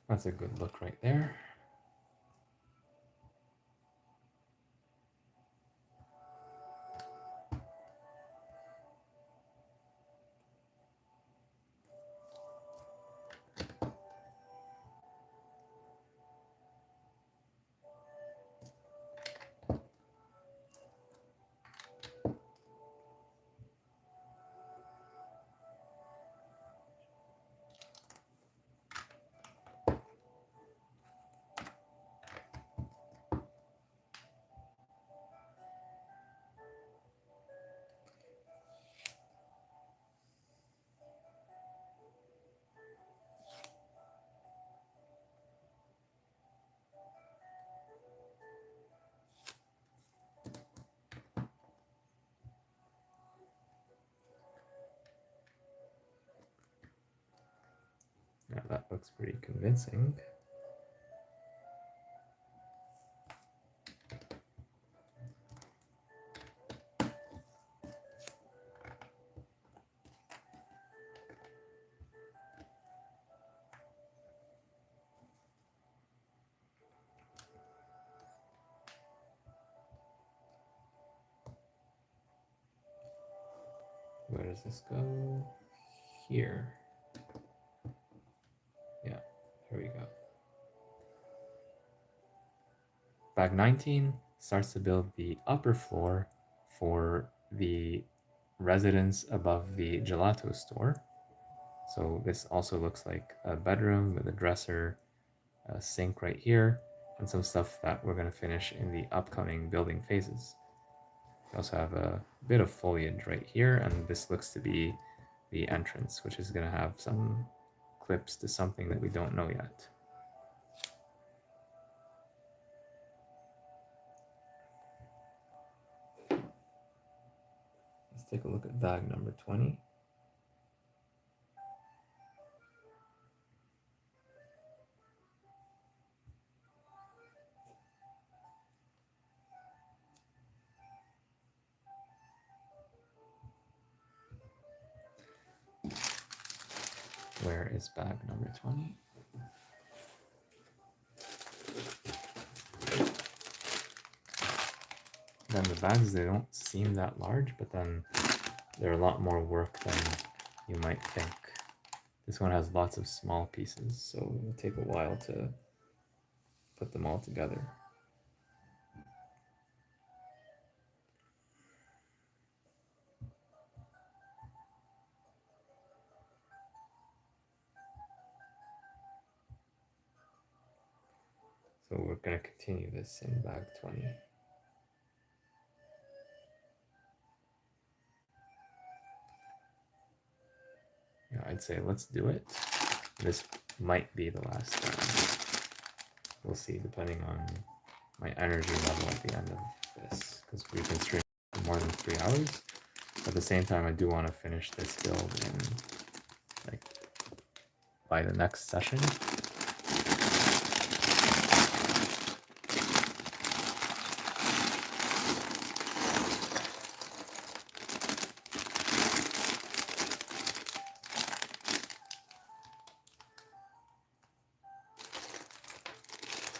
That's a good look right there. Yeah, that looks pretty convincing. Where does this go? Here. Yeah, here we go. Bag 19 starts to build the upper floor for the residence above the gelato store. So this also looks like a bedroom with a dresser, a sink right here, and some stuff that we're going to finish in the upcoming building phases. We also have a bit of foliage right here, and this looks to be the entrance, which is going to have some clips to something that we don't know yet. Let's take a look at bag number 20. is bag number 20. Then the bags, they don't seem that large, but then they're a lot more work than you might think. This one has lots of small pieces, so it'll take a while to put them all together. So we're going to continue this in bag 20. Yeah, I'd say let's do it. This might be the last time. We'll see, depending on my energy level at the end of this, because we've been streaming for more than 3 hours. At the same time, I do want to finish this build in, like, by the next session.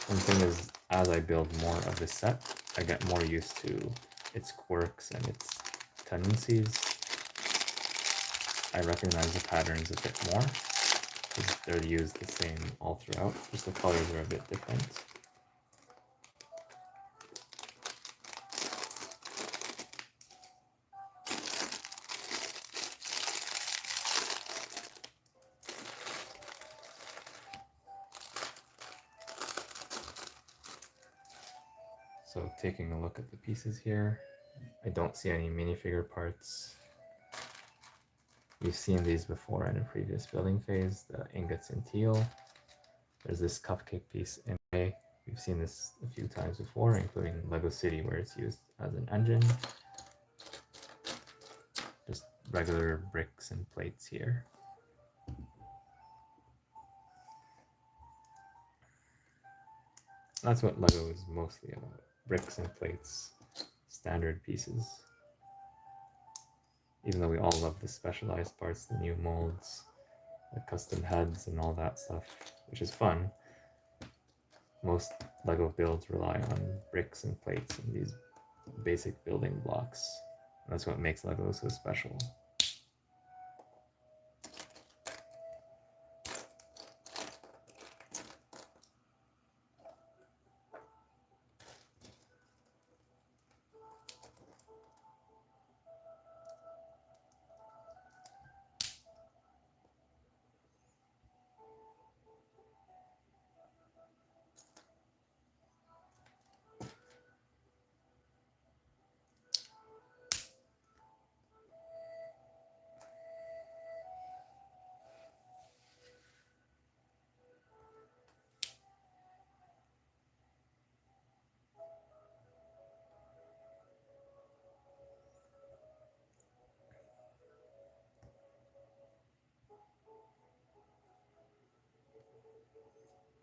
One thing is, as I build more of this set, I get more used to its quirks and its tendencies. I recognize the patterns a bit more, because they're used the same all throughout, just the colors are a bit different. So taking a look at the pieces here, I don't see any minifigure parts. We've seen these before in a previous building phase, the ingots in teal. There's this cupcake piece in gray. We've seen this a few times before, including Lego City, where it's used as an engine. Just regular bricks and plates here. That's what Lego is mostly about. Bricks and plates, standard pieces. Even though we all love the specialized parts, the new molds, the custom heads and all that stuff, which is fun, most Lego builds rely on bricks and plates and these basic building blocks. And that's what makes Lego so special.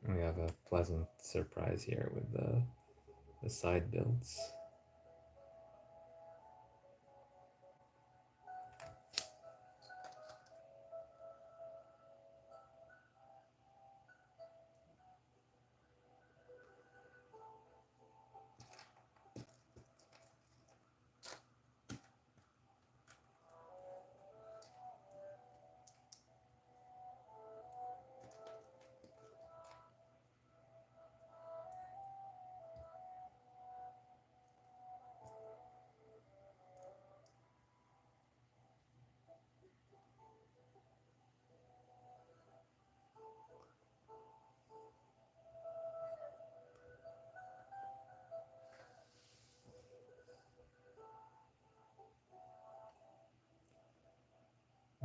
We have a pleasant surprise here with the side builds.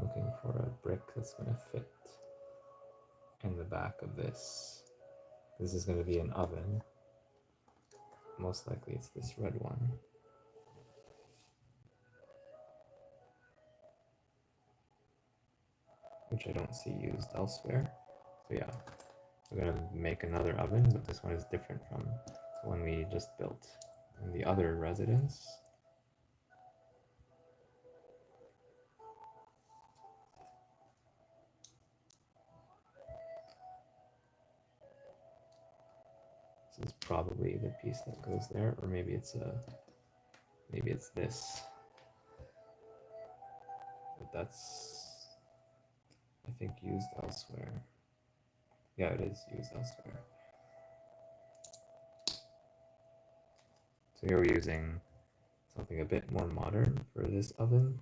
Looking for a brick that's going to fit in the back of this. This is going to be an oven. Most likely it's this red one. Which I don't see used elsewhere. So yeah, we're going to make another oven, but this one is different from the one we just built in the other residence. This is probably the piece that goes there, or maybe it's this. But that's, I think, used elsewhere. Yeah, it is used elsewhere. So here we're using something a bit more modern for this oven.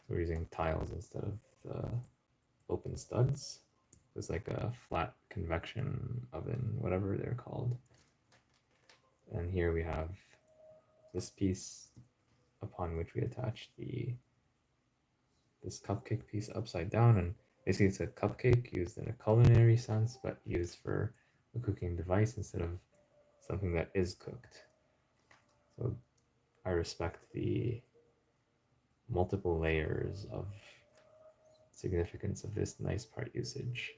We're using tiles instead of the open studs. It's like a flat convection oven, whatever they're called. And here we have this piece upon which we attach this cupcake piece upside down, and basically it's a cupcake used in a culinary sense, but used for a cooking device instead of something that is cooked. So I respect the multiple layers of significance of this nice part usage.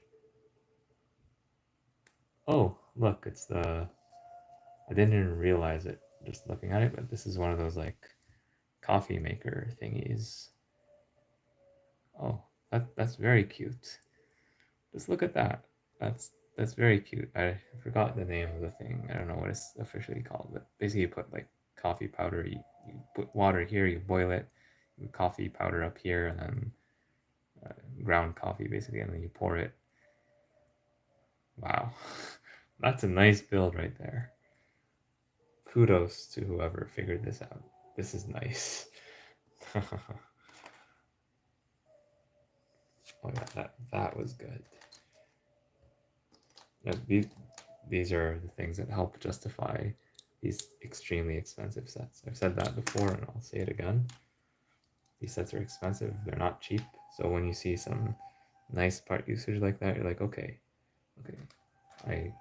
Oh, look, it's I didn't even realize it just looking at it, but this is one of those like coffee maker thingies. Oh, that's very cute. Just look at that. That's very cute. I forgot the name of the thing. I don't know what it's officially called, but basically you put like coffee powder, you put water here, you boil it, you coffee powder up here, and then ground coffee basically, and then you pour it. Wow, that's a nice build right there. Kudos to whoever figured this out. This is nice. Oh yeah, that was good. Yeah, these are the things that help justify these extremely expensive sets. I've said that before and I'll say it again. These sets are expensive, they're not cheap. So when you see some nice part usage like that, you're like, okay, I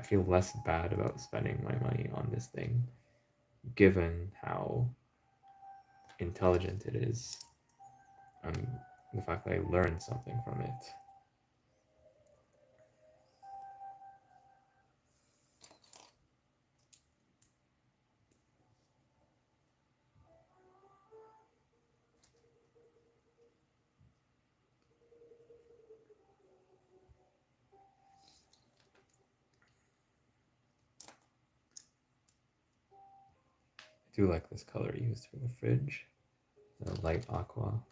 feel less bad about spending my money on this thing, given how intelligent it is, and the fact that I learned something from it. I do like this color used for the fridge, the light aqua.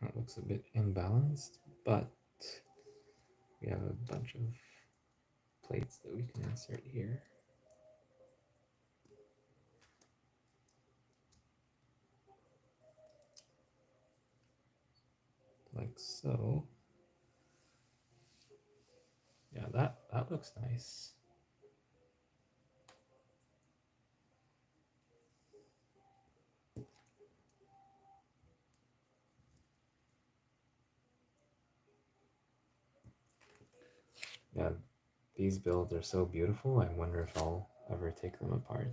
It looks a bit imbalanced, but we have a bunch of plates that we can insert here. Like so. Yeah, that looks nice. Yeah, these builds are so beautiful. I wonder if I'll ever take them apart.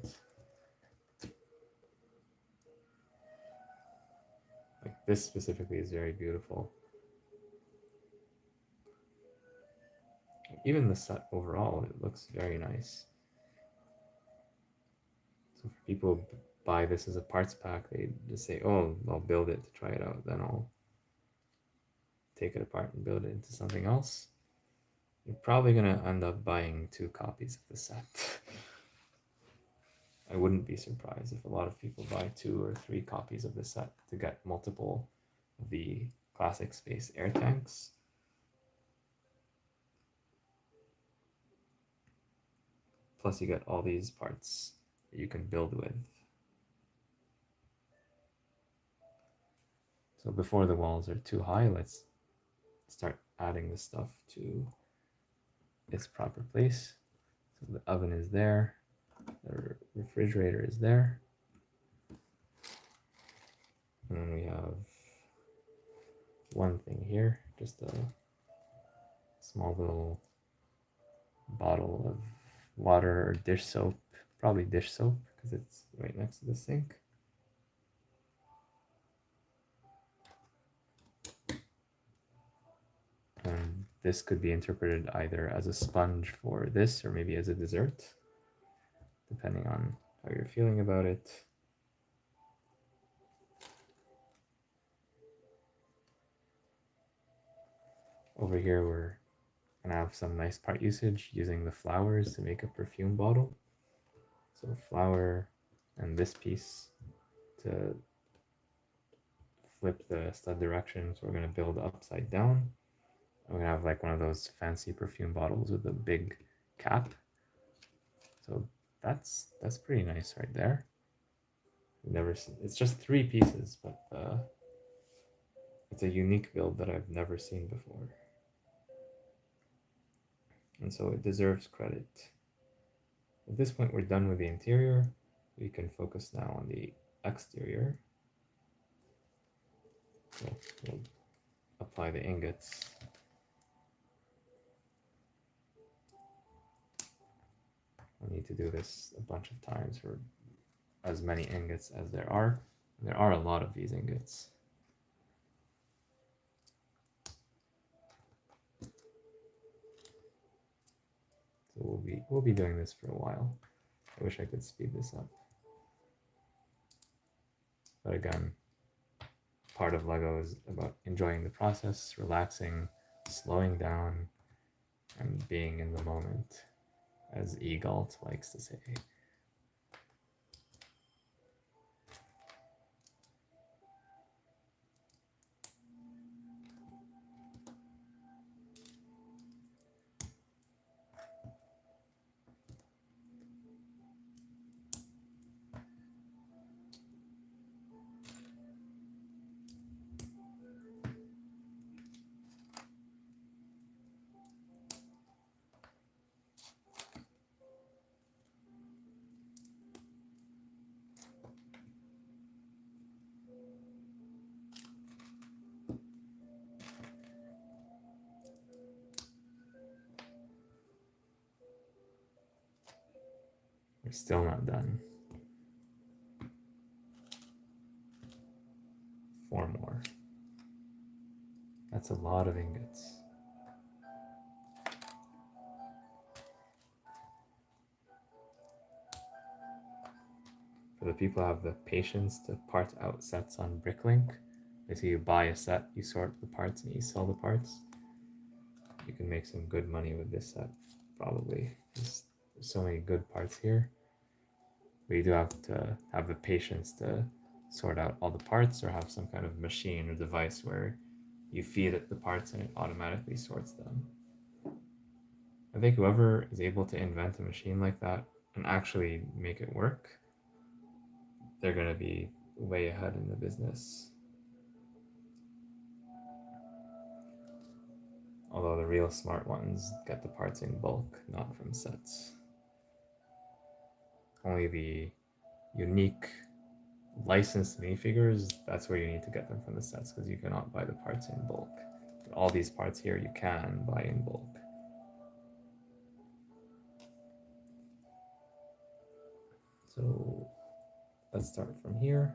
Like this specifically is very beautiful. Even the set overall, it looks very nice. So for people who buy this as a parts pack, they just say, oh, I'll build it to try it out, then I'll take it apart and build it into something else. You're probably gonna end up buying 2 copies of the set. I wouldn't be surprised if a lot of people buy 2 or 3 copies of the set to get multiple of the classic space air tanks. Plus you get all these parts that you can build with. So before the walls are too high, let's start adding the stuff to its proper place. So the oven is there, the refrigerator is there, and then we have one thing here, just a small little bottle of water or dish soap probably dish soap because it's right next to the sink. And this could be interpreted either as a sponge for this or maybe as a dessert, depending on how you're feeling about it. Over here, we're gonna have some nice part usage using the flowers to make a perfume bottle. So flower and this piece to flip the stud direction. So we're gonna build upside down. We're gonna have like one of those fancy perfume bottles with a big cap. So that's pretty nice right there. Never seen, it's just 3 pieces, but it's a unique build that I've never seen before. And so it deserves credit. At this point, we're done with the interior. We can focus now on the exterior. So we'll apply the ingots. I need to do this a bunch of times for as many ingots as there are. There are a lot of these ingots. So we'll be doing this for a while. I wish I could speed this up. But again, part of Lego is about enjoying the process, relaxing, slowing down, and being in the moment, as Egalt likes to say. We're still not done. 4 more. That's a lot of ingots. For the people who have the patience to part out sets on Bricklink, basically you buy a set, you sort the parts, and you sell the parts. You can make some good money with this set, probably. There's so many good parts here. But you do have to have the patience to sort out all the parts or have some kind of machine or device where you feed it the parts and it automatically sorts them. I think whoever is able to invent a machine like that and actually make it work, they're going to be way ahead in the business. Although the real smart ones get the parts in bulk, not from sets. Only the unique licensed minifigures, that's where you need to get them from the sets because you cannot buy the parts in bulk. But all these parts here you can buy in bulk. So let's start from here.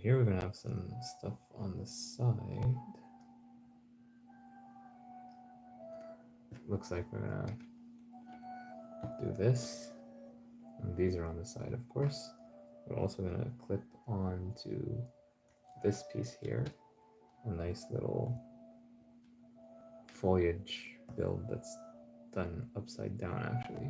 Here we're going to have some stuff on the side. Looks like we're going to do this. And these are on the side, of course. We're also going to clip onto this piece here a nice little foliage build that's done upside down, actually.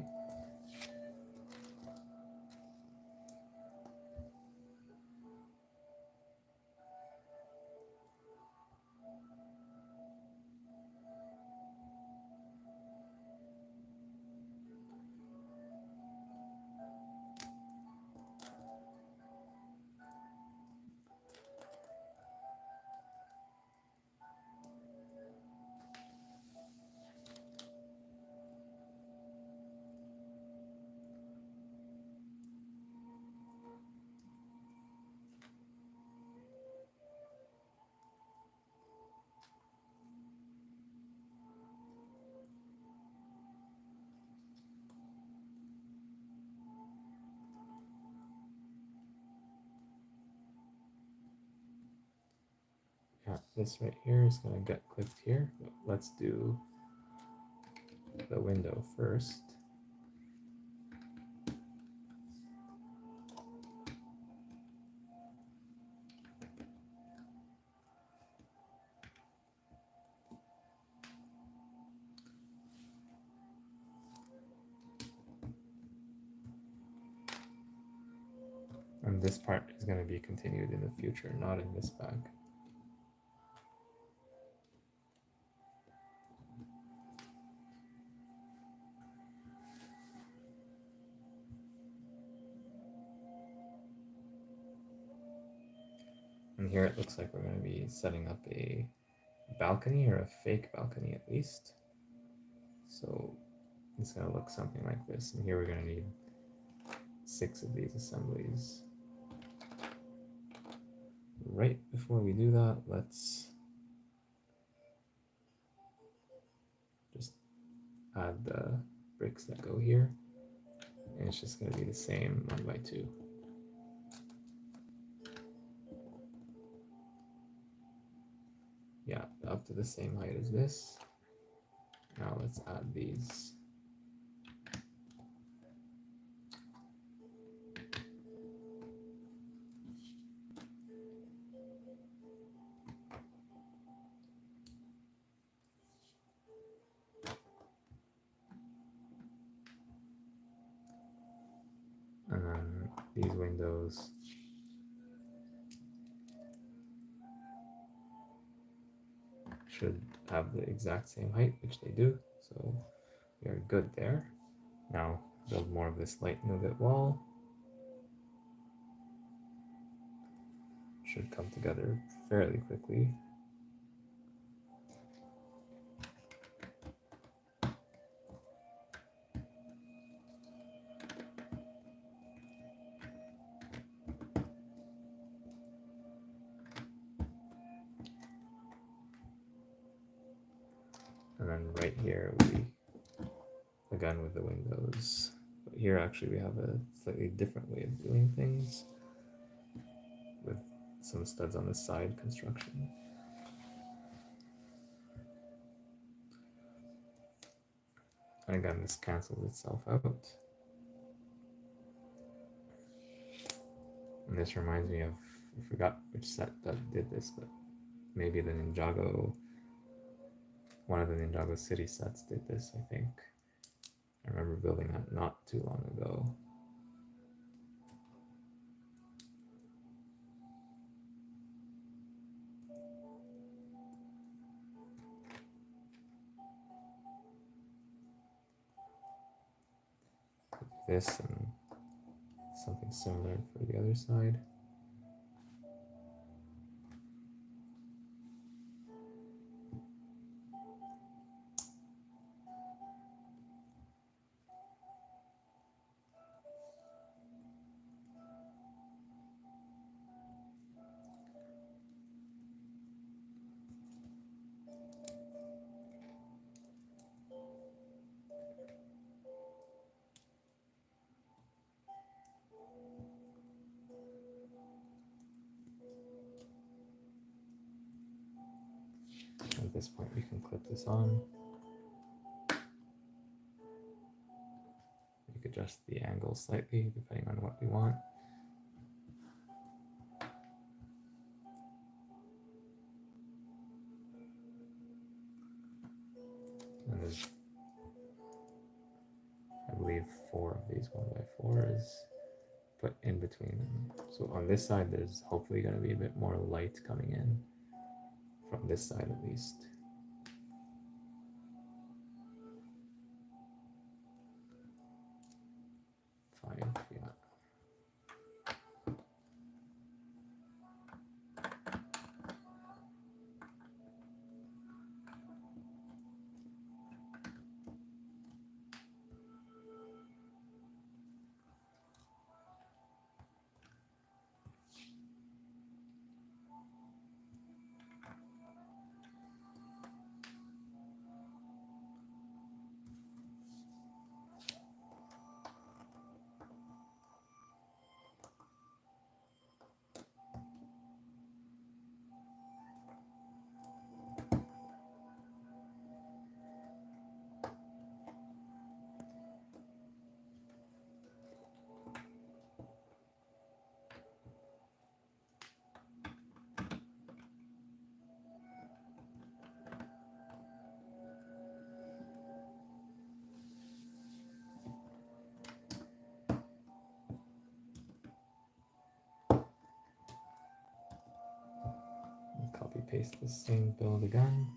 Yeah, this right here is going to get clipped here, but let's do the window first. And this part is going to be continued in the future, not in this bag. And here it looks like we're going to be setting up a balcony, or a fake balcony at least. So it's going to look something like this. And here we're going to need 6 of these assemblies. Right before we do that, let's just add the bricks that go here. And it's just going to be the same 1 by 2. Yeah, up to the same height as this. Now let's add these. And then these windows should have the exact same height, which they do. So we are good there. Now build more of this light nougat wall. Should come together fairly quickly. And then right here, we, again with the windows, but here actually we have a slightly different way of doing things with some studs on the side construction. And again, this cancels itself out. And this reminds me of, I forgot which set that did this, but maybe the Ninjago, one of the Ninjago city sets did this, I think. I remember building that not too long ago. This and something similar for the other side. at this point we can clip this on. We could adjust the angle slightly depending on what we want. And there's, I believe, 4 of these 1x4s put in between them. So on this side, there's hopefully going to be a bit more light coming in, from this side at least. Fine, yeah. Copy paste the same build again.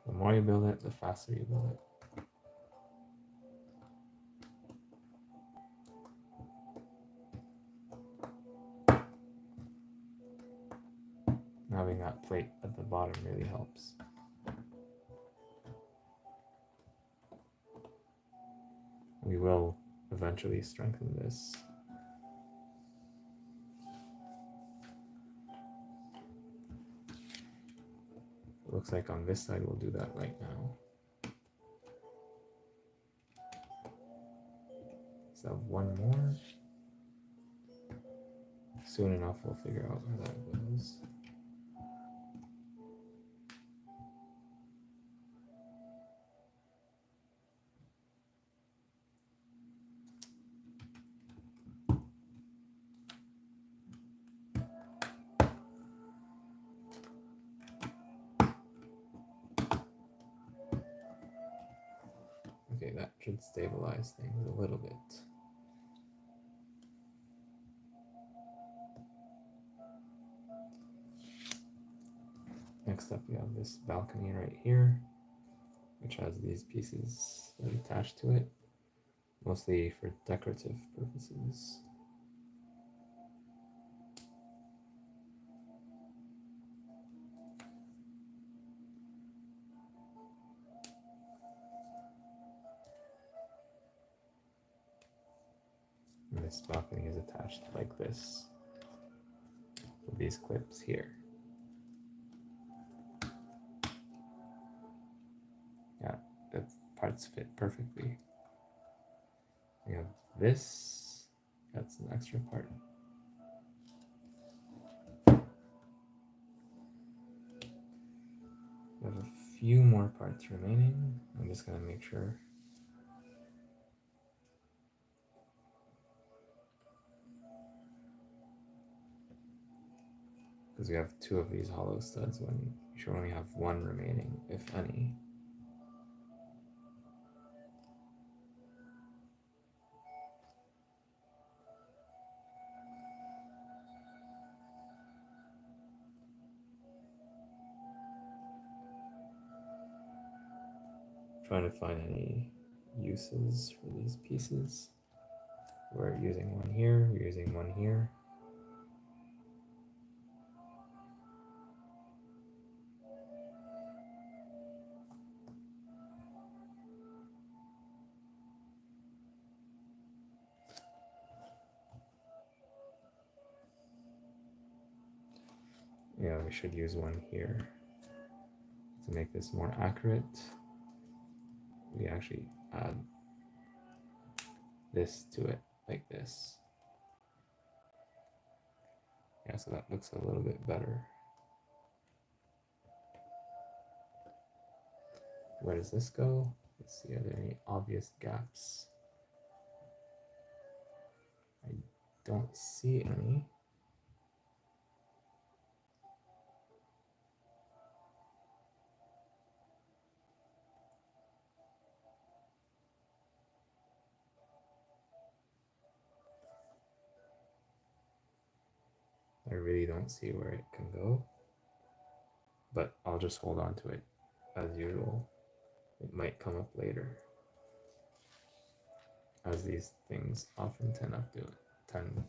The more you build it, the faster you build it. Having that plate at the bottom really helps. We will eventually strengthen this. It looks like on this side we'll do that right now. So one more. Soon enough we'll figure out where that goes. Okay, that should stabilize things a little bit. Next up, we have this balcony right here, which has these pieces that attach to it, mostly for decorative purposes. And this balcony is attached like this with these clips here. Yeah, the parts fit perfectly. We have this, that's an extra part. We have a few more parts remaining. I'm just gonna make sure. Because we have 2 of these hollow studs when you should only have 1 remaining, if any. Trying to find any uses for these pieces. We're using one here, we're using one here. Yeah, we should use one here. To make this more accurate, we actually add this to it like this. Yeah, so that looks a little bit better. Where does this go? Let's see, are there any obvious gaps? I don't see any. I really don't see where it can go, but I'll just hold on to it as usual. It might come up later, as these things often tend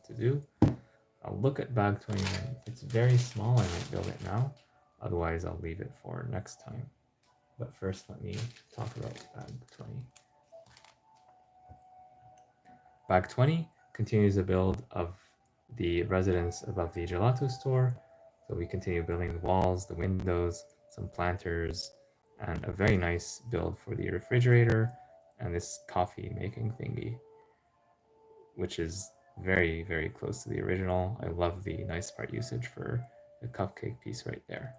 to do. I'll look at bag 29. If it's very small, I might build it now. Otherwise, I'll leave it for next time. But first, let me talk about bag 20. Bag 20 continues the build of the residence above the gelato store. So we continue building the walls, the windows, some planters, and a very nice build for the refrigerator and this coffee making thingy, which is very, very close to the original. I love the nice part usage for the cupcake piece right there.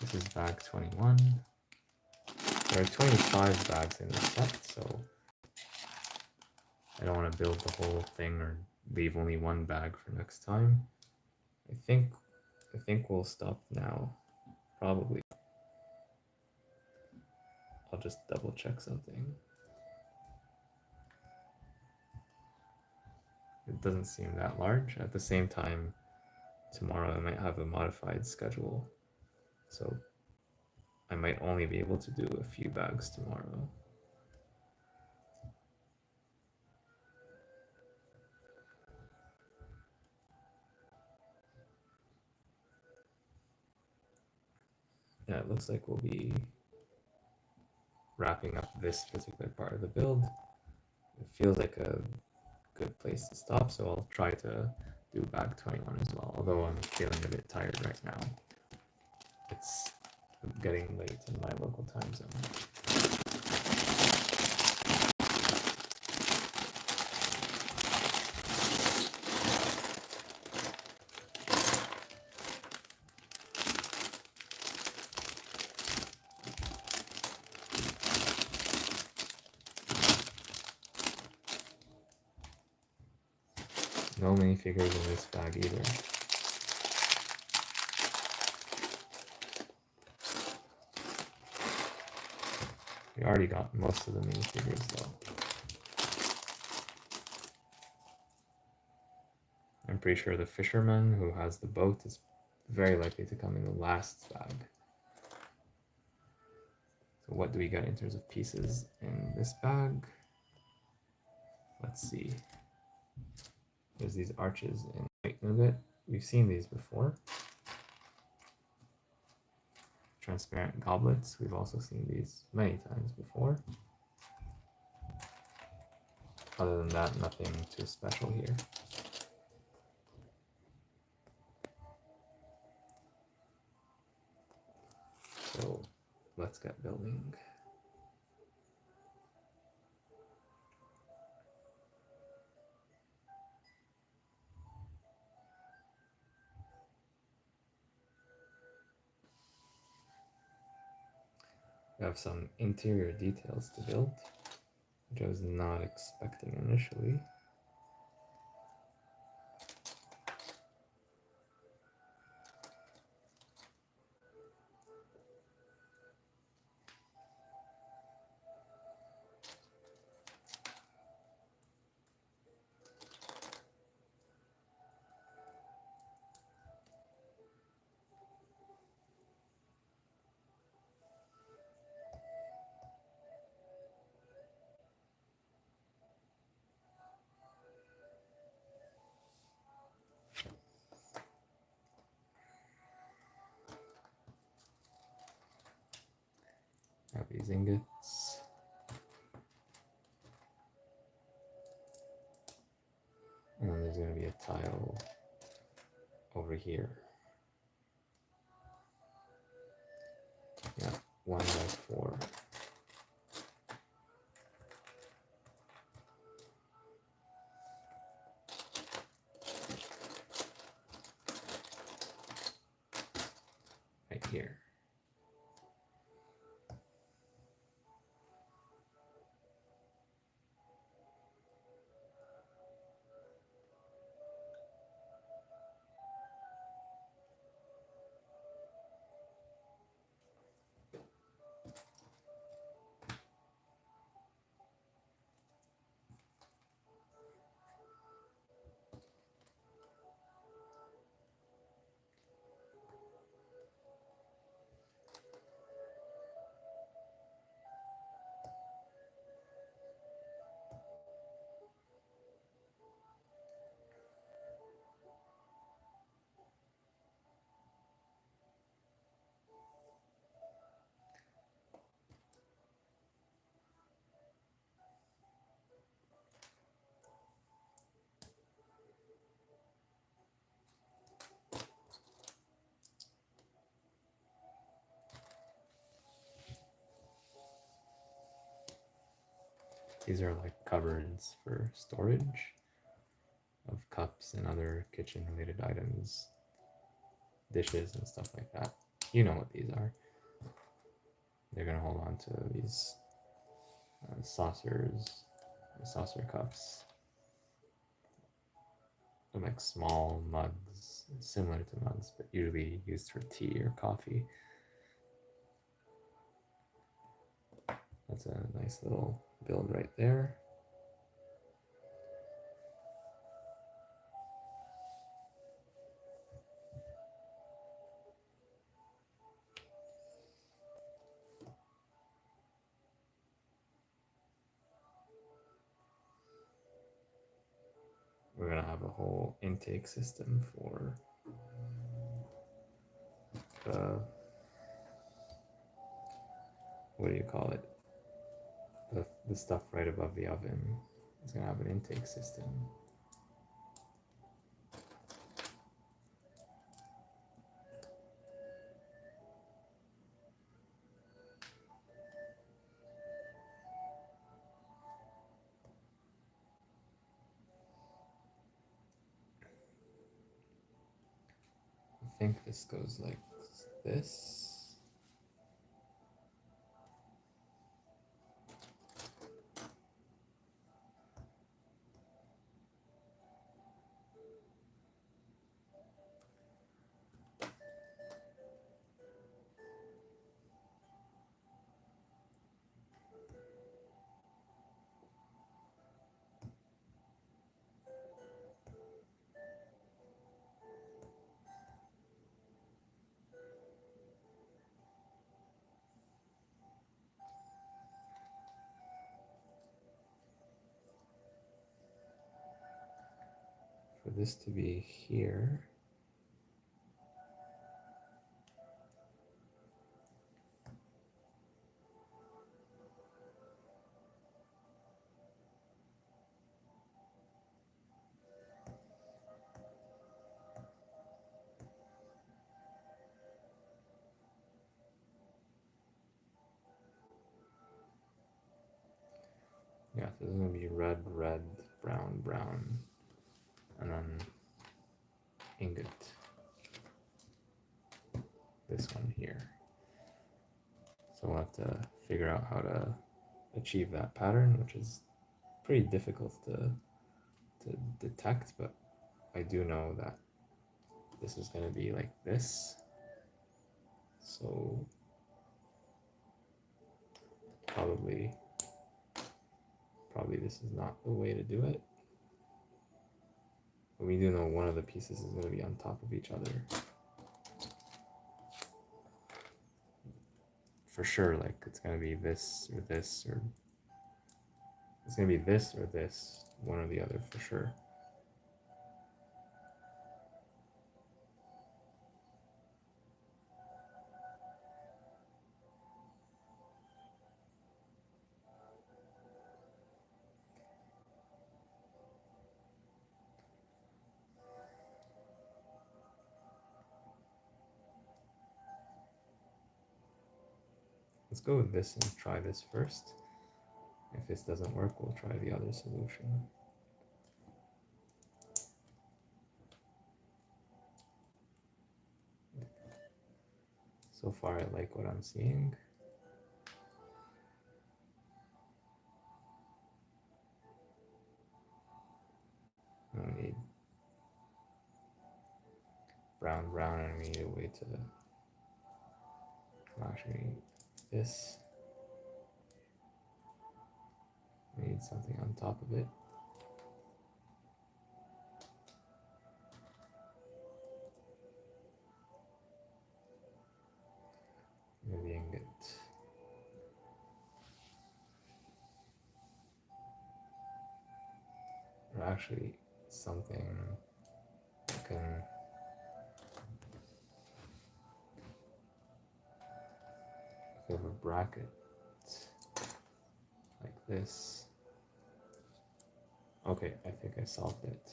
This is bag 21. There are 25 bags in the set, so I don't want to build the whole thing or leave only one bag for next time. I think we'll stop now. Probably. I'll just double check something. It doesn't seem that large. At the same time, tomorrow I might have a modified schedule, so I might only be able to do a few bags tomorrow. Yeah, it looks like we'll be wrapping up this particular part of the build. It feels like a good place to stop, so I'll try to do bag 21 as well, although I'm feeling a bit tired right now. It's getting late in my local time zone. No minifigures in this bag either. We already got most of the minifigures though. I'm pretty sure the fisherman who has the boat is very likely to come in the last bag. So what do we get in terms of pieces in this bag? Let's see. There's these arches in white nougat. We've seen these before. Transparent goblets. We've also seen these many times before. Other than that, nothing too special here. So let's get building. We have some interior details to build, which I was not expecting initially. Have these ingots. over here. Yeah, 1/4. Right here. These are like cupboards for storage of cups and other kitchen related items, dishes and stuff like that. You know what these are. They're gonna hold on to these saucers, saucer cups, and like small mugs, similar to mugs, but usually used for tea or coffee. That's a nice little build right there. We're gonna have a whole intake system for what do you call it? The stuff right above the oven is gonna have an intake system. I think this goes like this. For this to be here, yeah, so this is gonna be red, red, brown, brown, and then ingot. This one here. So we'll have to figure out how to achieve that pattern, which is pretty difficult to detect, but I do know that this is going to be like this. So probably this is not the way to do it. But we do know one of the pieces is going to be on top of each other. For sure, like it's going to be this, or it's going to be this or this, one or the other for sure. let's go with this and try this first. If this doesn't work, we'll try the other solution. So far, I like what I'm seeing. We need brown, brown, and we need a way to actually this. We need something on top of it. Maybe ingot. Or actually something that can give a bracket like this. Okay, I think I solved it.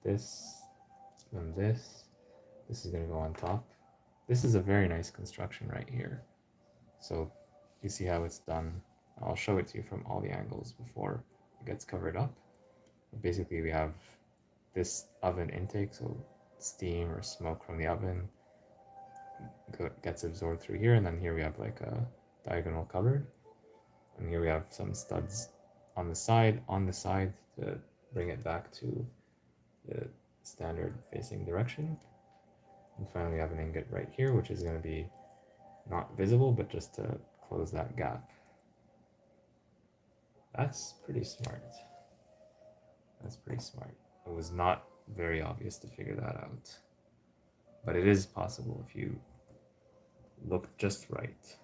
This and this. This is going to go on top. This is a very nice construction right here. So you see how it's done. I'll show it to you from all the angles before it gets covered up. Basically, we have this oven intake, so steam or smoke from the oven gets absorbed through here, and then here we have like a diagonal cupboard, and here we have some studs on the side to bring it back to the standard facing direction. And finally we have an ingot right here, which is going to be not visible, but just to close that gap. That's pretty smart. That's pretty smart. It was not very obvious to figure that out, but it is possible if you look just right.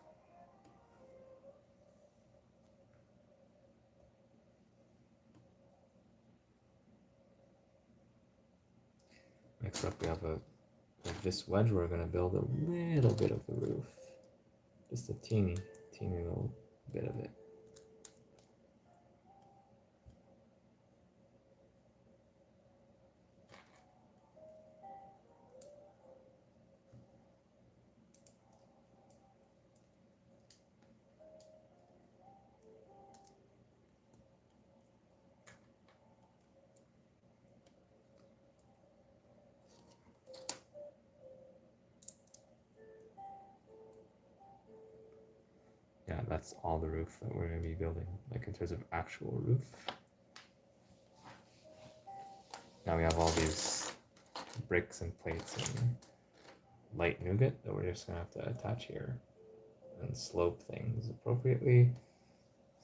Next up, we have this wedge. We're going to build a little bit of the roof, just a teeny little bit of it. Yeah, that's all the roof that we're going to be building, like in terms of actual roof. Now we have all these bricks and plates and light nougat that we're just going to have to attach here and slope things appropriately.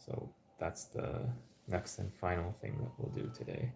So that's the next and final thing that we'll do today.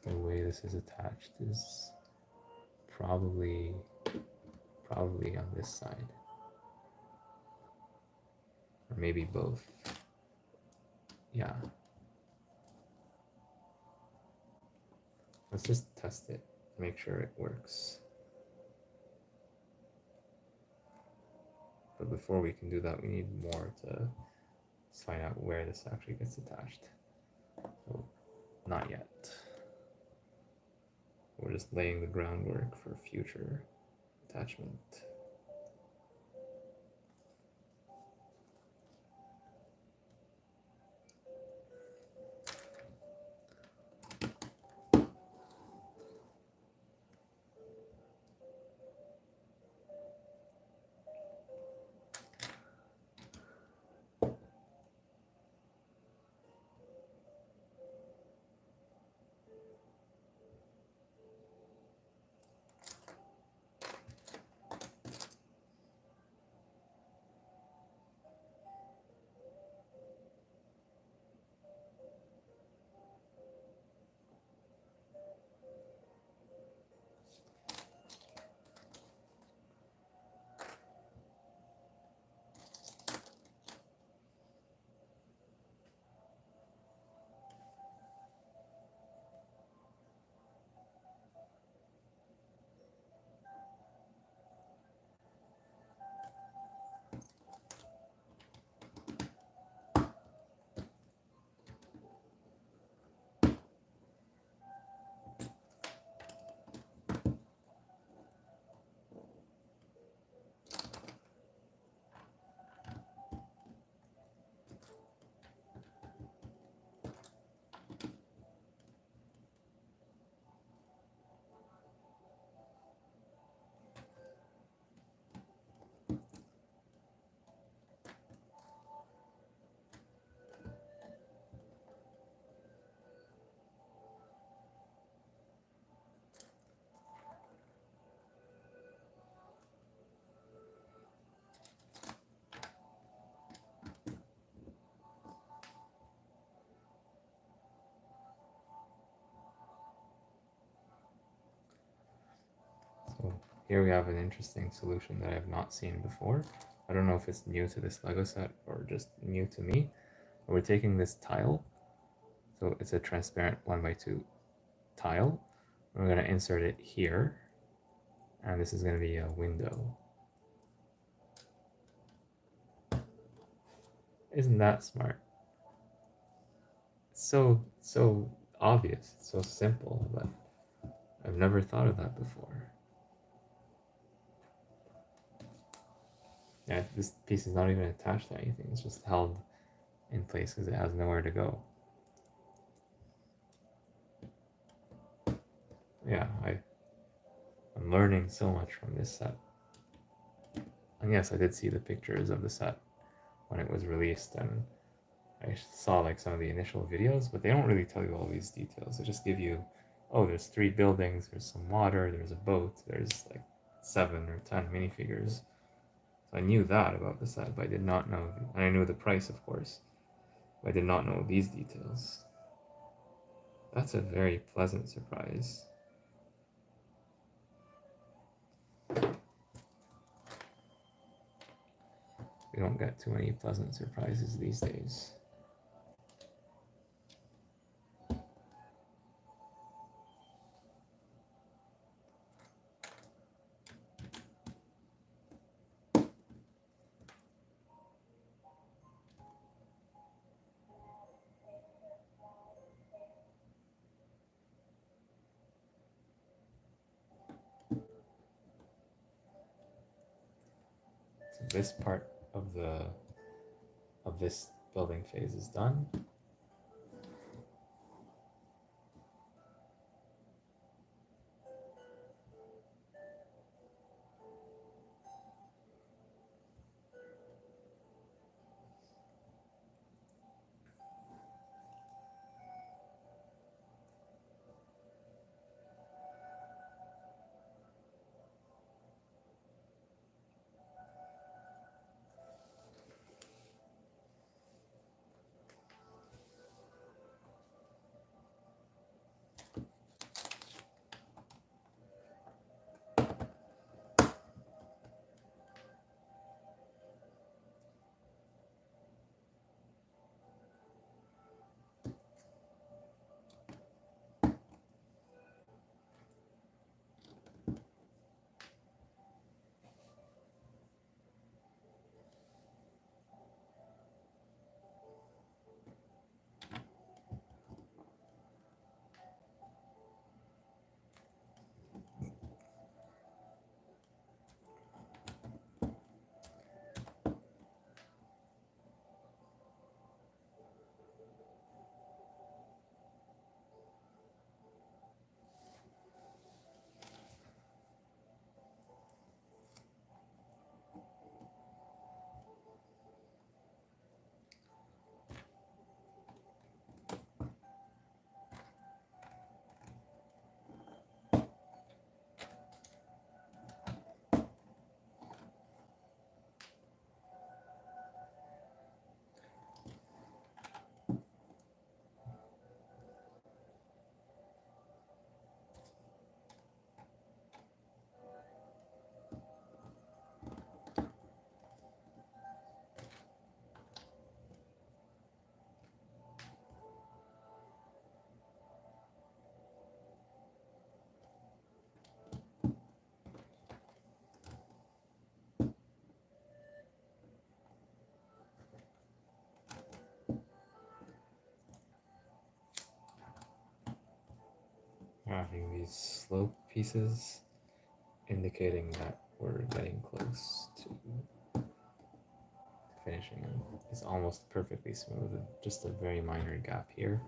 The way this is attached is probably on this side, or maybe both. Yeah, let's just test it, make sure it works. But before we can do that, we need more to find out where this actually gets attached. So not yet. We're just laying the groundwork for future attachment. So here we have an interesting solution that I have not seen before. I don't know if it's new to this Lego set or just new to me. But we're taking this tile, so it's a transparent 1x2 tile. We're going to insert it here, and this is going to be a window. Isn't that smart? It's so obvious, it's so simple, but I've never thought of that before. Yeah, this piece is not even attached to anything. It's just held in place because it has nowhere to go. Yeah, I'm learning so much from this set. And yes, I did see the pictures of the set when it was released, and I saw like some of the initial videos, but they don't really tell you all these details. They just give you, oh, there's 3 buildings, there's some water, there's a boat, there's like 7 or 10 minifigures. So I knew that about the set, but I did not know, and I knew the price, of course, but I did not know these details. That's a very pleasant surprise. We don't get too many pleasant surprises these days. So this part of this building phase is done. having these slope pieces indicating that we're getting close to finishing. It's almost perfectly smooth, just a very minor gap here.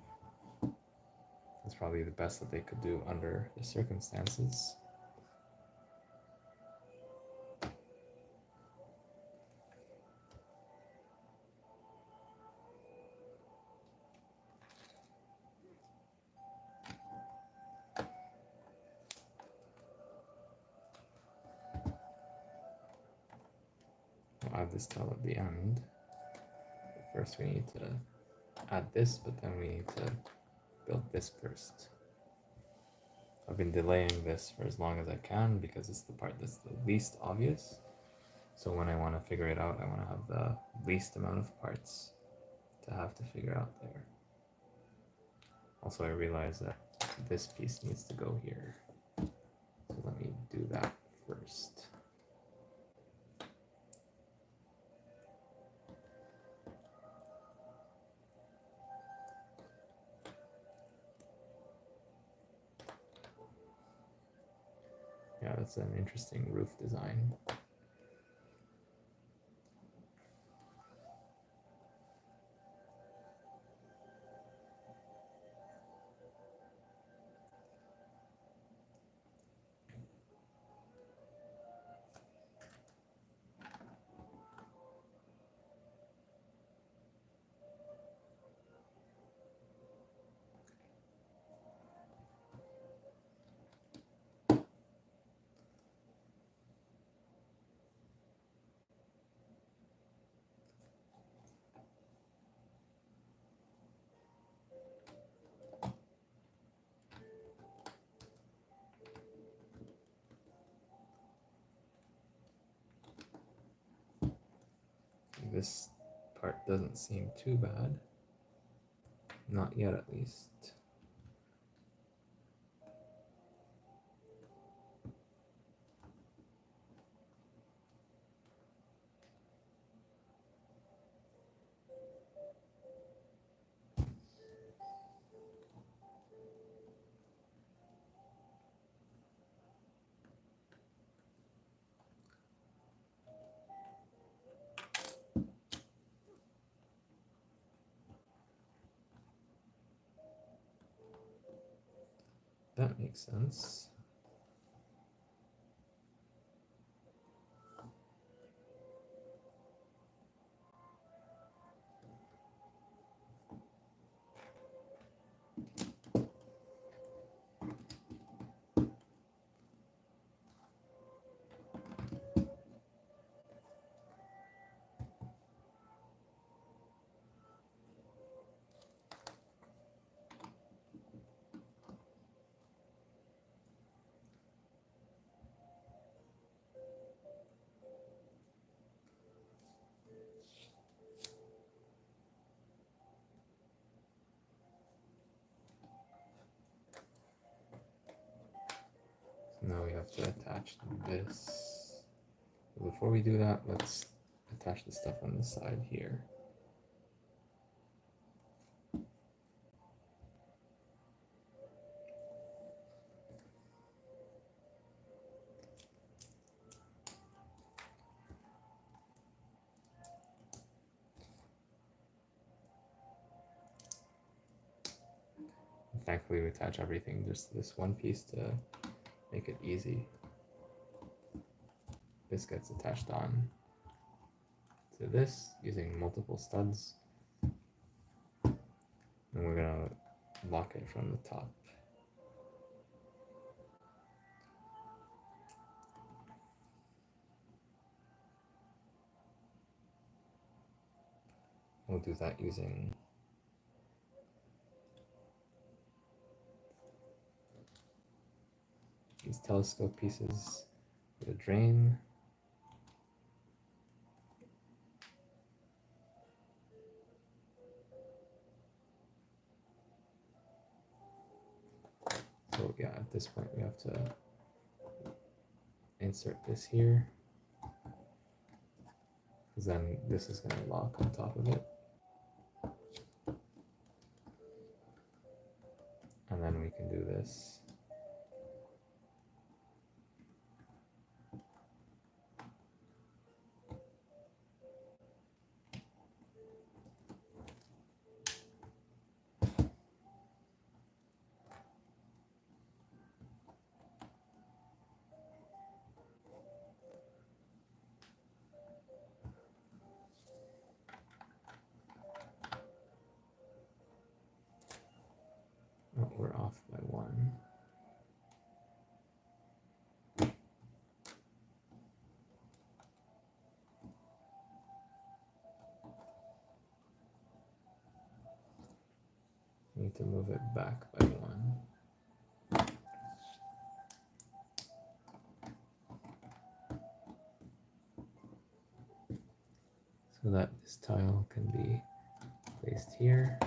That's probably the best that they could do under the circumstances. We'll add this tile at the end. First we need to add this, but then we need to build this first. I've been delaying this for as long as I can because it's the part that's the least obvious. So when I want to figure it out, I want to have the least amount of parts to have to figure out there. Also, I realize that this piece needs to go here. So let me do that first. Yeah, that's an interesting roof design. This part doesn't seem too bad. Not yet, at least. That makes sense. Now we have to attach this. Before we do that, let's attach the stuff on the side here. Thankfully, we attach everything just to this one piece to make it easy. This gets attached on to this using multiple studs. And we're gonna lock it from the top. We'll do that using these telescope pieces with a drain. So yeah, at this point we have to insert this here, because then this is going to lock on top of it. And then we can do this by 1. Need to move it back by 1. So that this tile can be placed here.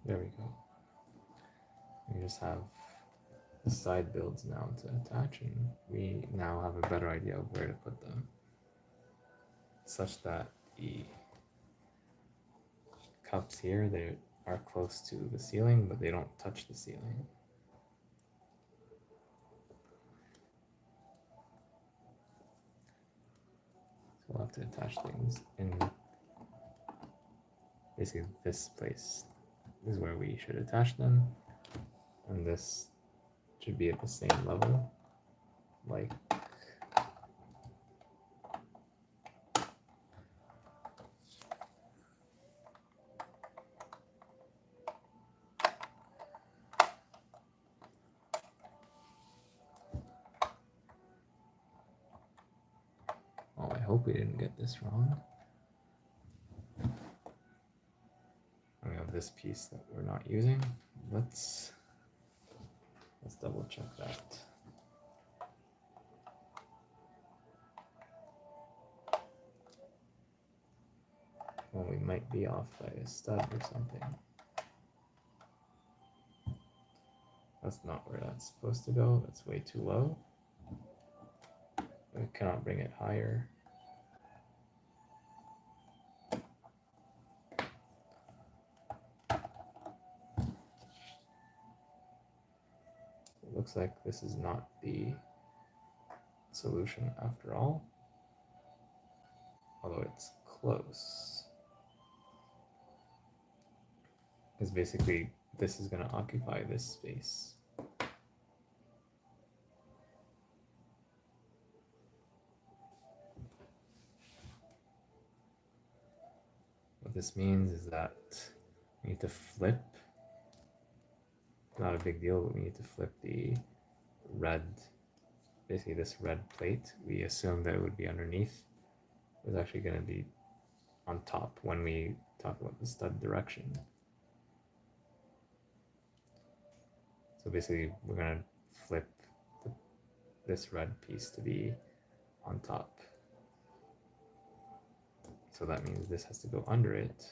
There we go. We just have the side builds now to attach, and we now have a better idea of where to put them, such that the cups here, they are close to the ceiling, but they don't touch the ceiling. So we'll have to attach things in basically this place is where we should attach them, and this should be at the same level, like oh, I hope we didn't get this wrong. We have this piece that we're not using. Let's double check that. Well, we might be off by a stud or something. That's not where that's supposed to go. That's way too low. We cannot bring it higher. It looks like this is not the solution after all, although it's close. Because basically this is going to occupy this space. What this means is that we need to flip, not a big deal, but we need to flip the red, basically this red plate. We assumed that it would be underneath. It was actually going to be on top when we talk about the stud direction. So basically we're going to flip this red piece to be on top. So that means this has to go under it.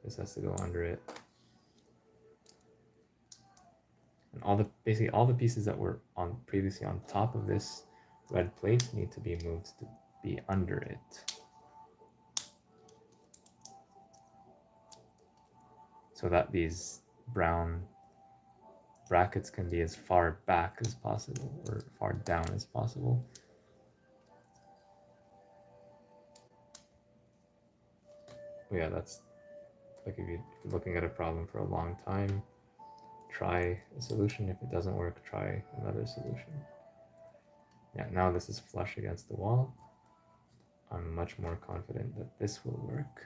This has to go under it. And basically all the pieces that were previously on top of this red plate need to be moved to be under it. So that these brown brackets can be as far back as possible or far down as possible. Yeah, that's like if you're looking at a problem for a long time, try a solution. If it doesn't work, try another solution. Yeah, now this is flush against the wall. I'm much more confident that this will work.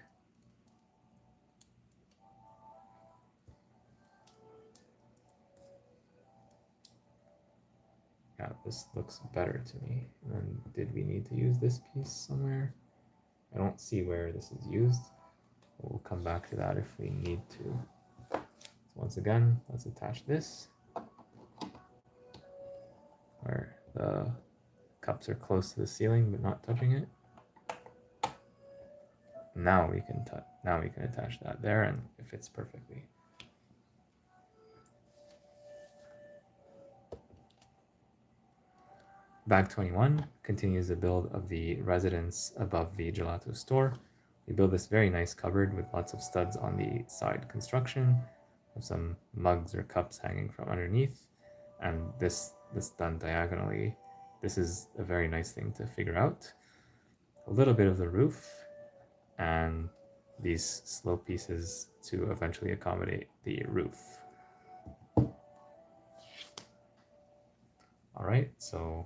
Yeah, this looks better to me. And did we need to use this piece somewhere? I don't see where this is used. We'll come back to that if we need to. So once again, let's attach this where the cups are close to the ceiling but not touching it. Now we can attach that there, and it fits perfectly. Bag 21 continues the build of the residence above the gelato store. We build this very nice cupboard with lots of studs on the side construction, with some mugs or cups hanging from underneath, and this done diagonally. This is a very nice thing to figure out. A little bit of the roof, and these slope pieces to eventually accommodate the roof. All right, so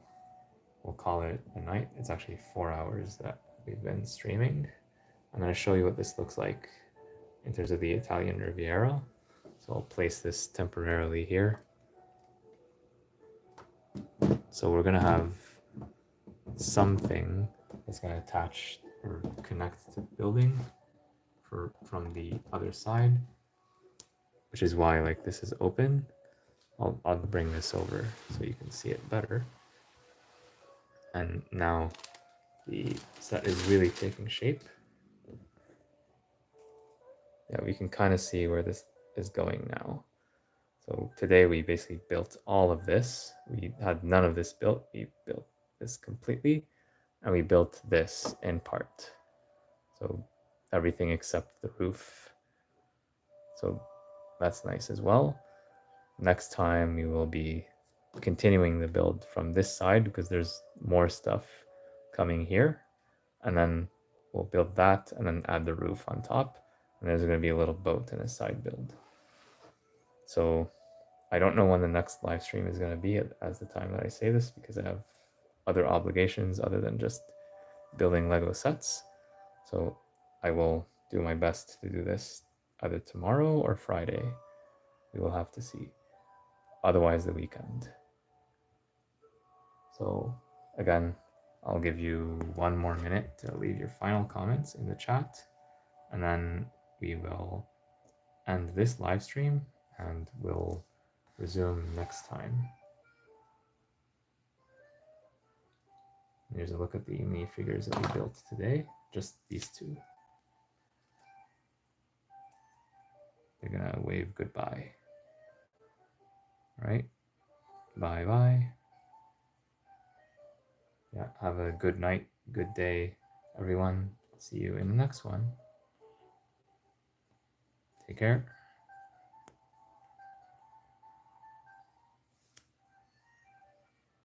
we'll call it a night. It's actually 4 hours that we've been streaming. I'm going to show you what this looks like in terms of the Italian Riviera. So I'll place this temporarily here. So we're going to have something that's going to attach or connect to the building from the other side, which is why like this is open. I'll bring this over so you can see it better. And now the set is really taking shape. Yeah, we can kind of see where this is going now. So today we basically built all of this. We had none of this built. We built this completely, and we built this in part. So everything except the roof. So that's nice as well. Next time we will be continuing the build from this side because there's more stuff coming here, and then we'll build that and then add the roof on top, and there's going to be a little boat in a side build. So I don't know when the next live stream is going to be as the time that I say this, because I have other obligations other than just building Lego sets. So I will do my best to do this either tomorrow or Friday. We will have to see. Otherwise the weekend. So again, I'll give you 1 more minute to leave your final comments in the chat, and then we will end this live stream and we'll resume next time. Here's a look at the minifigures that we built today, just these two. They're gonna wave goodbye. All right, bye-bye. Yeah, have a good night, good day, everyone. See you in the next one. Take care.